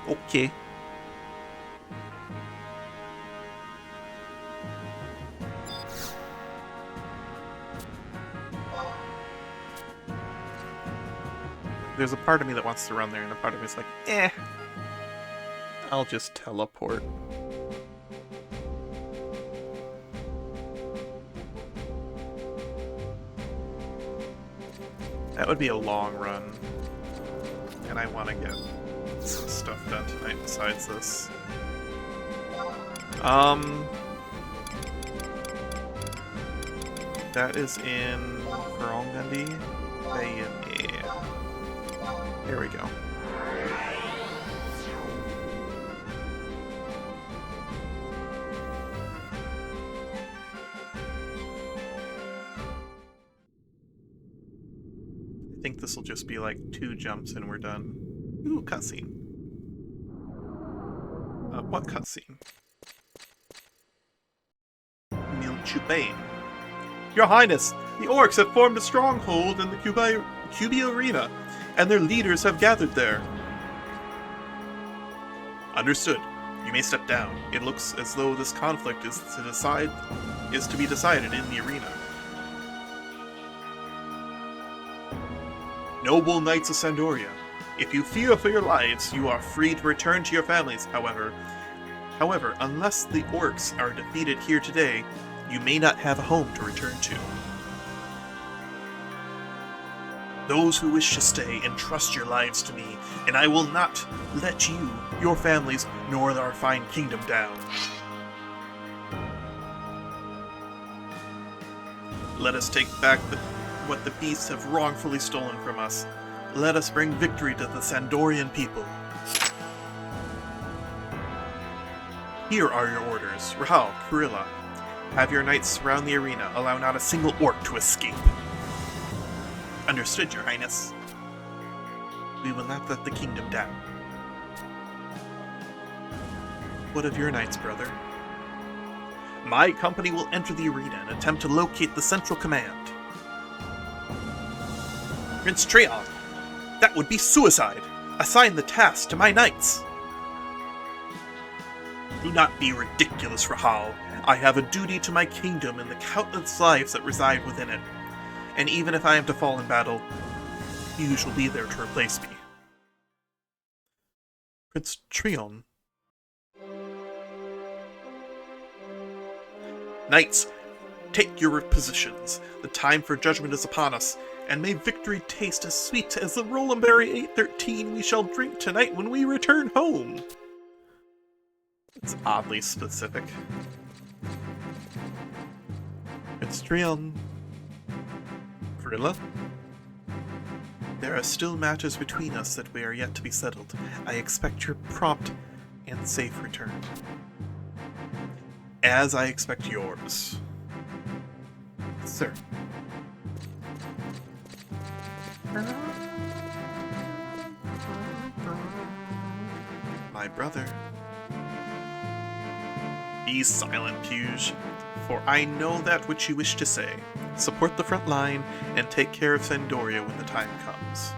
Okay. There's a part of me that wants to run there, and a part of me is like, I'll just teleport. That would be a long run, and I want to get some stuff done tonight besides this. That is in Ferongandi. There we go. I think this will just be like 2 jumps and we're done. Ooh, cutscene. What cutscene? Milchubane. Your Highness, the orcs have formed a stronghold in the Cubi arena, and their leaders have gathered there. Understood. You may step down. It looks as though this conflict is to be decided in the arena. Noble Knights of Sandoria, if you fear for your lives, you are free to return to your families, however, unless the orcs are defeated here today, you may not have a home to return to. Those who wish to stay, entrust your lives to me, and I will not let you, your families, nor our fine kingdom down. Let us take back what the beasts have wrongfully stolen from us. Let us bring victory to the Sandorian people. Here are your orders. Rahal, Kurilla. Have your knights surround the arena. Allow not a single orc to escape. Understood, Your Highness. We will not let the kingdom down. What of your knights, brother? My company will enter the arena and attempt to locate the central command. Prince Treon, that would be suicide. Assign the task to my knights. Do not be ridiculous, Rahal. I have a duty to my kingdom and the countless lives that reside within it. And even if I am to fall in battle, you shall be there to replace me. Prince Treon. Knights, take your positions. The time for judgment is upon us, and may victory taste as sweet as the Rolandberry 813 we shall drink tonight when we return home. It's oddly specific. It's Treon. Kurilla? There are still matters between us that we are yet to be settled. I expect your prompt and safe return. As I expect yours. Sir. My brother. Be silent, Puge, for I know that which you wish to say. Support the front line and take care of Sandoria when the time comes.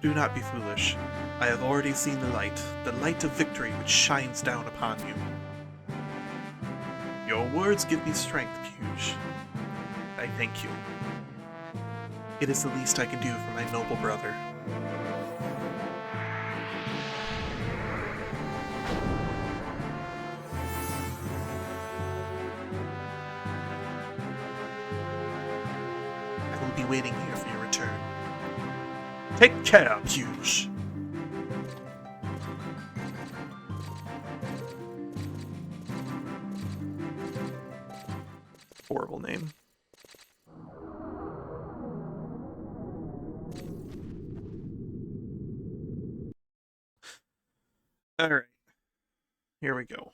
Do not be foolish. I have already seen the light of victory which shines down upon you. Your words give me strength, Puge. I thank you. It is the least I can do for my noble brother. I will be waiting here for your return. Take care, Puge. Horrible name. Alright. Here we go.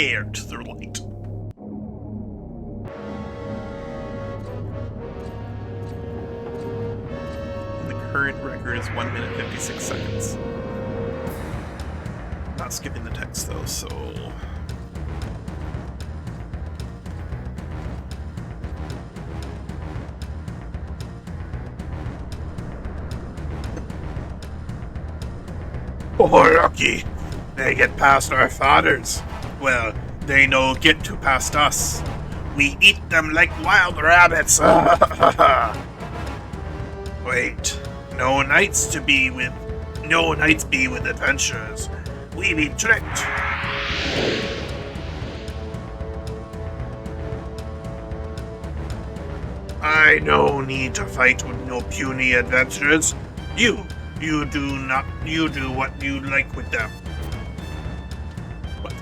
Heir to the light. And the current record is 1 minute 56 seconds. Not skipping the text though, so... Oh, lucky! They get past our fathers. Well, they no get to past us. We eat them like wild rabbits. Wait, no knights be with adventurers. We be tricked. I no need to fight with no puny adventurers. You do what you like with them. What?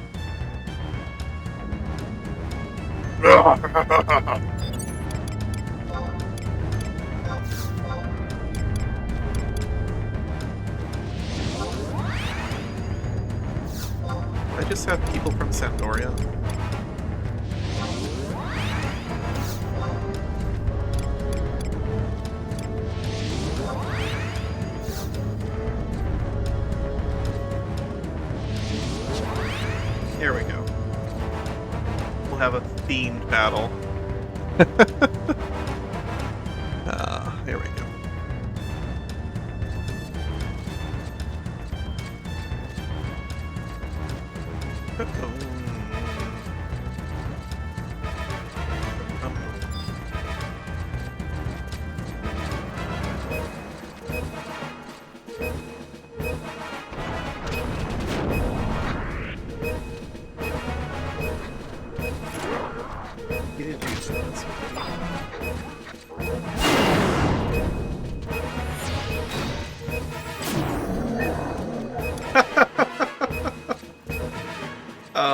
I just have people from Sandoria. Here we go. We'll have a themed battle. Here we go.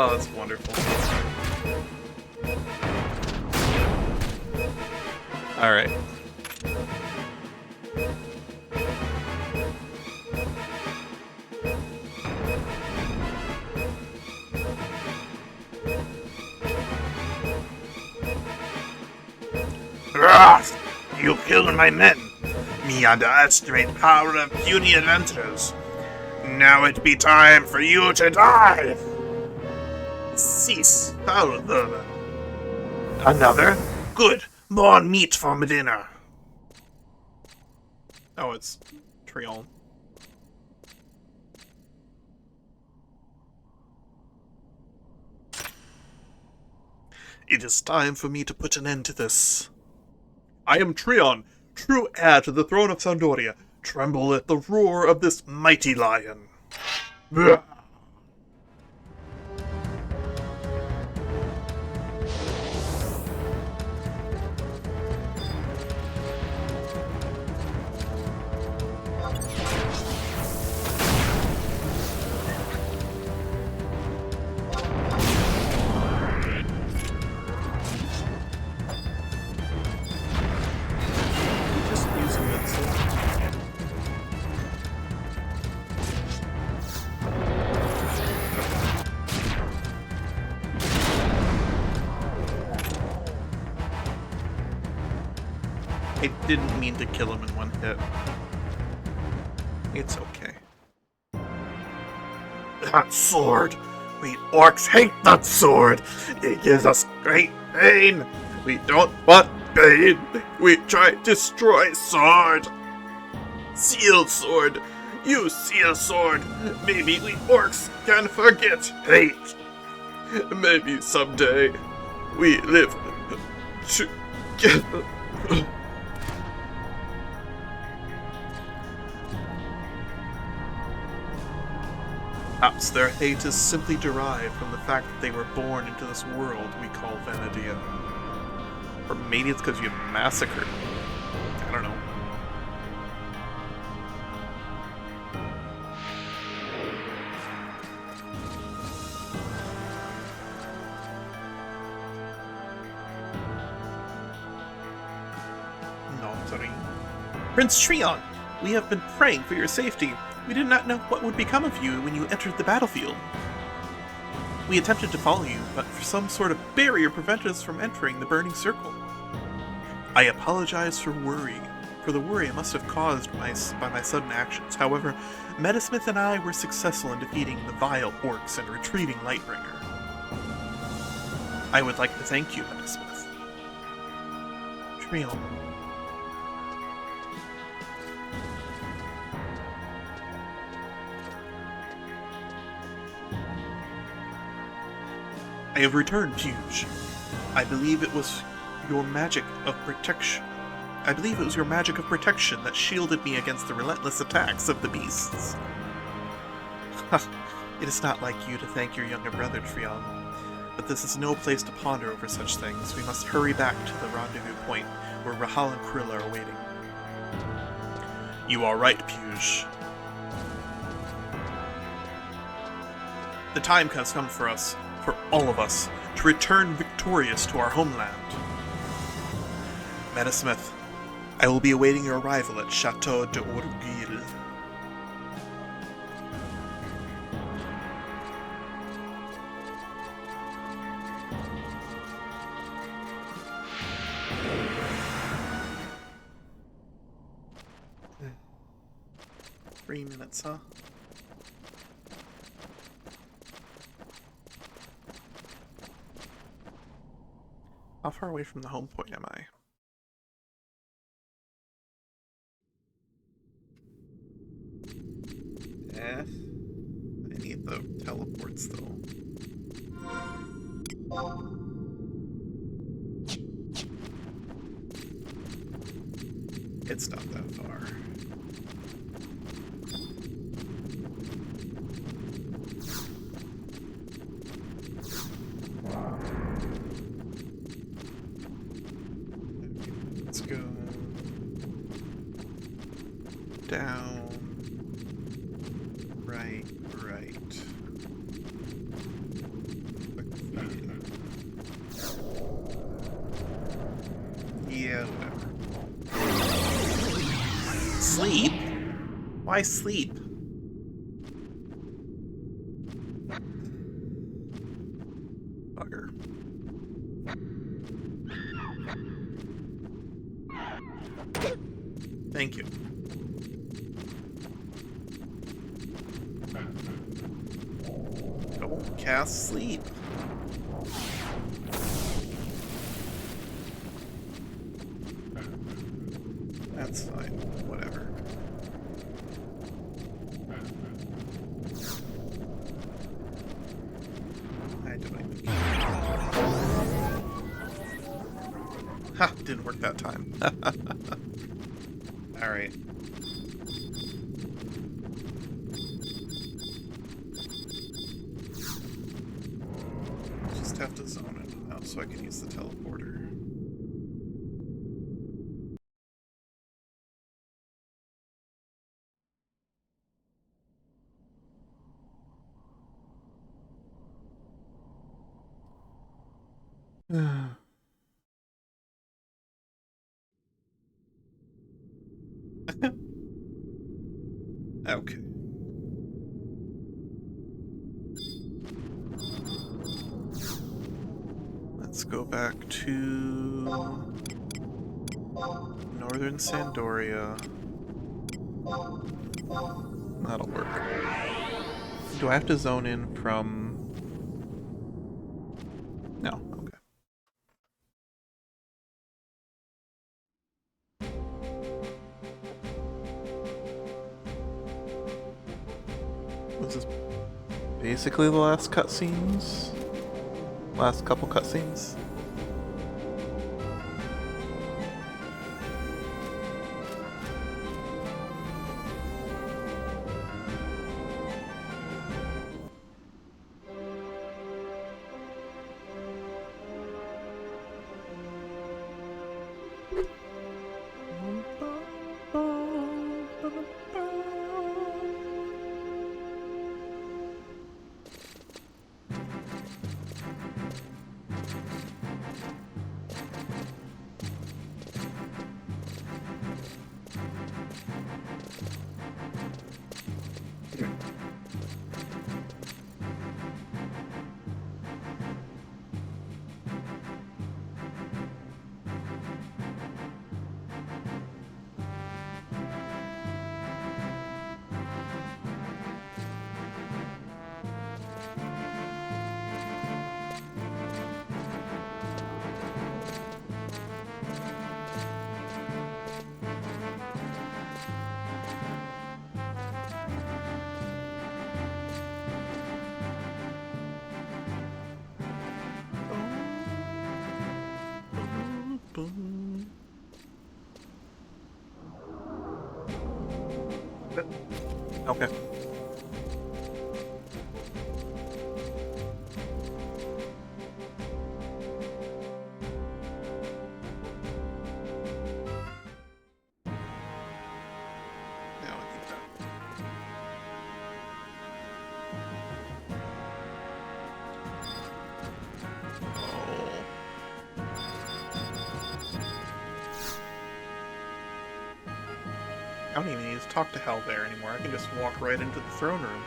Oh, that's wonderful. Alright. You killed my men. Me underestimate power of puny adventurers. Now it be time for you to die. Cease, foul vermin. Another? Good. More meat for my dinner. Oh, it's Trion. It is time for me to put an end to this. I am Trion, true heir to the throne of Sandoria. Tremble at the roar of this mighty lion. Just use a missile. I didn't mean to kill him in one hit. It's okay. That sword! We orcs hate that sword! It gives us great pain! We don't want pain! We try to destroy sword! Seal sword! You seal sword! Maybe we orcs can forget hate! Maybe someday we live together. Perhaps their hate is simply derived from the fact that they were born into this world we call Venedia. Or maybe it's because you massacred them. I don't know. No, sorry. Prince Trion, we have been praying for your safety. We did not know what would become of you when you entered the battlefield. We attempted to follow you, but for some sort of barrier prevented us from entering the burning circle. I apologize for the worry I must have caused by my sudden actions. However, Metasmith and I were successful in defeating the vile orcs and retrieving Lightbringer. I would like to thank you, Metasmith. Trion. I have returned, Fuge. I believe it was your magic of protection. I believe it was your magic of protection that shielded me against the relentless attacks of the beasts. It is not like you to thank your younger brother, Trion. But this is no place to ponder over such things. We must hurry back to the rendezvous point, where Rahal and Krill are awaiting. You are right, Fuge. The time has come for us, for all of us, to return victorious to our homeland. Metasmith, I will be awaiting your arrival at Chateau de Orgueil. Three minutes, huh? How far away from the home point am I? I need the teleports though. It's not that far. Let's go down. Right. Why sleep? Bugger. Thank you. Don't cast sleep. That's fine. Whatever. I don't even care. Ha! Didn't work that time. Alright. Just have to zone it out so I can use the teleporter. Okay. Let's go back to Northern Sandoria. That'll work. Do I have to zone in from... No, okay. Was this basically the last cutscenes? Last couple cutscenes? Okay. Now I need that. Oh. I don't even need to talk to Hell there anymore. I can just walk right into the throne room.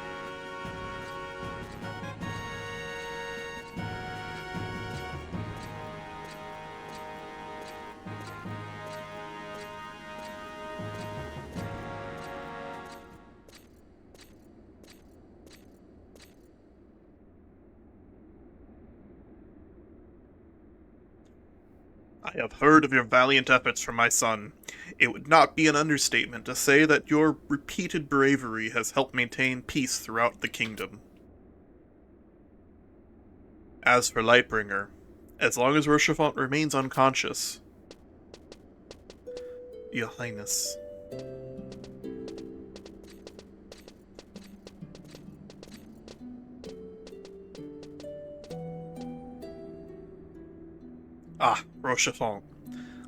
I have heard of your valiant efforts for my son. It would not be an understatement to say that your repeated bravery has helped maintain peace throughout the kingdom. As for Lightbringer, as long as Rochefort remains unconscious... Your Highness. Ah, Rochefort.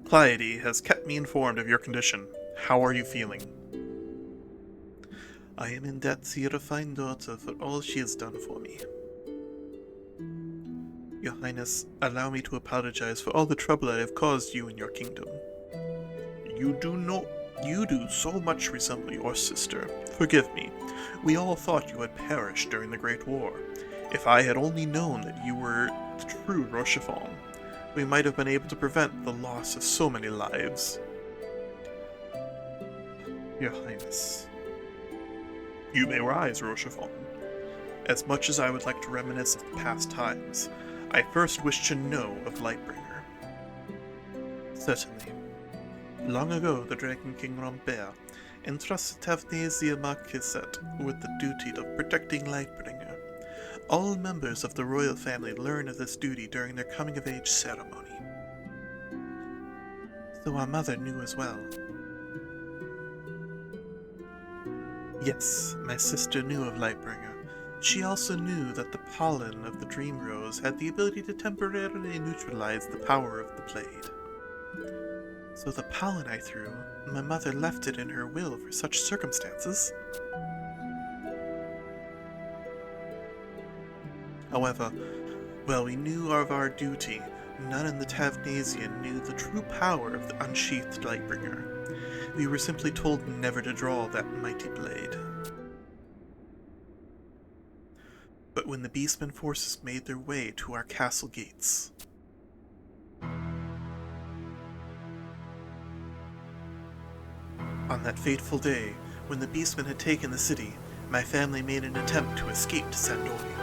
Clyde has kept me informed of your condition. How are you feeling? I am in debt to your fine daughter for all she has done for me. Your Highness, allow me to apologize for all the trouble I have caused you and your kingdom. You do not You do so much resemble your sister. Forgive me. We all thought you had perished during the Great War. If I had only known that you were the true Rochefort, we might have been able to prevent the loss of so many lives. Your Highness. You may rise, Rochefort. As much as I would like to reminisce of past times, I first wish to know of Lightbringer. Certainly. Long ago, the Dragon King Rambert entrusted Tavnesia Marquisette with the duty of protecting Lightbringer. All members of the royal family learn of this duty during their coming-of-age ceremony. So our mother knew as well. Yes, my sister knew of Lightbringer. She also knew that the pollen of the Dream Rose had the ability to temporarily neutralize the power of the blade. So the pollen I threw, my mother left it in her will for such circumstances. However, while we knew of our duty, none in the Tavnasian knew the true power of the unsheathed Lightbringer. We were simply told never to draw that mighty blade. But when the Beastmen forces made their way to our castle gates, on that fateful day, when the Beastmen had taken the city, my family made an attempt to escape to Sandoria.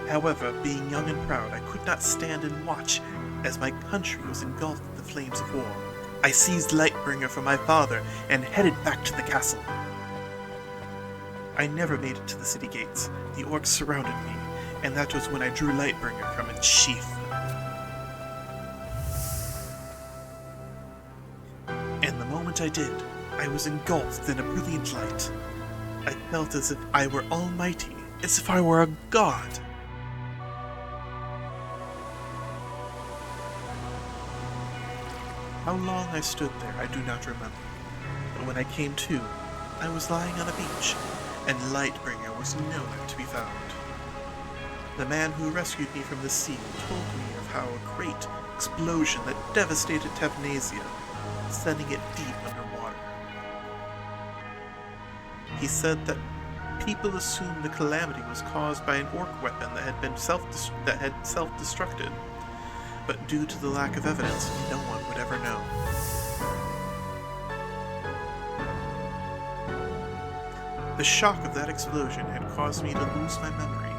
However, being young and proud, I could not stand and watch as my country was engulfed in the flames of war. I seized Lightbringer from my father and headed back to the castle. I never made it to the city gates. The orcs surrounded me, and that was when I drew Lightbringer from its sheath. And the moment I did, I was engulfed in a brilliant light. I felt as if I were almighty, as if I were a god. How long I stood there, I do not remember. But when I came to, I was lying on a beach, and Lightbringer was nowhere to be found. The man who rescued me from the sea told me of how a great explosion that devastated Tavnasia, sending it deep underwater. He said that people assumed the calamity was caused by an orc weapon that had self-destructed, but due to the lack of evidence, no one would ever know. The shock of that explosion had caused me to lose my memory,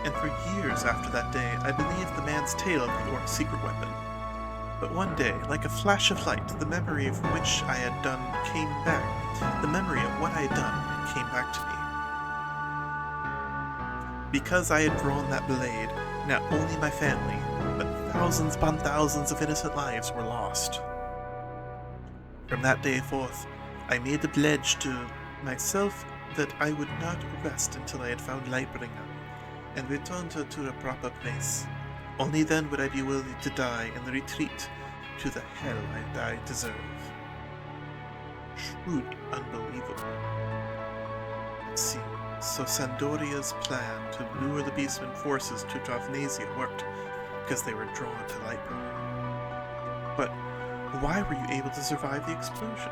and for years after that day, I believed the man's tale of the orc's secret weapon. But one day, like a flash of light, the memory of which I had done came back. The memory of what I had done came back to me. Because I had drawn that blade, not only my family, but thousands upon thousands of innocent lives were lost. From that day forth, I made the pledge to myself that I would not rest until I had found Lightbringer and returned her to her proper place. Only then would I be willing to die in the retreat to the hell I deserve. Truly unbelievable. Let's see. So Sandoria's plan to lure the Beastmen forces to Tavnasia worked, because they were drawn to Lightbringer. But why were you able to survive the explosion?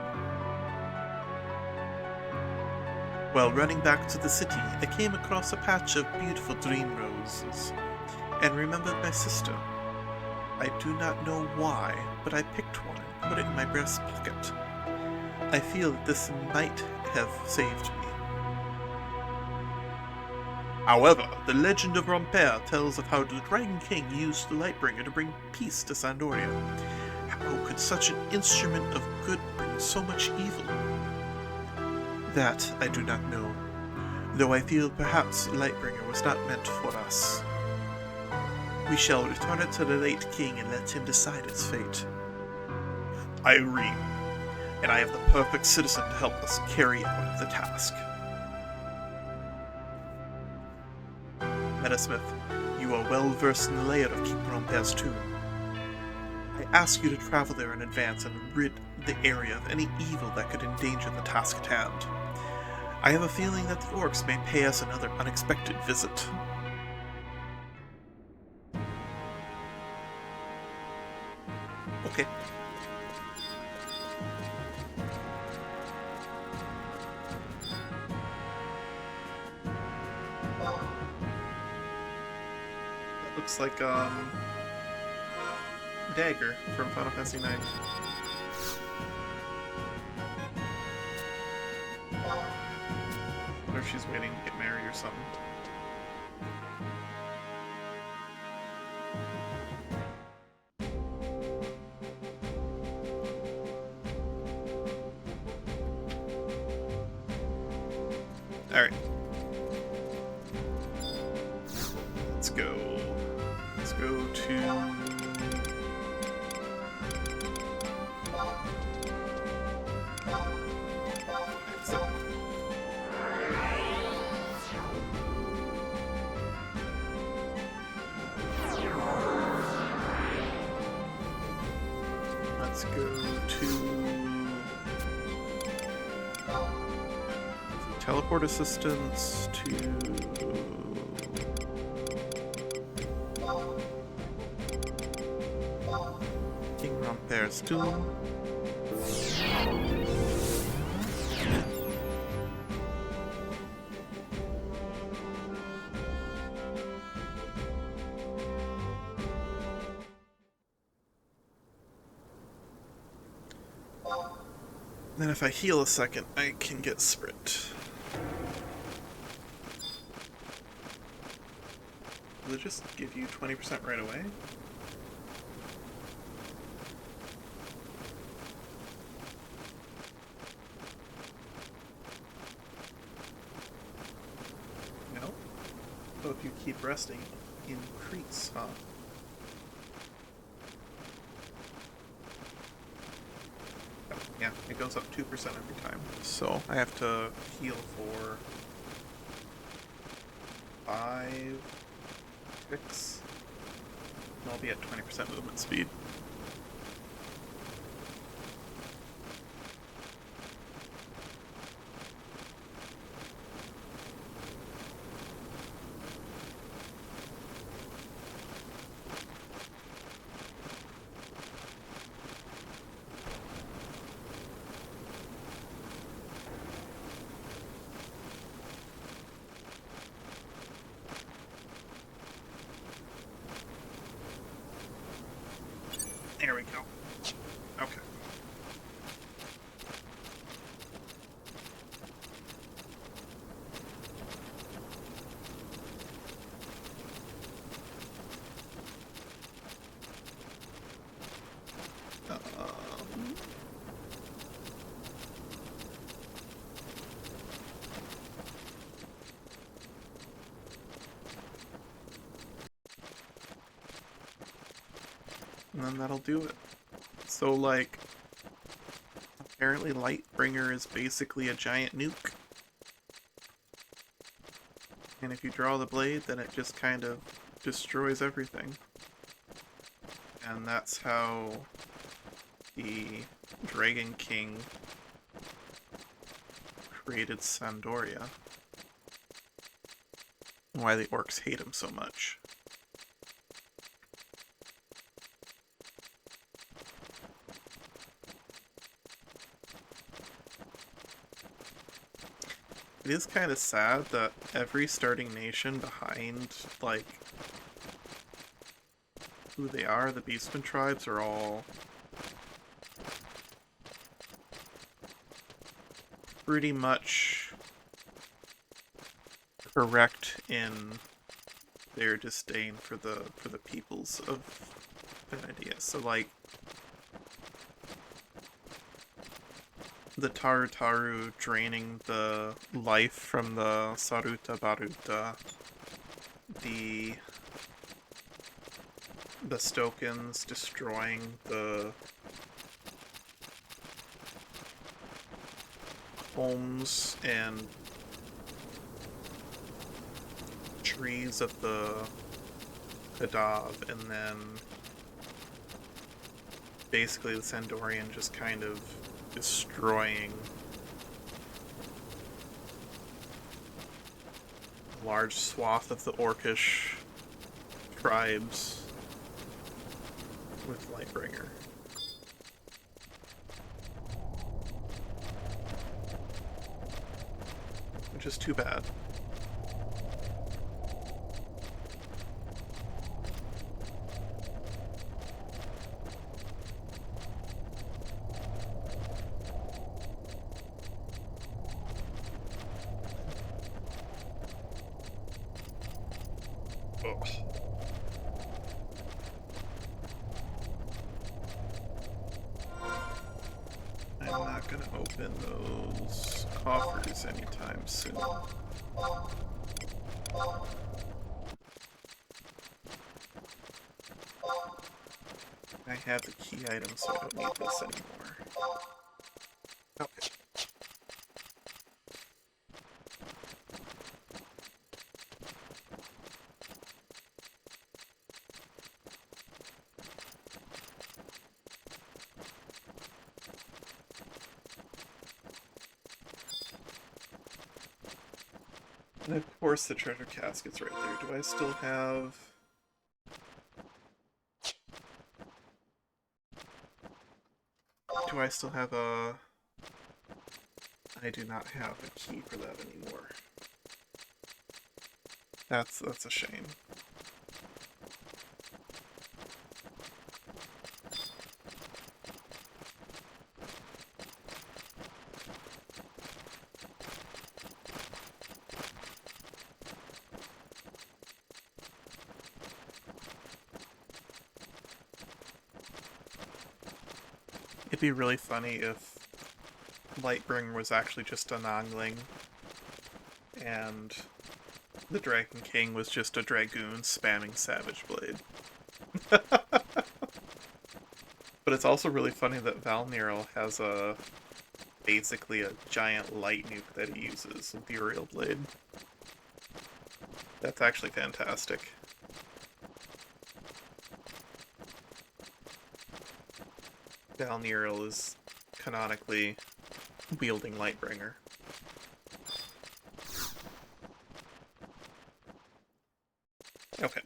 While running back to the city, I came across a patch of beautiful dream roses, and remembered my sister. I do not know why, but I picked one and put it in my breast pocket. I feel that this might have saved me. However, the legend of Rambert tells of how the Dragon King used the Lightbringer to bring peace to Sandoria. How could such an instrument of good bring so much evil? That I do not know, though I feel perhaps Lightbringer was not meant for us. We shall return it to the late king and let him decide its fate. I agree, and I am the perfect citizen to help us carry out the task. Metasmith, you are well versed in the layout of King Rampert's tomb. I ask you to travel there in advance and rid the area of any evil that could endanger the task at hand. I have a feeling that the orcs may pay us another unexpected visit. Okay. Looks like, Dagger from Final Fantasy IX. I wonder if she's waiting to get married or something. Alright. Let's go. Let's go to... exit. Let's go to... teleport assistance to... King Rompert's tomb. Then if I heal a second, I can get sprint. Will it just give you 20% right away? No? So if you keep resting, increase, huh? Oh, yeah, it goes up 2% every time. So I have to heal for 5... 6. And I'll be at 20% movement speed. There we go. Okay. And then that'll do it. So, like, apparently Lightbringer is basically a giant nuke. And if you draw the blade, then it just kind of destroys everything. And that's how the Dragon King created Sandoria. And why the orcs hate him so much. It is kind of sad that every starting nation behind, like, who they are, the Beastman tribes, are all pretty much correct in their disdain for the peoples of Venedia. So, like, the Taru draining the life from the Saruta Baruta, the Stokans destroying the homes and trees of the Kadav, and then basically the Sandorian just kind of destroying a large swath of the Orcish tribes with Lightbringer. Which is too bad. Oh. I'm not gonna open those coffers anytime soon. I have the key item, so I don't need this anymore. Okay. And of course the treasure casket's right there. Do I still have... Do I still have a... I do not have a key for that anymore. That's a shame. It'd be really funny if Lightbringer was actually just a Nongling, and the Dragon King was just a Dragoon spamming Savage Blade. But it's also really funny that Valnirel has basically a giant light nuke that he uses with the Uriel Blade. That's actually fantastic. Valnirel is canonically wielding Lightbringer. Okay.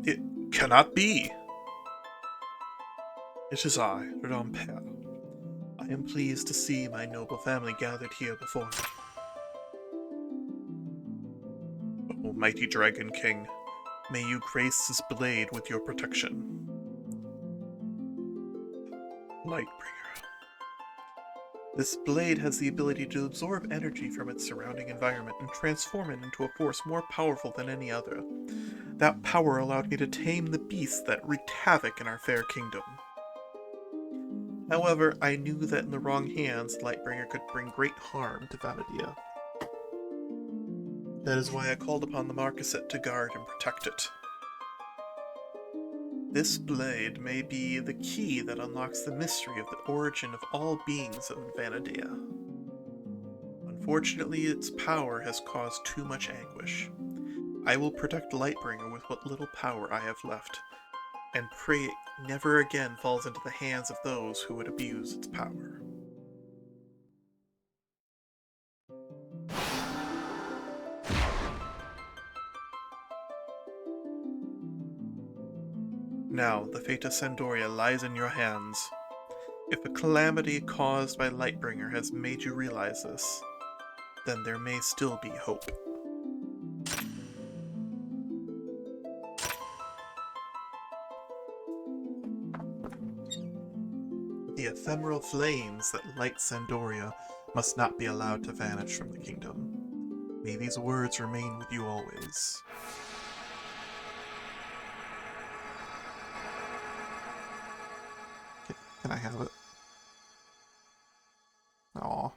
It cannot be! It is I, Ramper. I am pleased to see my noble family gathered here before me. O mighty Dragon King, may you grace this blade with your protection. Lightbringer. This blade has the ability to absorb energy from its surrounding environment and transform it into a force more powerful than any other. That power allowed me to tame the beasts that wreaked havoc in our fair kingdom. However, I knew that in the wrong hands, Lightbringer could bring great harm to Vanadia. That is why I called upon the Marquisate to guard and protect it. This blade may be the key that unlocks the mystery of the origin of all beings of Vanadia. Unfortunately, its power has caused too much anguish. I will protect Lightbringer with what little power I have left, and pray it never again falls into the hands of those who would abuse its power. Now, the fate of Sandoria lies in your hands. If a calamity caused by Lightbringer has made you realize this, then there may still be hope. The ephemeral flames that light Sandoria must not be allowed to vanish from the kingdom. May these words remain with you always. Can I have it? Aw.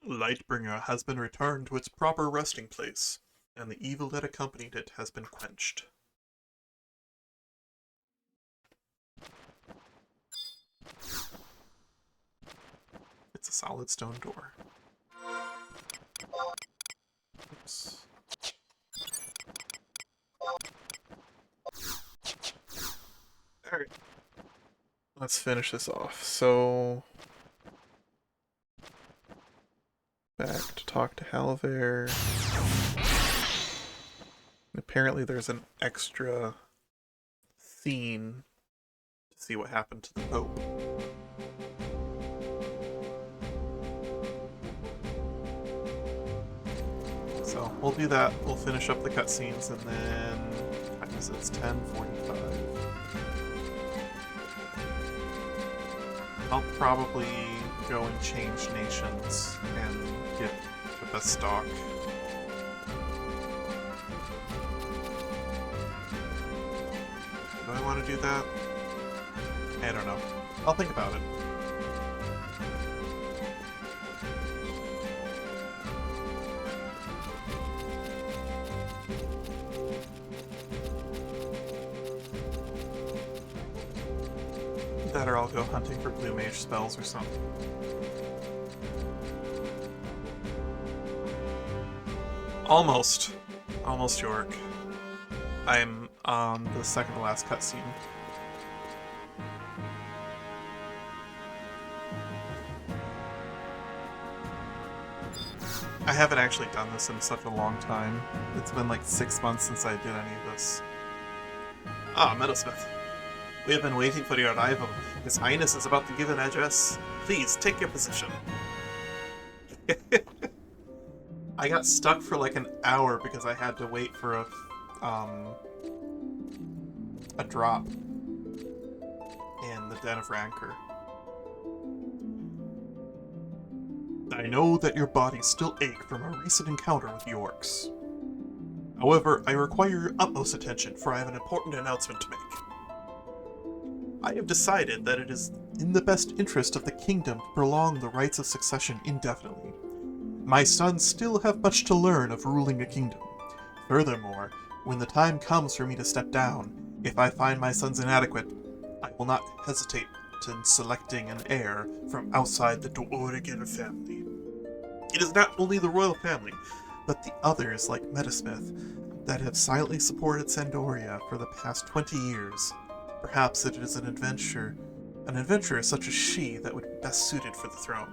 Lightbringer has been returned to its proper resting place, and the evil that accompanied it has been quenched. It's a solid stone door. Oops. Alright. Let's finish this off. So... back to talk to Halver. Apparently there's an extra scene to see what happened to the Pope. So we'll do that. We'll finish up the cutscenes and then I guess it's 10:45. I'll probably go and change nations and get the best stock. Do I want to do that? I don't know. I'll think about it. That or I'll go hunting for blue mage spells or something. Almost. Almost York. I'm on the second to last cutscene. I haven't actually done this in such a long time. It's been like 6 months since I did any of this. Ah, Meadowsmith. We have been waiting for your arrival. His Highness is about to give an address. Please, take your position. I got stuck for like an hour because I had to wait for a drop in the Den of Rancor. I know that your bodies still ache from our recent encounter with the orcs. However, I require your utmost attention, for I have an important announcement to make. I have decided that it is in the best interest of the kingdom to prolong the rights of succession indefinitely. My sons still have much to learn of ruling a kingdom. Furthermore, when the time comes for me to step down, if I find my sons inadequate, I will not hesitate in selecting an heir from outside the Dorigen family. It is not only the royal family, but the others like Meadowsmith that have silently supported Sandoria for the past 20 years. Perhaps it is an adventurer such as she that would be best suited for the throne.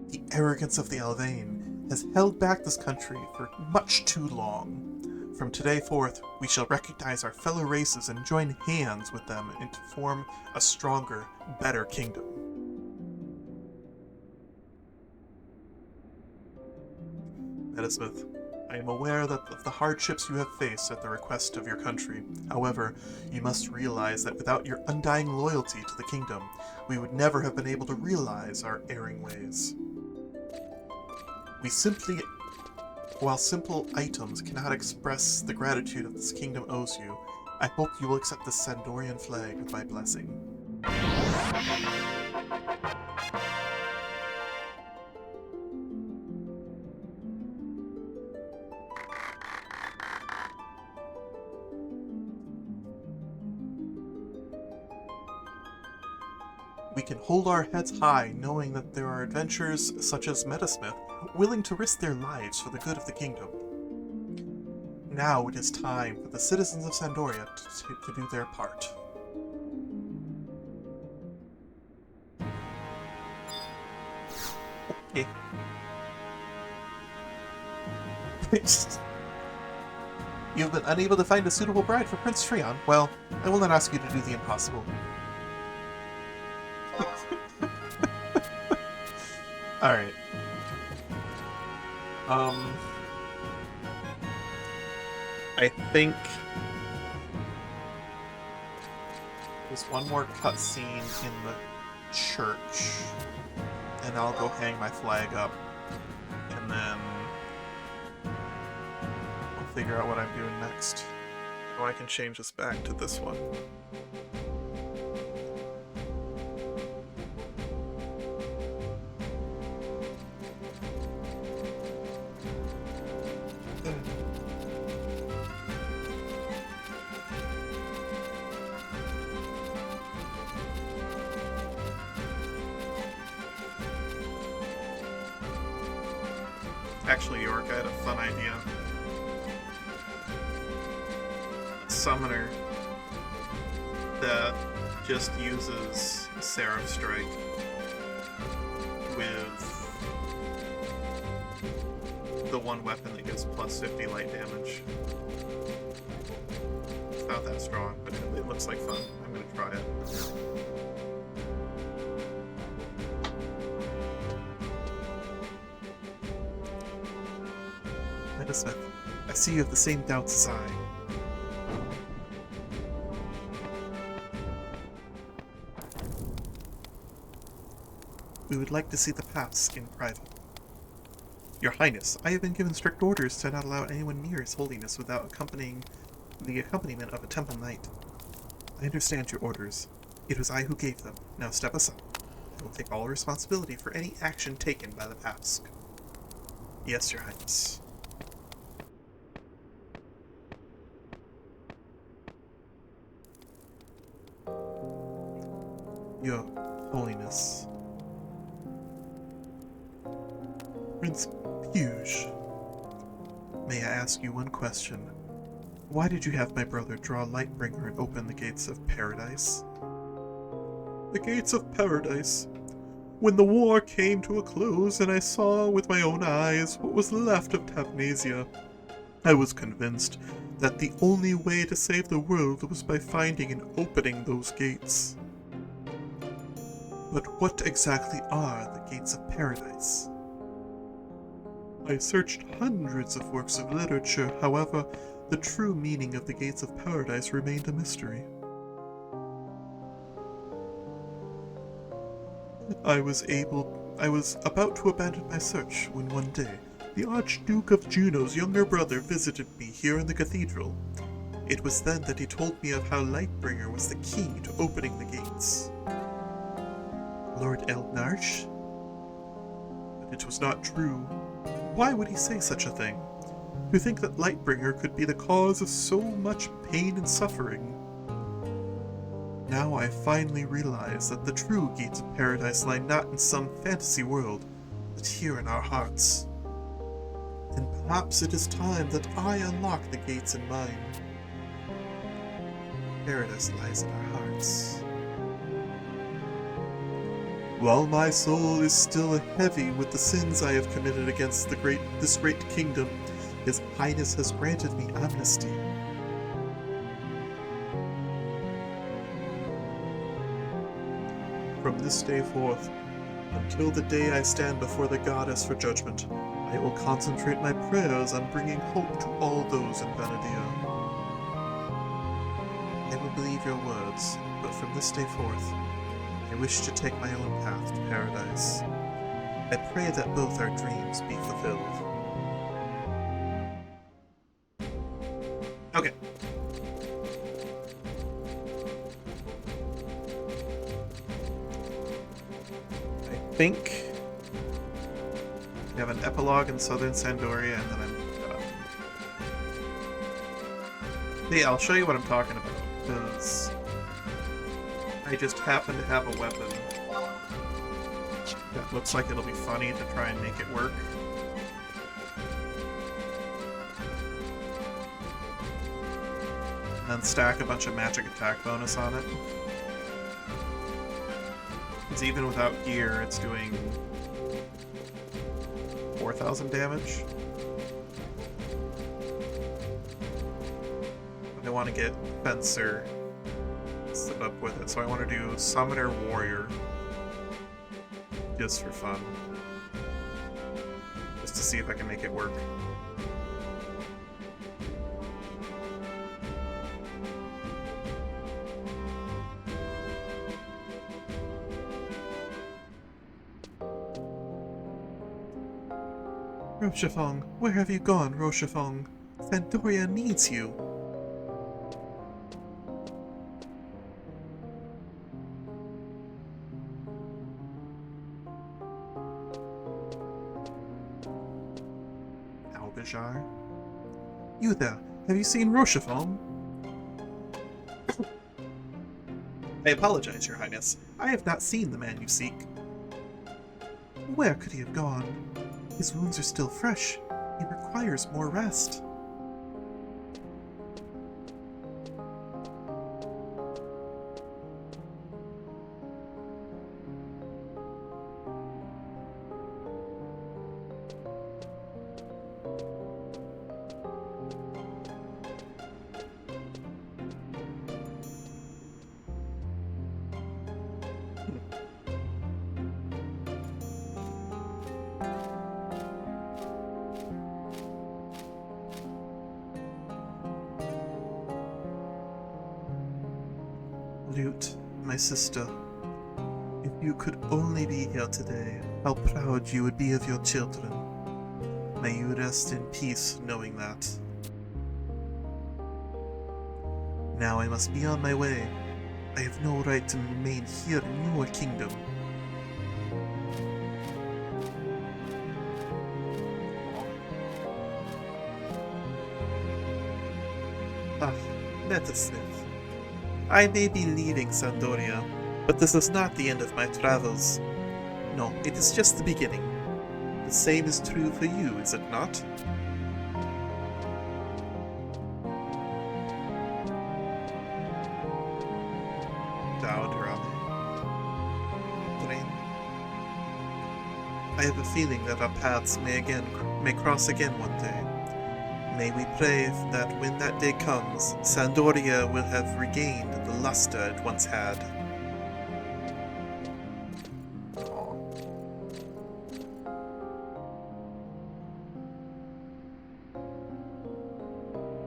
The arrogance of the Elvain has held back this country for much too long. From today forth, we shall recognize our fellow races and join hands with them and to form a stronger, better kingdom. Meadowsmith, I am aware of the hardships you have faced at the request of your country. However, you must realize that without your undying loyalty to the kingdom, we would never have been able to realize our erring ways. While simple items cannot express the gratitude of this kingdom owes you, I hope you will accept this Sandorian flag with my blessing. We can hold our heads high knowing that there are adventurers such as Meadowsmith willing to risk their lives for the good of the kingdom. Now it is time for the citizens of Sandoria to do their part. Okay. You've been unable to find a suitable bride for Prince Treon. Well, I will not ask you to do the impossible. Alright. I think there's one more cutscene in the church, and I'll go hang my flag up, and then I'll figure out what I'm doing next. So I can change this back to this one. Actually, York, I had a fun idea. Summoner that just uses Seraph Strike with the one weapon that gives plus 50 light damage. It's not that strong, but it looks like fun. I'm gonna try it. Metasmith, I see you have the same doubts as I. We would like to see the paths in private. Your Highness, I have been given strict orders to not allow anyone near His Holiness without the accompaniment of a temple knight. I understand your orders. It was I who gave them. Now step aside. I will take all responsibility for any action taken by the Pask. Yes, Your Highness. Your Holiness. Prince Puge, may I ask you one question? Why did you have my brother draw Lightbringer and open the gates of paradise? The gates of paradise. When the war came to a close and I saw with my own eyes what was left of Tavnasia, I was convinced that the only way to save the world was by finding and opening those gates. But what exactly are the gates of paradise? I searched hundreds of works of literature, however, the true meaning of the gates of paradise remained a mystery. I was about to abandon my search when one day, the Archduke of Juno's younger brother visited me here in the cathedral. It was then that he told me of how Lightbringer was the key to opening the gates. Lord Eldnarch? But it was not true. Why would he say such a thing? To think that Lightbringer could be the cause of so much pain and suffering. Now I finally realize that the true gates of paradise lie not in some fantasy world, but here in our hearts. And perhaps it is time that I unlock the gates in mine. Paradise lies in our hearts. While my soul is still heavy with the sins I have committed against this great kingdom, His Highness has granted me amnesty. From this day forth, until the day I stand before the goddess for judgment, I will concentrate my prayers on bringing hope to all those in Vanadia. I will believe your words, but from this day forth, I wish to take my own path to paradise. I pray that both our dreams be fulfilled. Okay. I think we have an epilogue in southern Sandoria, and then I'm done. Yeah, I'll show you what I'm talking about, because I just happen to have a weapon that looks like it'll be funny to try and make it work. And then stack a bunch of magic attack bonus on it. Because even without gear, it's doing 4,000 damage. But I want to get Fencer set up with it, so I want to do Summoner Warrior. Just for fun. Just to see if I can make it work. Rochefong, where have you gone, Rochefong? Fandoria needs you. Albajar? You there, have you seen Rochefong? I apologize, Your Highness. I have not seen the man you seek. Where could he have gone? His wounds are still fresh. He requires more rest. Lute, my sister, if you could only be here today, how proud you would be of your children. May you rest in peace knowing that. Now I must be on my way. I have no right to remain here in your kingdom. Ah, Metasmith. I may be leaving Sandoria, but this is not the end of my travels. No, it is just the beginning. The same is true for you, is it not? Daudrame. Drain. I have a feeling that our paths may cross again one day. May we pray that when that day comes, Sandoria will have regained the luster it once had.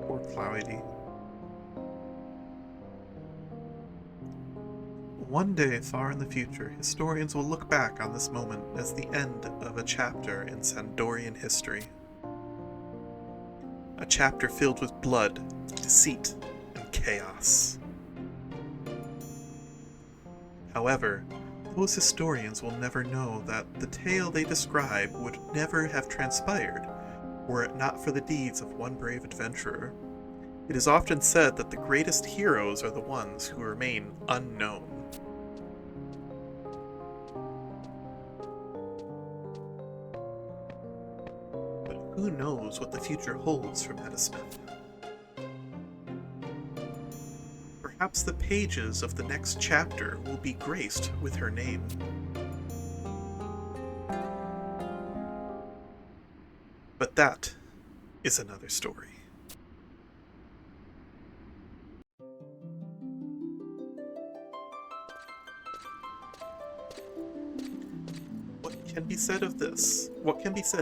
Poor Cloudy. One day, far in the future, historians will look back on this moment as the end of a chapter in Sandorian history. A chapter filled with blood, deceit, and chaos. However, those historians will never know that the tale they describe would never have transpired were it not for the deeds of one brave adventurer. It is often said that the greatest heroes are the ones who remain unknown. But who knows what the future holds for Metasmith? Perhaps the pages of the next chapter will be graced with her name. But that is another story. What can be said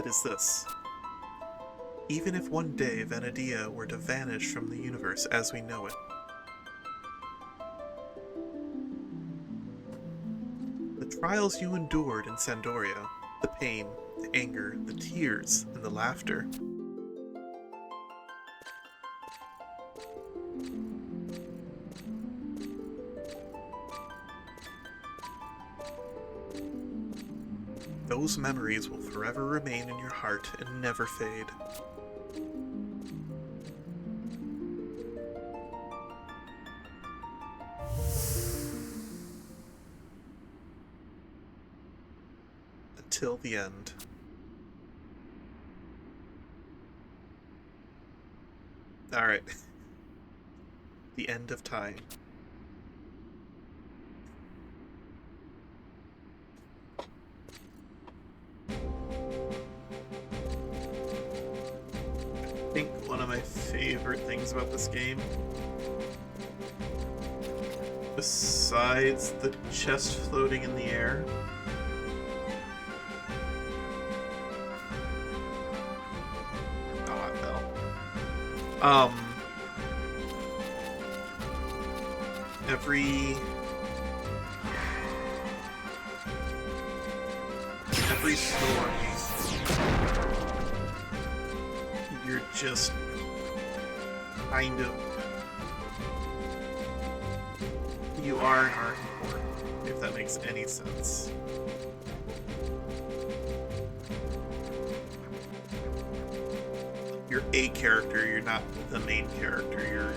is this. Even if one day Venadia were to vanish from the universe as we know it, the trials you endured in Sandoria, the pain, the anger, the tears, and the laughter, those memories will forever remain in your heart and never fade. Until the end. Alright. The end of time. I think one of my favorite things about this game, besides the chest floating in the air, every story, you're just kind of, you are an Archiport, if that makes any sense. You're a character, you're not the main character, you're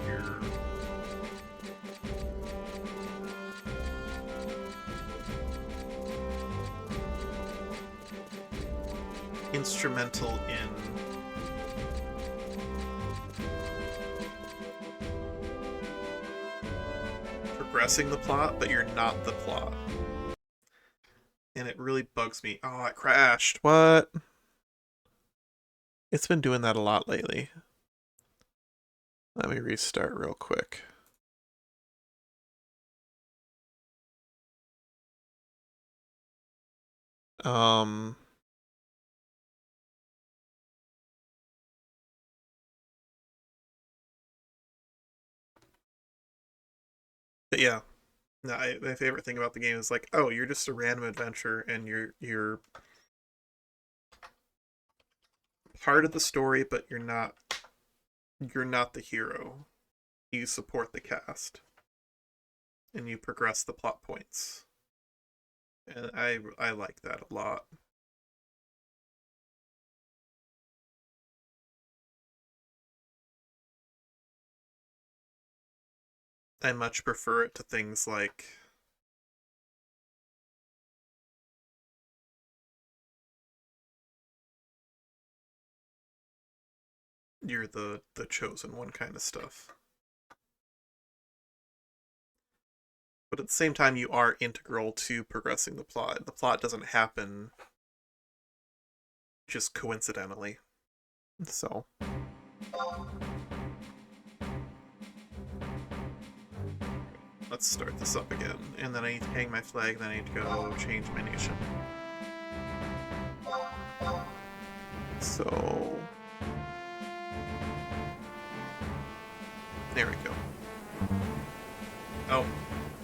instrumental in progressing the plot, but you're not the plot. And it really bugs me. Oh, it crashed. What? It's been doing that a lot lately. Let me restart real quick. Um... But yeah, No, my favorite thing about the game is like, oh, you're just a random adventure, and you're part of the story, but you're not the hero. You support the cast, and you progress the plot points, and I like that a lot. I much prefer it to things like you're the chosen one kind of stuff. But at the same time, you are integral to progressing the plot. The plot doesn't happen just coincidentally. So, let's start this up again. And then I need to hang my flag, then I need to go change my nation. So, there we go. Oh,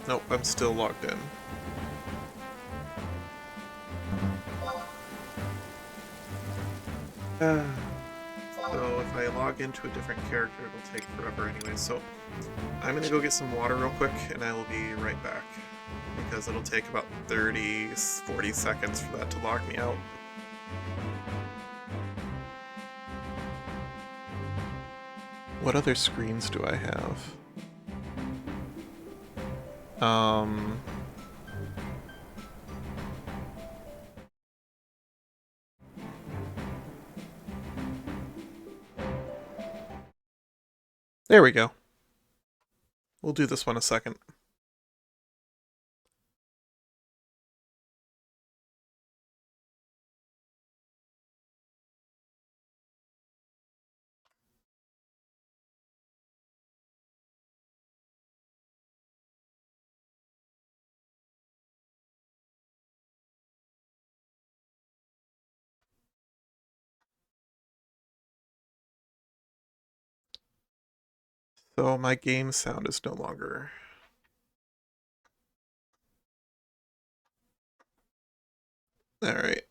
nope, I'm still logged in. So if I log into a different character, it'll take forever anyway. So I'm gonna go get some water real quick, and I will be right back. Because it'll take about 30, 40 seconds for that to log me out. What other screens do I have? There we go. We'll do this one a second. So my game sound is no longer... Alright.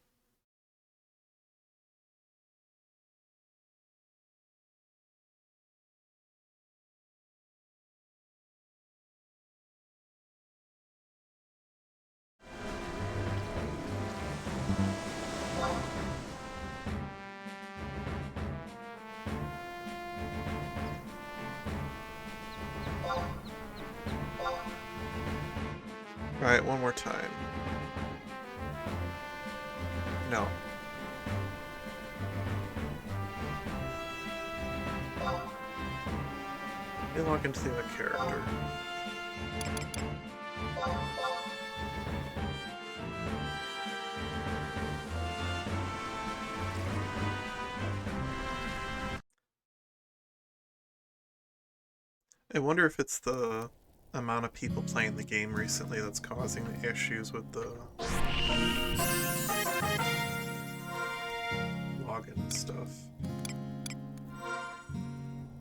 Alright, one more time. No. Let me log into the other character. I wonder if it's the amount of people playing the game recently that's causing the issues with the login stuff.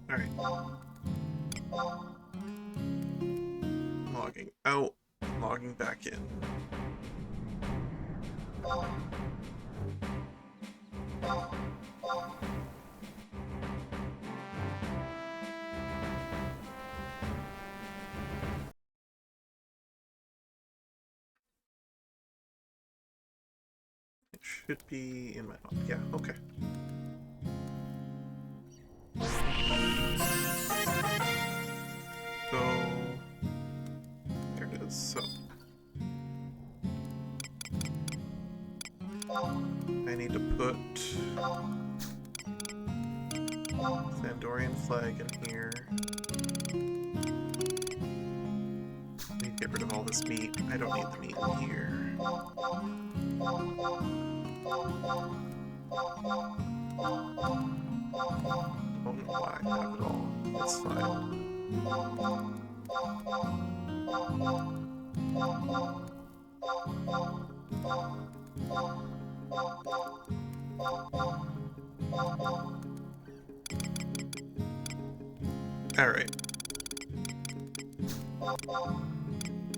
Alright. Logging out, logging back in. It should be in my... Yeah, okay. So... There it is, so... I need to put... Sandorian flag in here. I need to get rid of all this meat. I don't need the meat in here. Don't know why I have it all. That's fine. Alright.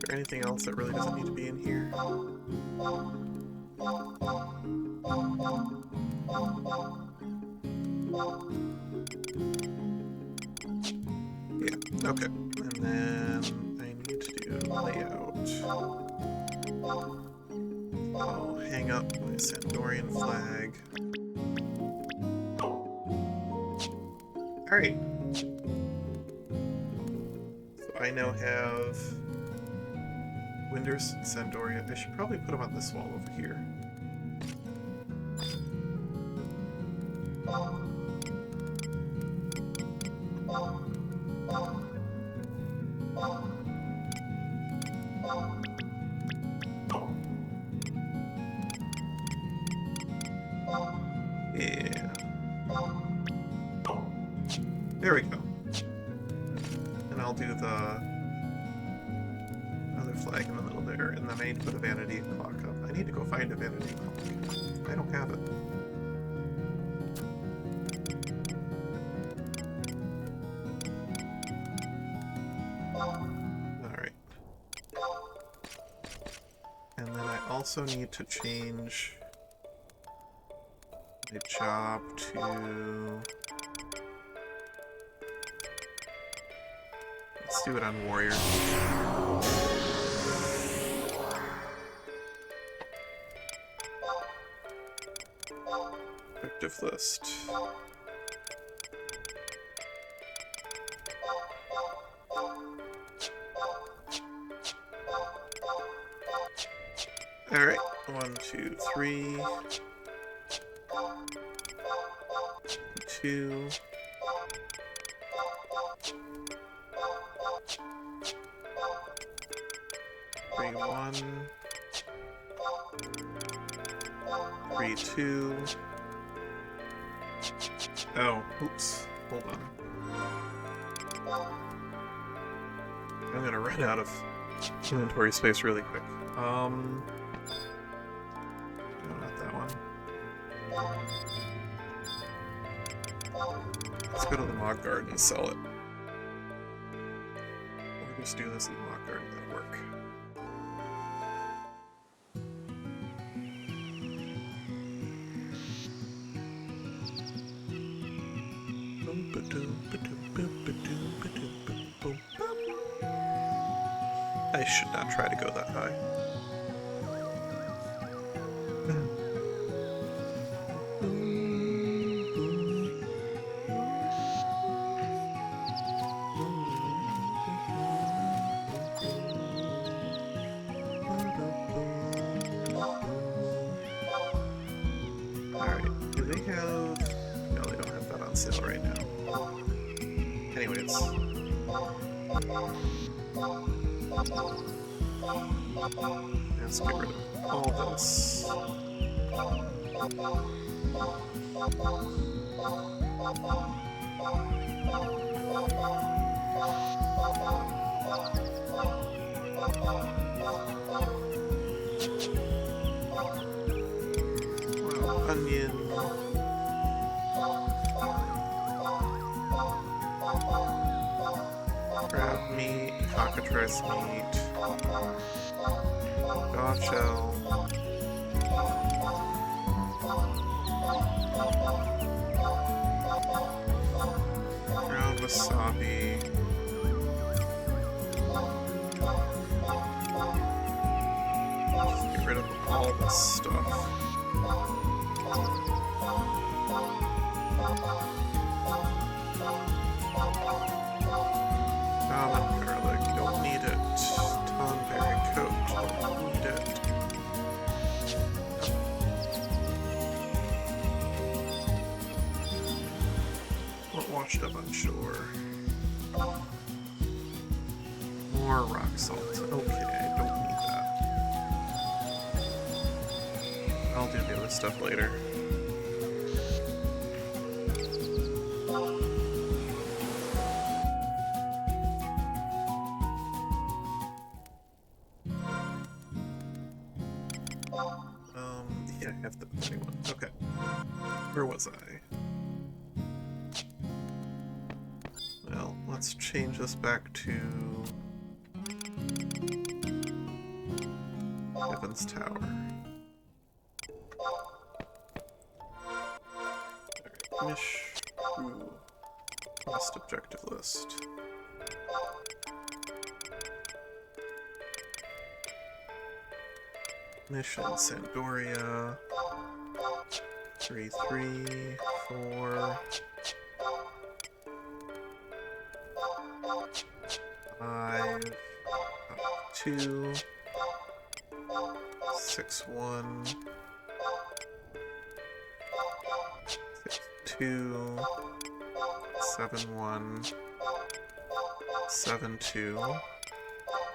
there anything else that really doesn't need to be in here? Yeah, okay. And then I need to do layout. I'll hang up my Sandorian flag. Alright. So I now have Winders and Sandoria. I should probably put them on this wall over here. Yeah. There we go. And I'll do the other flag in the middle there, and then I need to put a vanity clock up. I need to go find a vanity clock. I don't have it. Alright. And then I also need to change my job to... Let's do it on Warrior. Objective list. Alright, 1, 2, 3. 2. 3, 1. 3, 2. Oh, oops. Hold on. I'm gonna run out of inventory space really quick. No, not that one. Let's go to the Mog Garden and sell it. Or just do this in the Mog Garden, that'll work. I should not try to go that high. Alright, do they have... No, they don't have that on sale right now. Anyways. Let's get rid of all this. Well, onion. Crab meat, cockatrice meat. Gotcha. Ground wasabi. Just get rid of all this stuff. Common garlic, you don't need it. Tonberry coat, you don't need it. What washed up on shore? More rock salt. Okay, I don't need that. I'll do the other stuff later. Yeah, I have the 21. Okay. Where was I? Well, let's change this back to defense tower. Alright, quest objective list. Mission Sandoria. 3, 3, 4. 5, 2, 6, 1, 6, 2, 7, 1, 7, 2,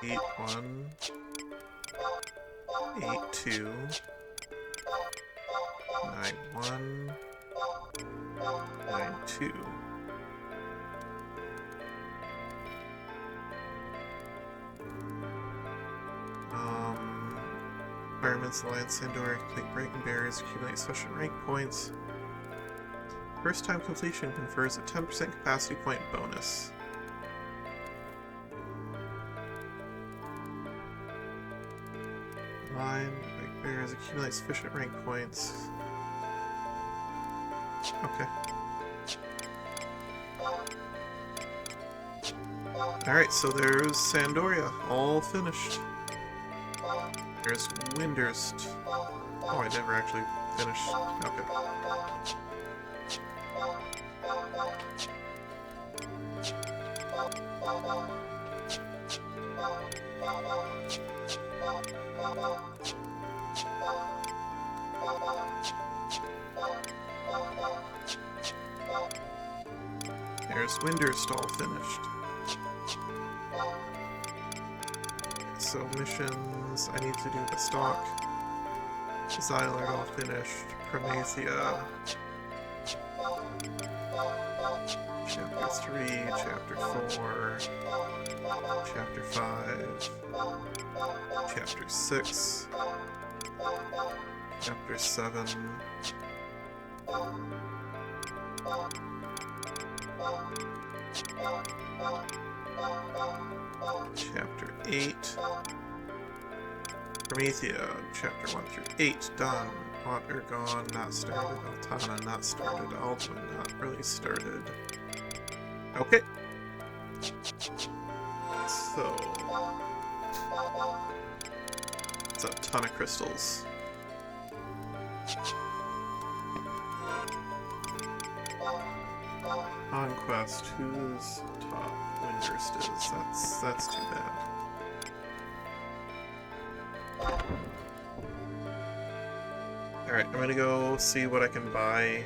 8, 1, 8, 2, 9, 1, 9, 2. Environments, Alliance, Sandora, complete breaking barriers, accumulate special rank points. First time completion confers a 10% capacity point bonus. Line, break barriers, accumulate sufficient rank points. Okay. Alright, so there's Sandoria, all finished. There's Winderst. Oh, I never actually finished. Okay. There's Winderst all finished. So missions, I need to do the stock. Xylard all finished. Prometheia. Chapter 3, Chapter 4, Chapter 5, Chapter 6, Chapter 7, Chapter 8, Promethea, Chapter 1 through 8, done. Water gone, not started. Altana, not started. Alduin, not really started. Okay. So... it's a ton of crystals. Conquest, who's top? Winderst is. That's too bad. Alright, I'm gonna go see what I can buy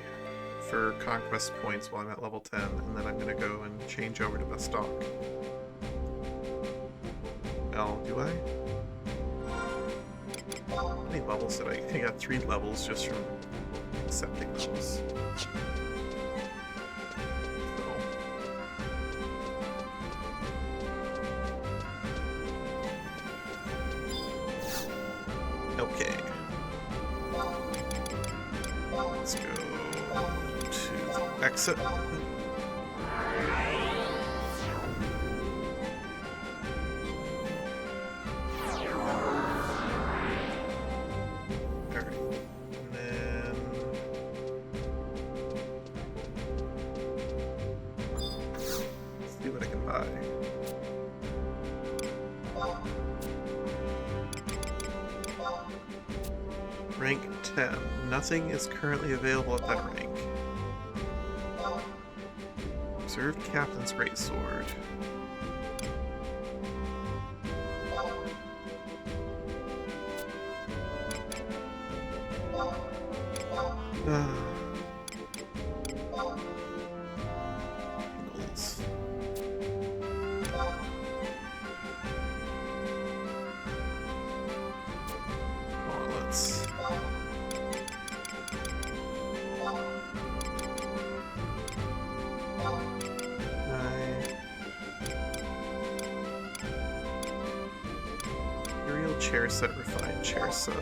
for conquest points while I'm at level 10, and then I'm gonna go and change over to the stock. Well, do I? How many levels did I got 3 levels just from accepting those. Okay. Let's go to the exit. Alright. And then... let's see what I can buy. Rank 10. Nothing is currently available at that rank. Observed Captain's Greatsword. Angles. Let's... Imperial chair set, refined chair set.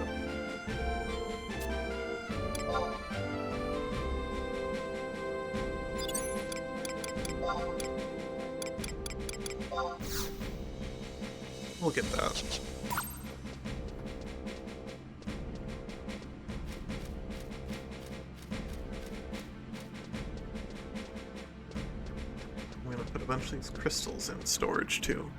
We'll get that. bunch of these crystals in storage too.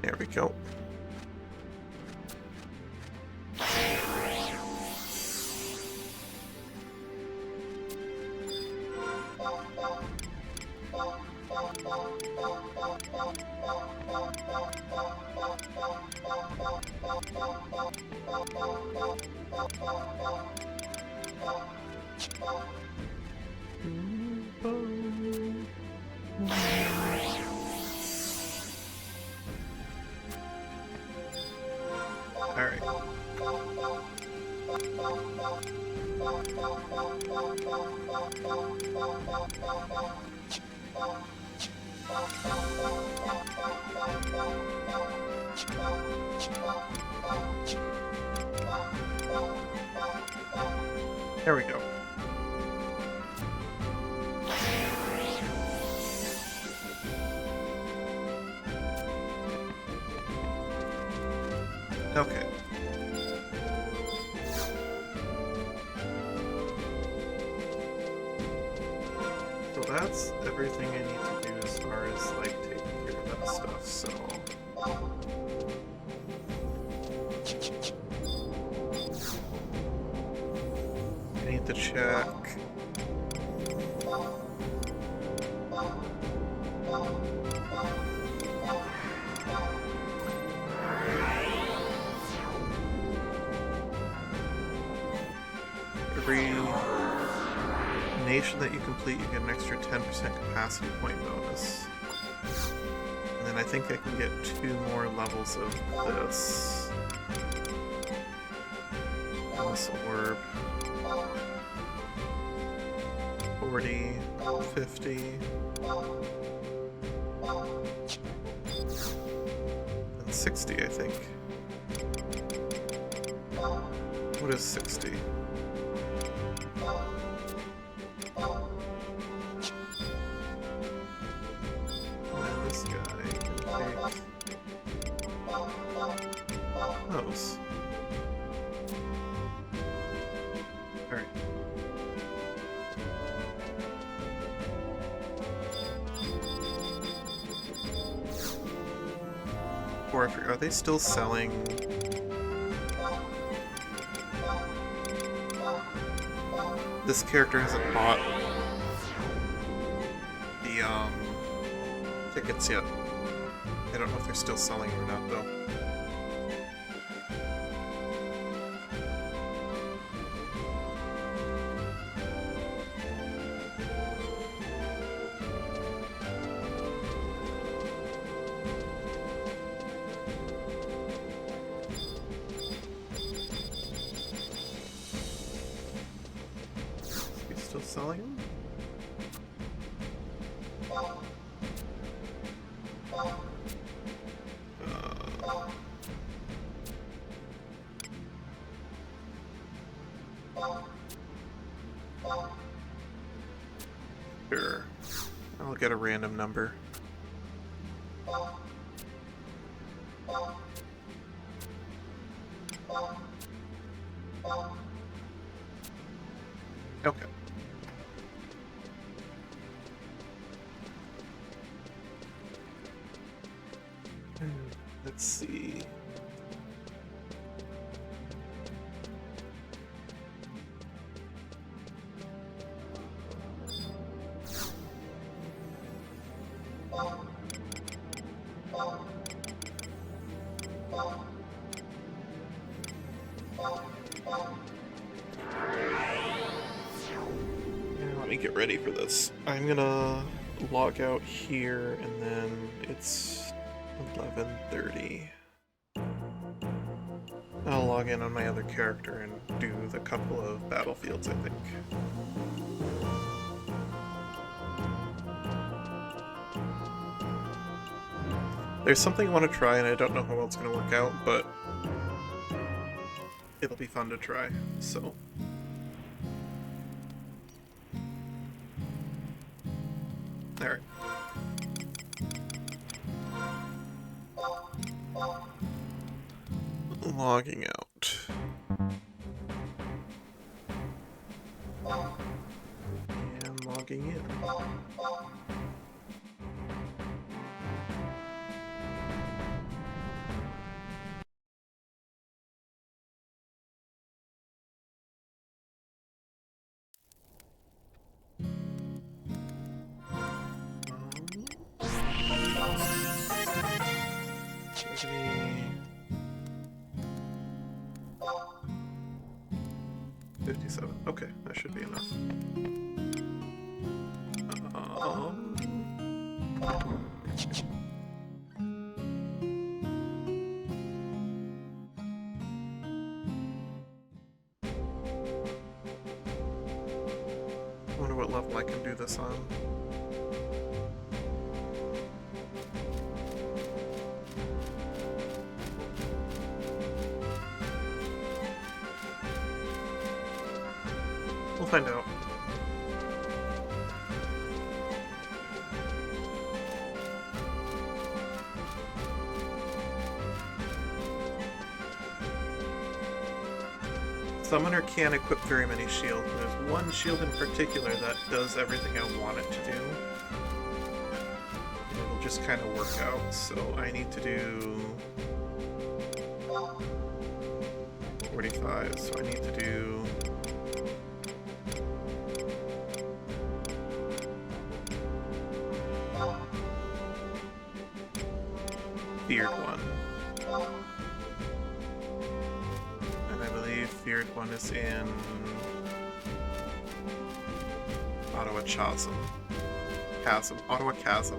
There we go. Alright. There we go. Okay. So that's everything I need to do as far as, like, taking care of that stuff, so... I need to check... Every nation that you complete, you get an extra 10% capacity point bonus. And then I think I can get 2 more levels of this. This orb. 40, 50. And 60, I think. What is 60? This guy can take those. Alright. Or are they still selling? This character hasn't bought the tickets yet. I don't know if they're still selling or not though. Still selling them? Sure. I'll get a random number. Okay. Let's see. Let me get ready for this. I'm gonna log out here and then it's 11:30. I'll log in on my other character and do the couple of battlefields, I think. There's something I want to try, and I don't know how well it's going to work out, but it'll be fun to try, so... Alright. Logging out. And logging in. Any 57. Okay, that should be enough. I wonder what level I can do this on. We'll find out. Summoner can't equip very many shields. There's one shield in particular that does everything I want it to do. It'll just kind of work out, so I need to do 45, so I need to do Feared one. And I believe Feared one is in Ottawa Chasm. Ottawa Chasm.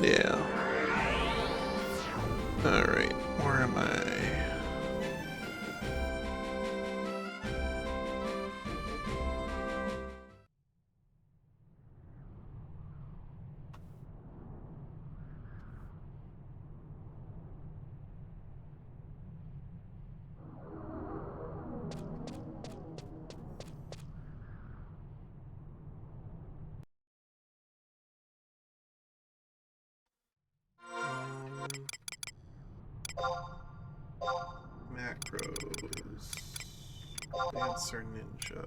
Yeah. Alright, where am I? Macros. Dancer Ninja.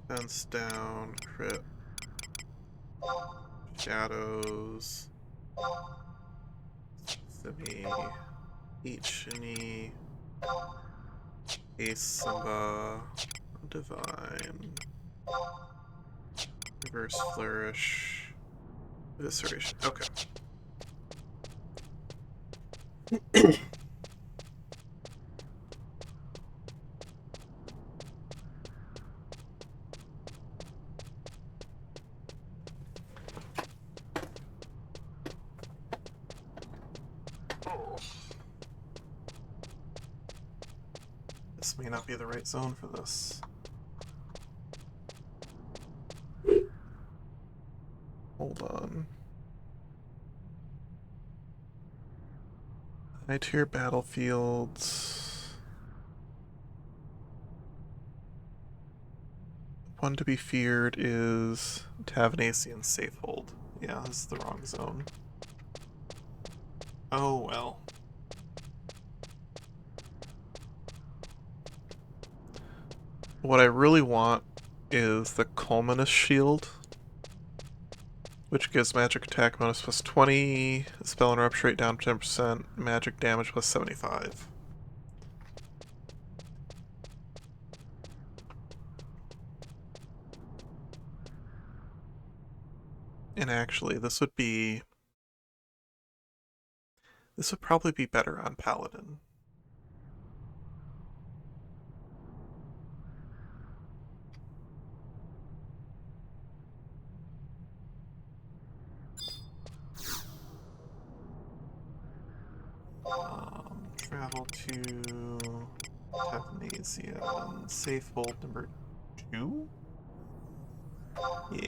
Defense down, crit. Shadows. Semi. Each any. Ace Simba. Divine. Reverse Flourish. Evisceration. Okay. This may not be the right zone for this. Hold on. High tier battlefields. One to be feared is Tavanasian Safehold. Yeah, this is the wrong zone. Oh well. What I really want is the Culminus Shield, which gives magic attack bonus plus 20, spell interruption rate down 10%, magic damage plus 75. And actually, this would probably be better on Paladin. Travel to Tavnasia. Safe hold number 2? Yeah.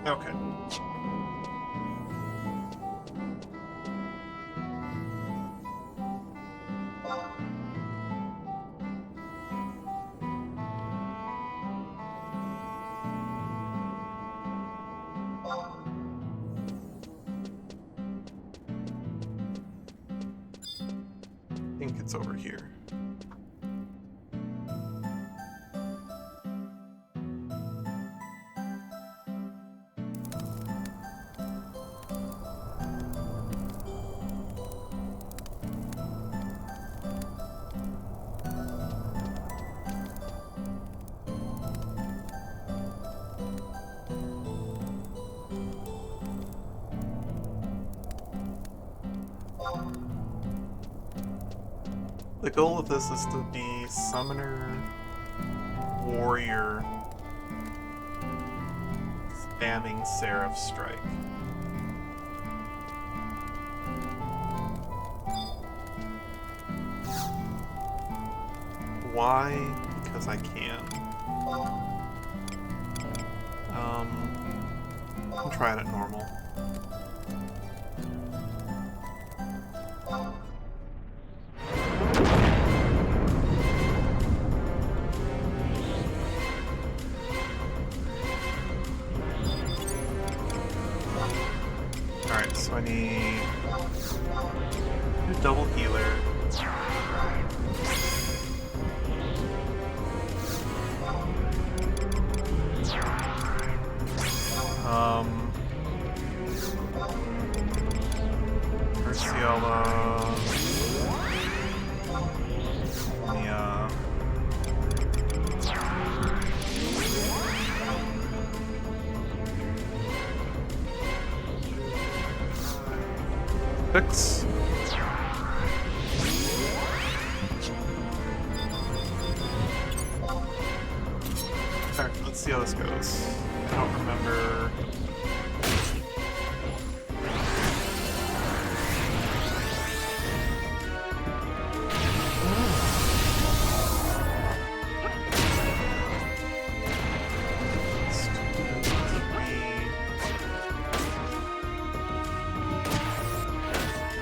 Okay. I think it's over here. The goal of this is to be Summoner, Warrior, spamming Seraph Strike. Why? Because I can. I'm trying it normal. Alright, so I need a double healer. Ursiella. Yeah. Fix. Alright, let's see how this goes. I don't remember.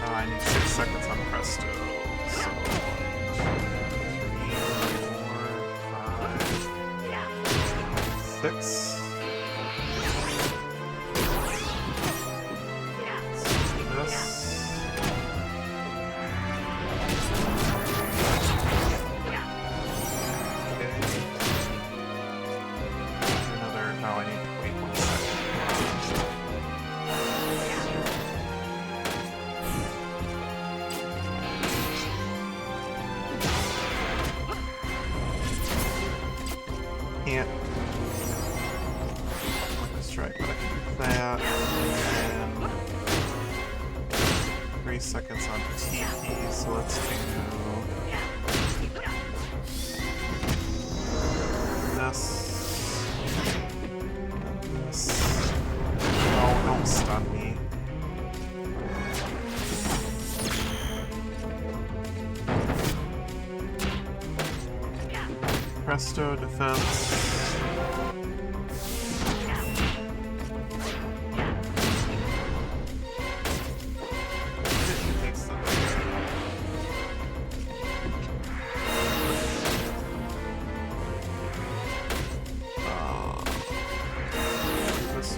I need 6 seconds on Presto. So 3, 4, 5, 6. Can't strike, but I can do that. And 3 seconds on TP, so let's do this. And this. Oh, don't stun me. Presto, defense. This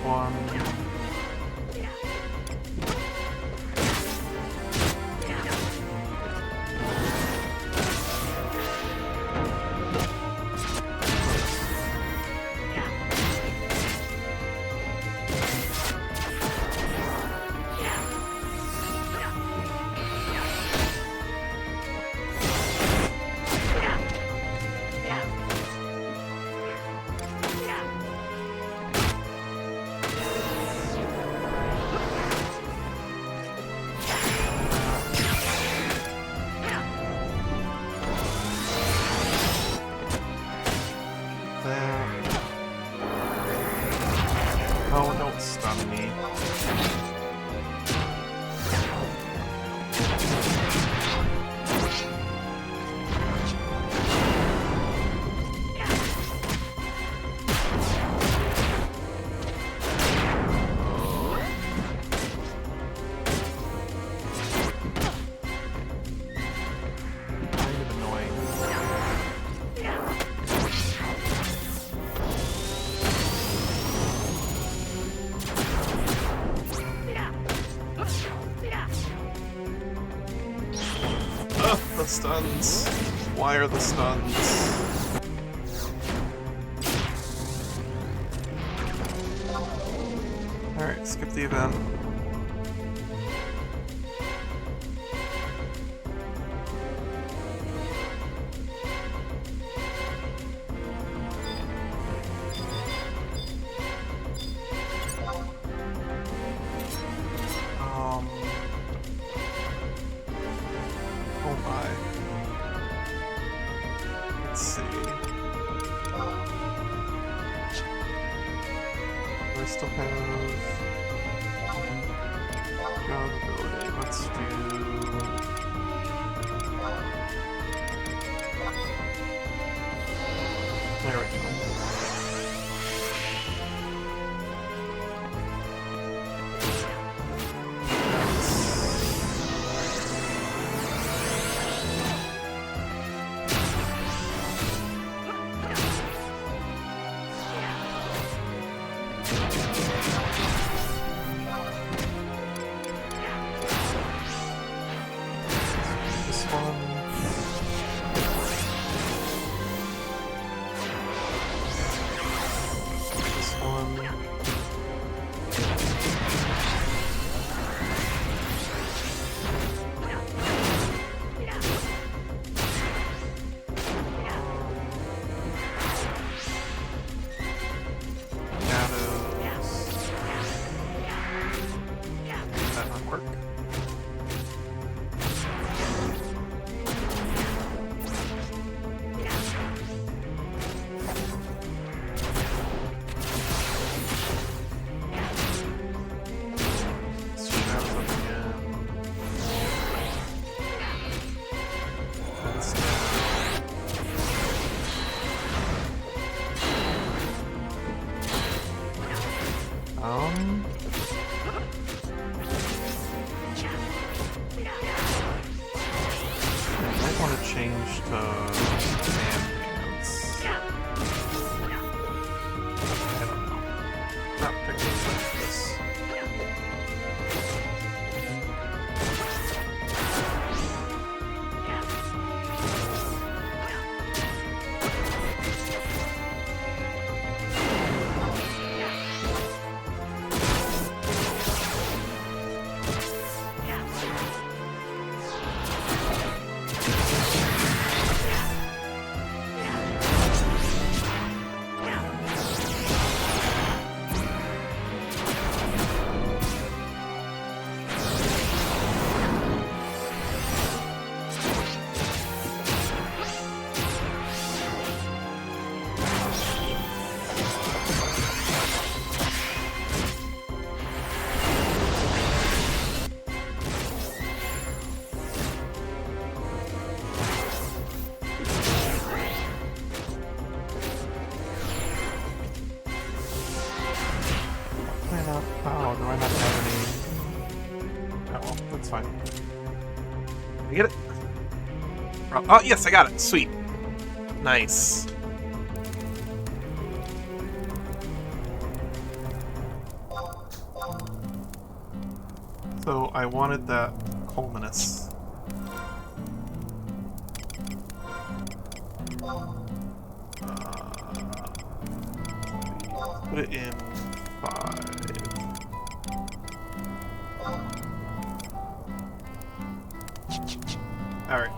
on me. Kind of annoying. Ugh, the stuns. Why are the stuns? Alright, skip the event. Oh my. Let's see. I still have job ability. Let's do. There we go. This one. This one. Shadows. That not work. Shadows up again. That's I might want to change to Sand Hands. I don't know. Not particularly like this. Oh, do I not have any? Oh, well, that's fine. Did I get it? Oh, yes, I got it. Sweet. Nice. So I wanted that Colminus. Put it in 5. Alright.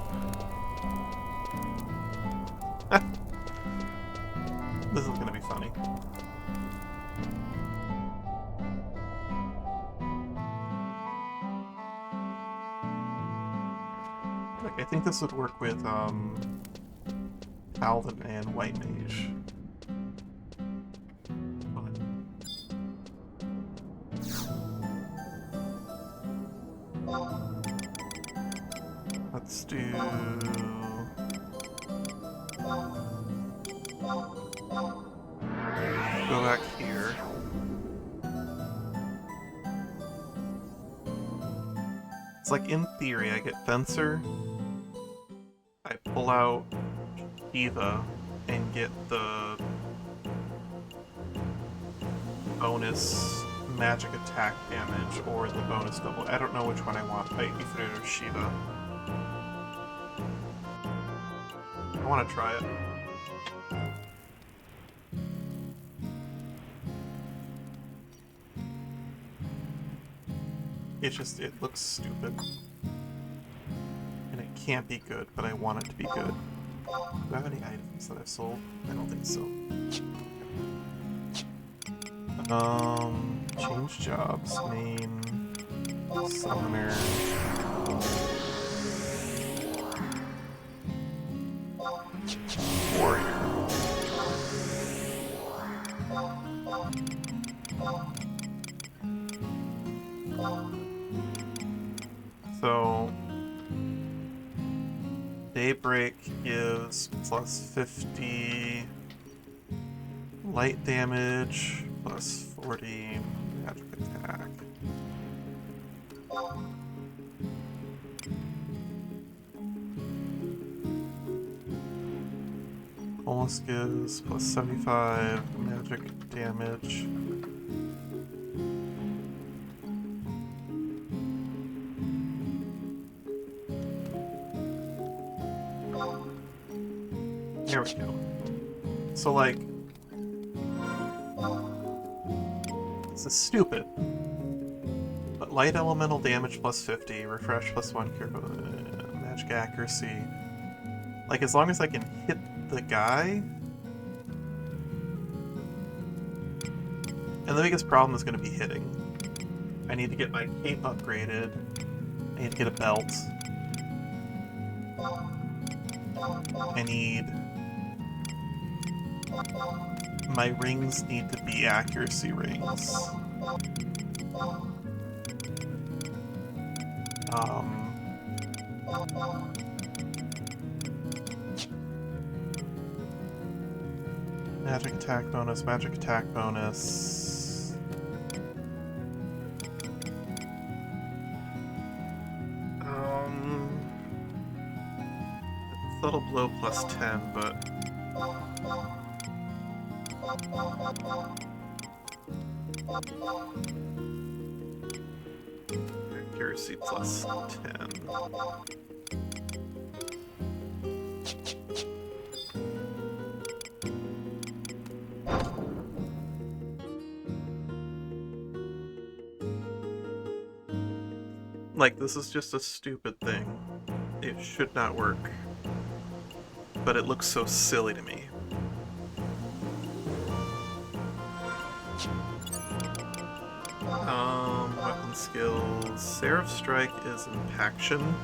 This is gonna be funny. Like, I think this would work with, Paladin and White Mage. It's like, in theory, I get Fencer, I pull out Eva, and get the bonus magic attack damage or the bonus double. I don't know which one I want, Ifrit or Shiva. I want to try it. It looks stupid. And it can't be good, but I want it to be good. Do I have any items that I've sold? I don't think so. Change jobs. Main. Summoner. Warrior. So, Daybreak gives plus 50 light damage, plus 40 magic attack. Almost gives plus 75 magic damage. There we go. So, like, this is stupid. But light elemental damage plus 50, refresh plus 1, cure, magic accuracy. Like, as long as I can hit the guy. And the biggest problem is going to be hitting. I need to get my cape upgraded. I need to get a belt. I need... My rings need to be accuracy rings. Magic attack bonus, magic attack bonus. Subtle blow plus 10, but accuracy plus 10. Like, this is just a stupid thing. It should not work. But it looks so silly to me. Weapon skills. Seraph Strike is Impaction.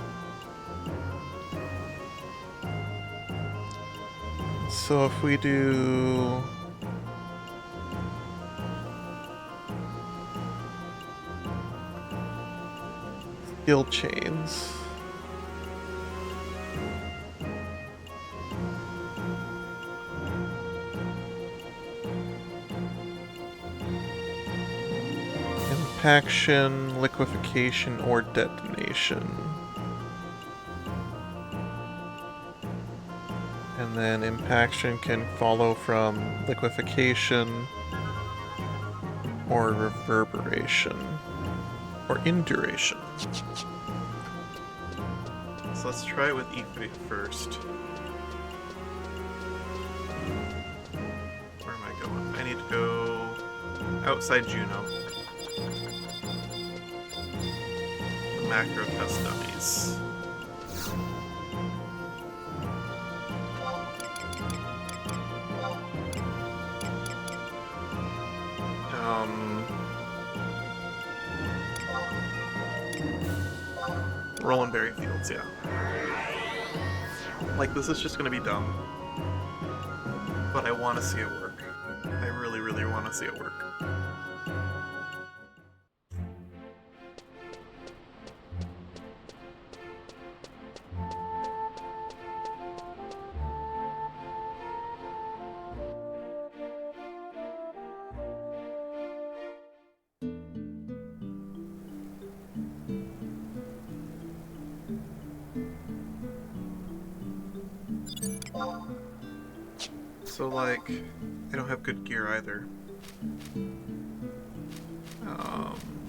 So if we do... Skill chains. Impaction, liquefaction, or detonation. And then impaction can follow from liquefaction or reverberation or induration. So let's try it with Ifrit first. Where am I going? I need to go outside Juno. The macro test dummies. Rolling Berry Fields, yeah. Like, this is just gonna be dumb. But I want to see it work. I really, really want to see it work. So, like, I don't have good gear either.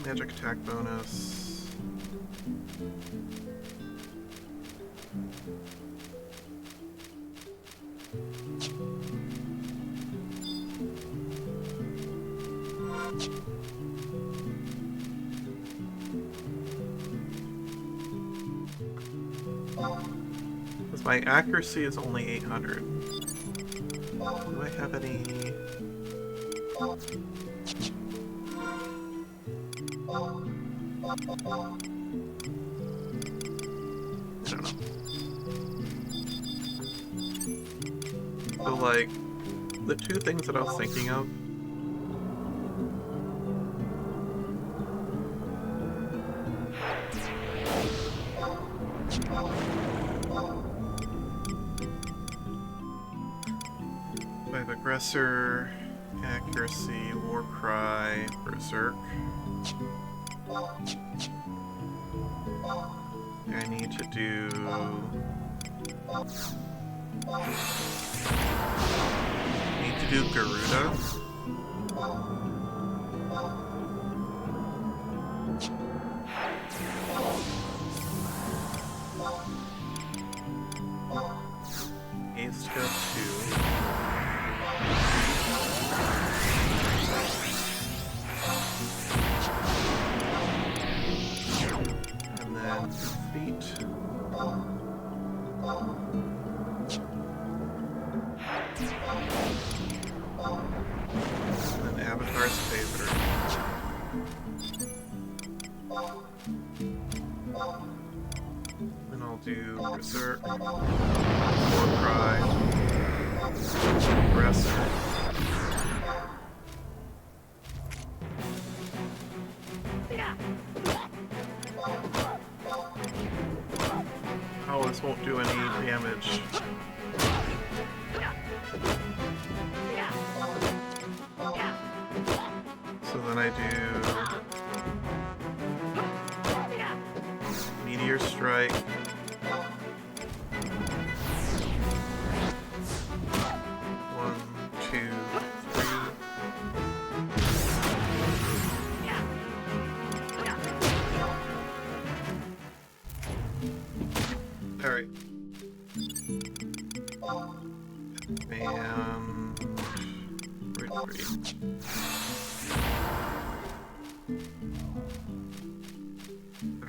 Magic attack bonus. Because my accuracy is only 800. Do I have any... I don't know. So, like, the two things that I was thinking of... I have Aggressor, Accuracy, Warcry, Berserk. I need to do... Garuda. Haste go 2. And then Feet. And then Avatar's Favorite. And I'll do Berserk, Warcry, Aggressor. Oh, this won't do any damage. So then I do Meteor Strike. One, two, three. Alright. And... retreat.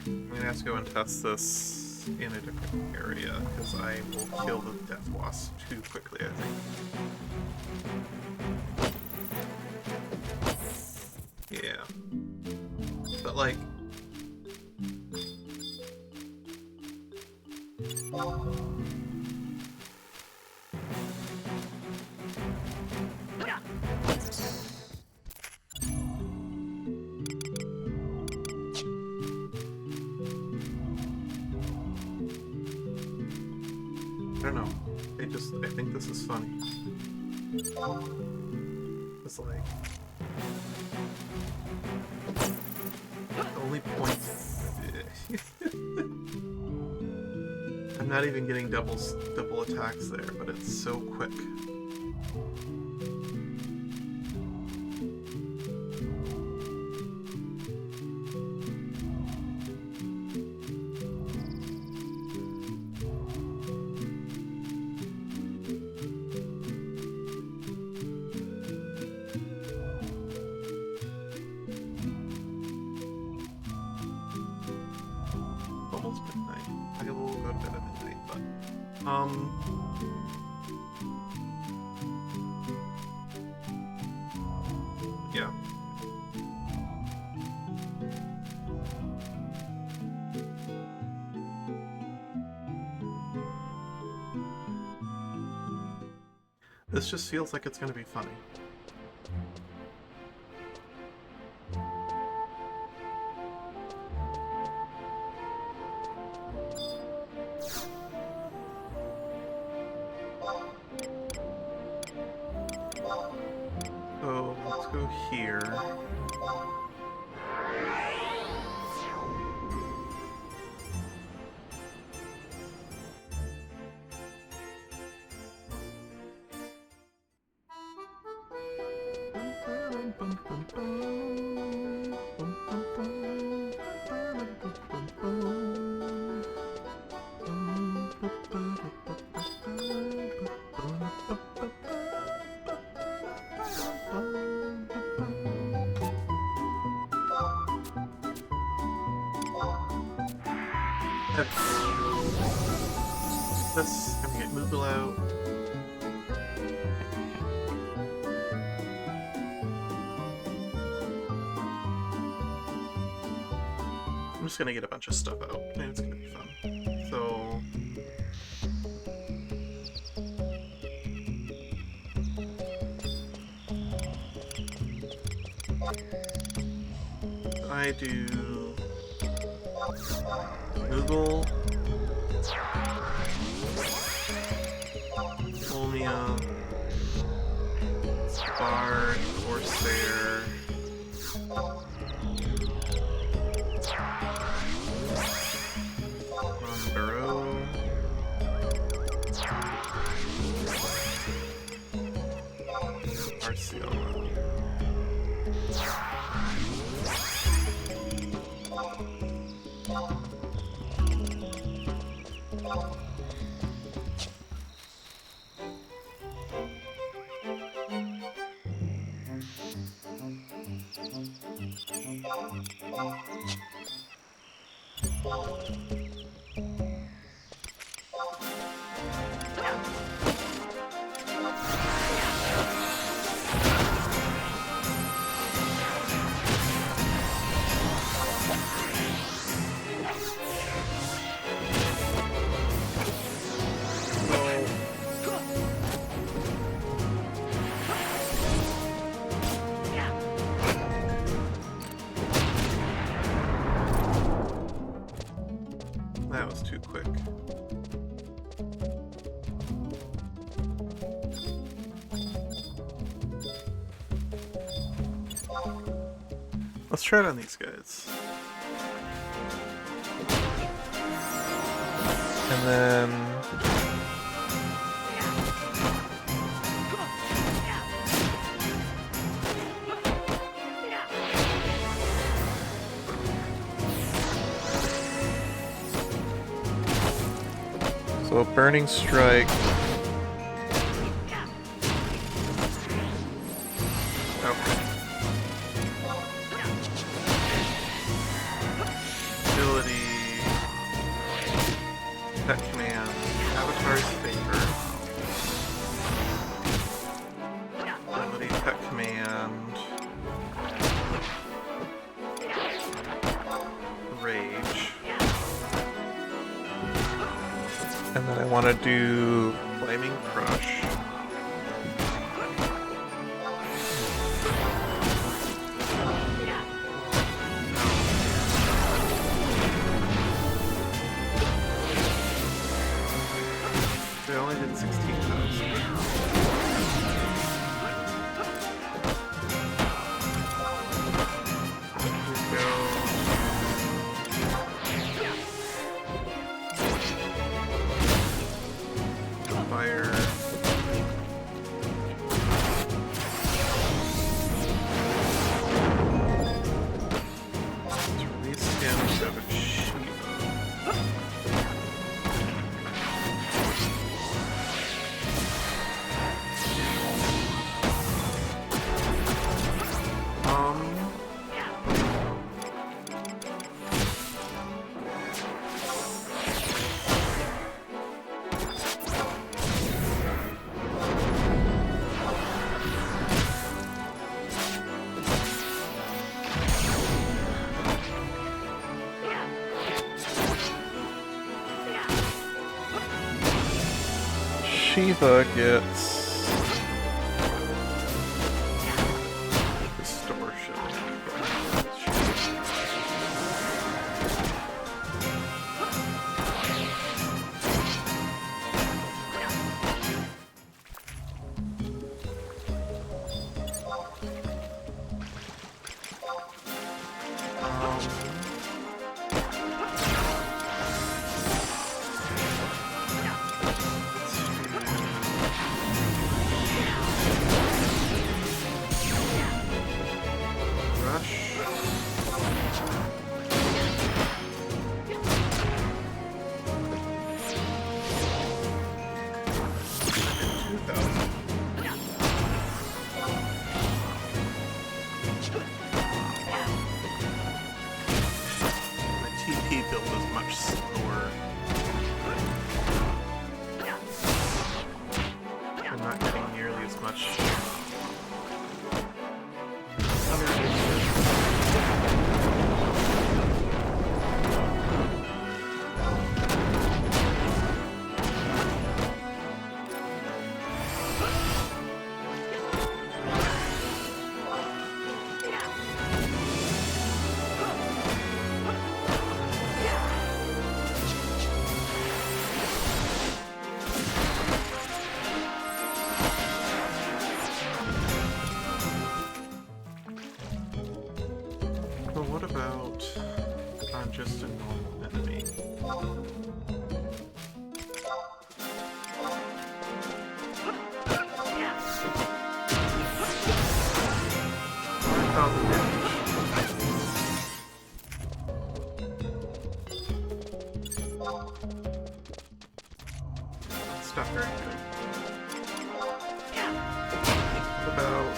I'm gonna have to go and test this in a different area, because I will kill the Death Wasp too quickly, I think. Yeah. But, like... I don't know. I think this is funny. It's like... the only point... I'm not even getting double attacks there, but it's so quick. Almost midnight. I will go to bed at midnight, but... yeah. This just feels like it's gonna be funny. So, let's go here. This, I'm gonna get Moogle out. I'm just gonna get a bunch of stuff out, and it's gonna be fun. So... I do... Moogle... Olmia... Bard, Corsair... Burrow... Arceus. That was too quick. Let's try it on these guys. And then... So Burning Strike. Okay. Ability. Pet Command. Avatar's Favor. Ability, Pet Command. Rage. And then I want to do Flaming Crush. They only did 16,000. Fire. Let's release him to have a Shiva. Shiva gets distortion. TP build is much slower. not getting nearly as much. But what about on just a normal enemy? It's not very good. What about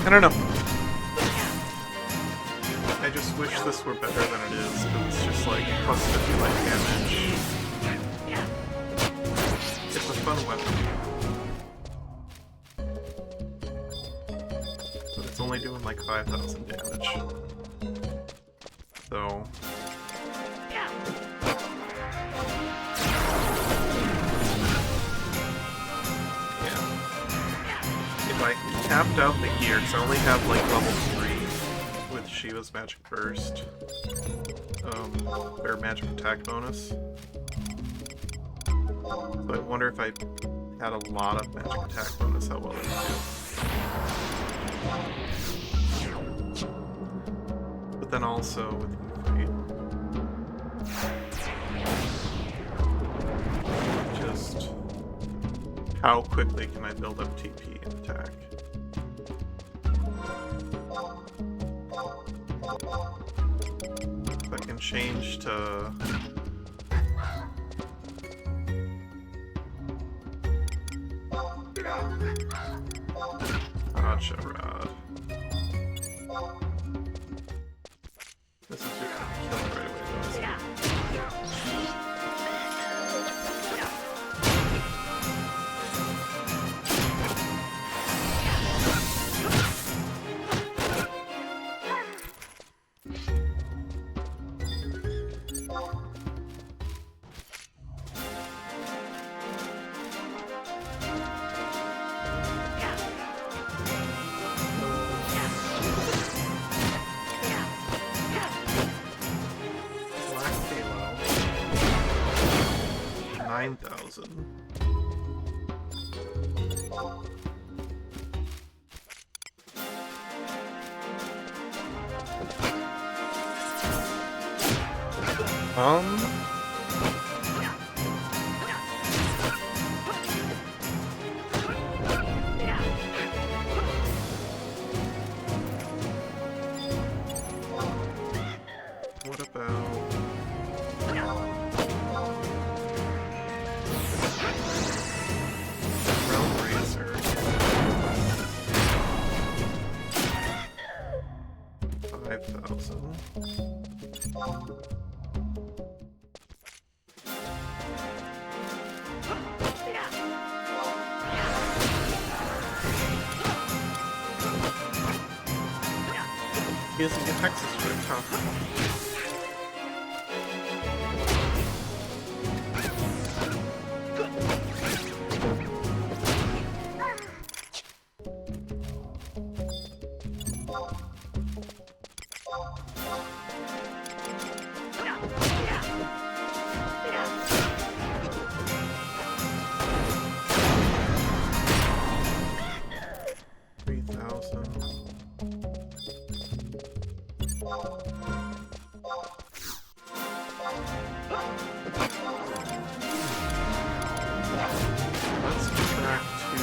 I don't know. I just wish this were better than it is, because it's just like plus 50 life damage. It's a fun weapon. But it's only doing like 5,000 damage. So... if I tapped out the gear, because I only have like level 3 with Shiva's Magic Burst, or Magic Attack bonus. So I wonder if I had a lot of Magic Attack bonus, how well it would do. But then also with Fate, just how quickly can I build up TP and attack? If I can change to... Gotcha, Rod. This is just gonna kill it right away, though, isn't it? 9,000. What about... Realm Razor? 5,000. He doesn't get Texas for it, huh? 3,000. Let's go back to...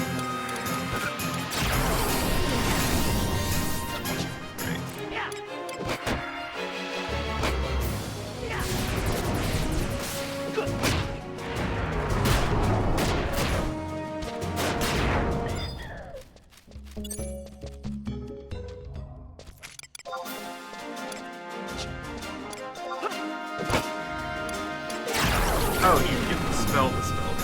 Oh, you can dispel the spell.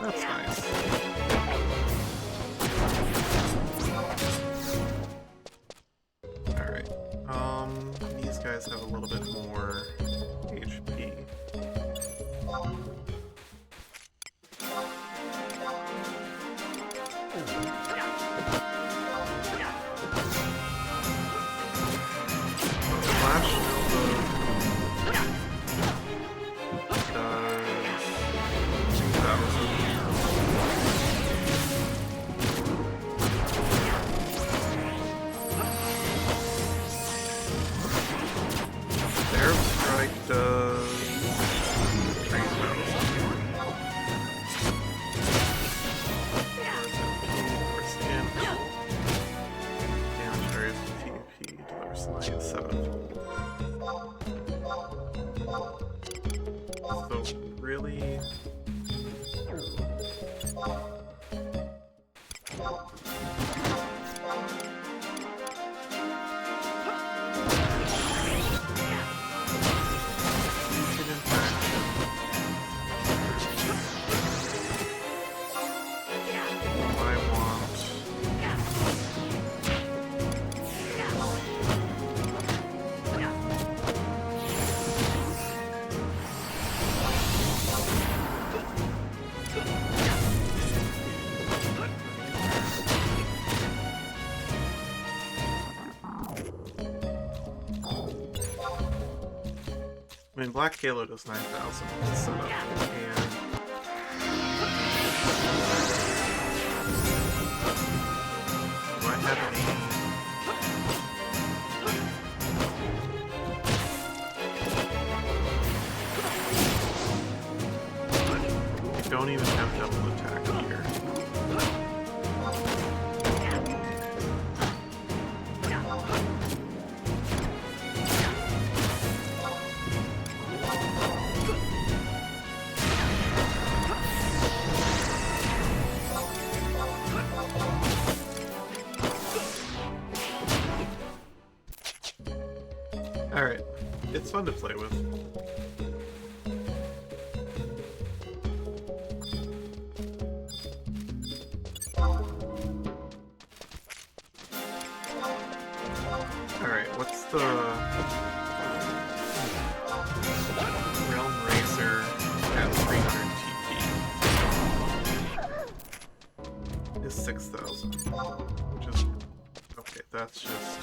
That's nice. Alright. These guys have a little bit more HP. Flash Nova does 2,000. Their strike does 3,000. Damage varies with PvP, delivers 97. So, really? I mean, Black Halo does 9,000 set up, and do I have any? I don't even have double attack here. Alright, it's fun to play with. Alright, what's the Realm Racer at 300 TP? Is 6,000, which is okay. That's just.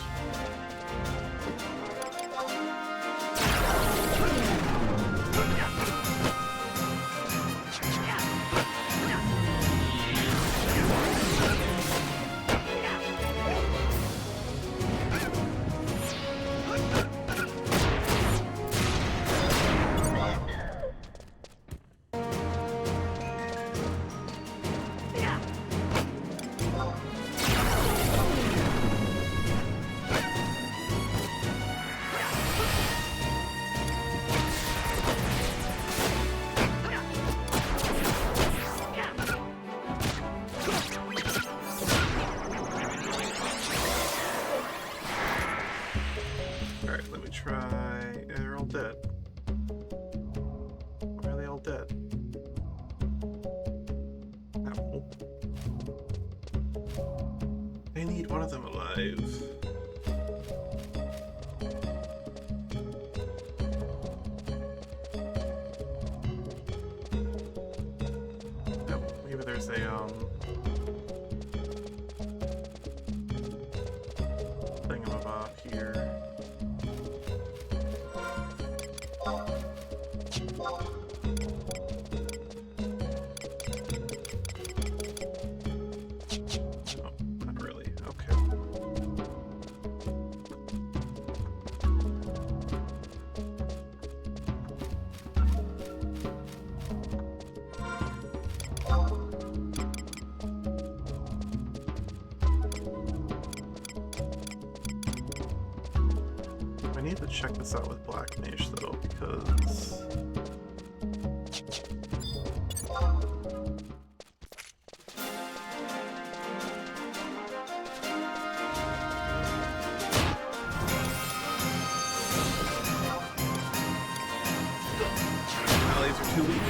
Alright, let me try. They're all dead. Why are they all dead? Ow. I need one of them alive. Oh, maybe there's a thingamabob here. I need to check this out with Black Mage though, because Allies are too weak.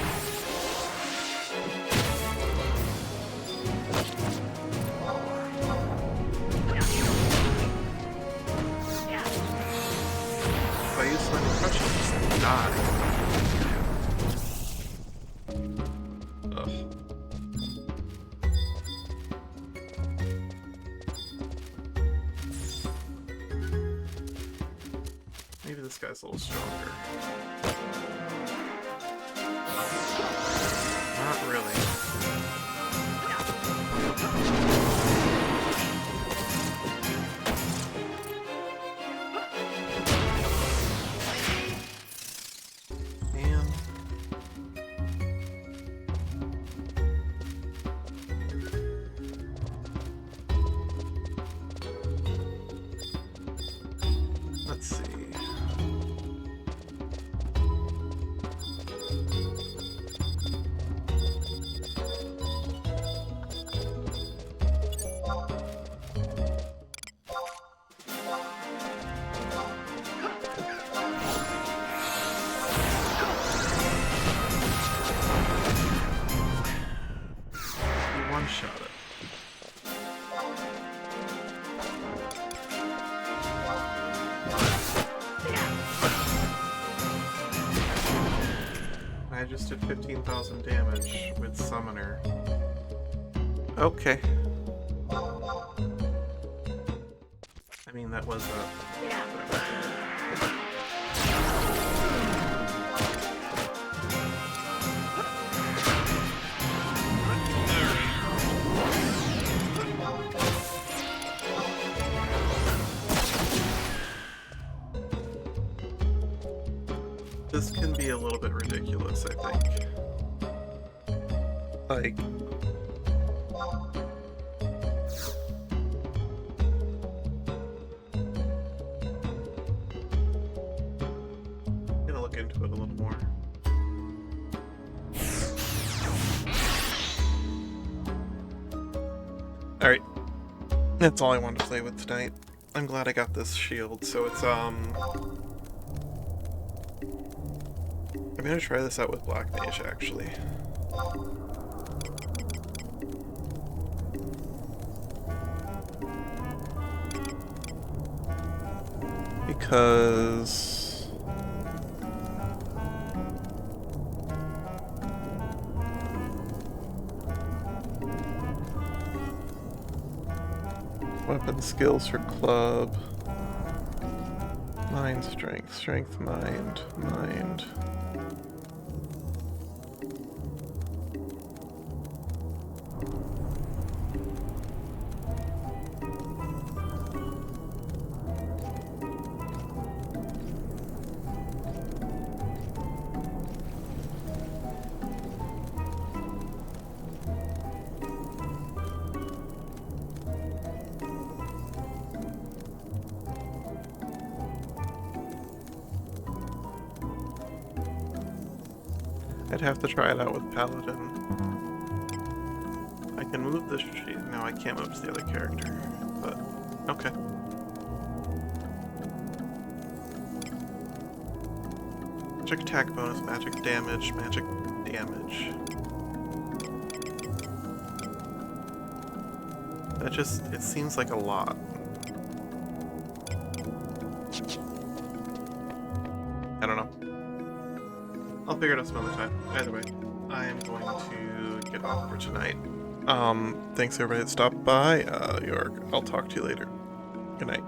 If I use Slender Crush, I'll just die. Ugh. Maybe this guy's a little stronger. Not really. And let's see. One-shot it. I just did 15,000 damage with Summoner. Okay. I mean, that was a... This can be a little bit ridiculous, I think. Like... I'm gonna look into it a little more. Alright. That's all I wanted to play with tonight. I'm glad I got this shield, so it's, I'm gonna try this out with Black Mage, actually. Because... weapon skills for club. Mind, strength, strength, mind, mind. I'd have to try it out with Paladin. I can move this sheet. No, I can't move to the other character. But, okay. Magic attack bonus, magic damage, magic damage. That just, it seems like a lot. I don't know. I'll figure it out some other time. Either way, I am going to get off for tonight. Thanks everybody that stopped by. York, I'll talk to you later. Good night.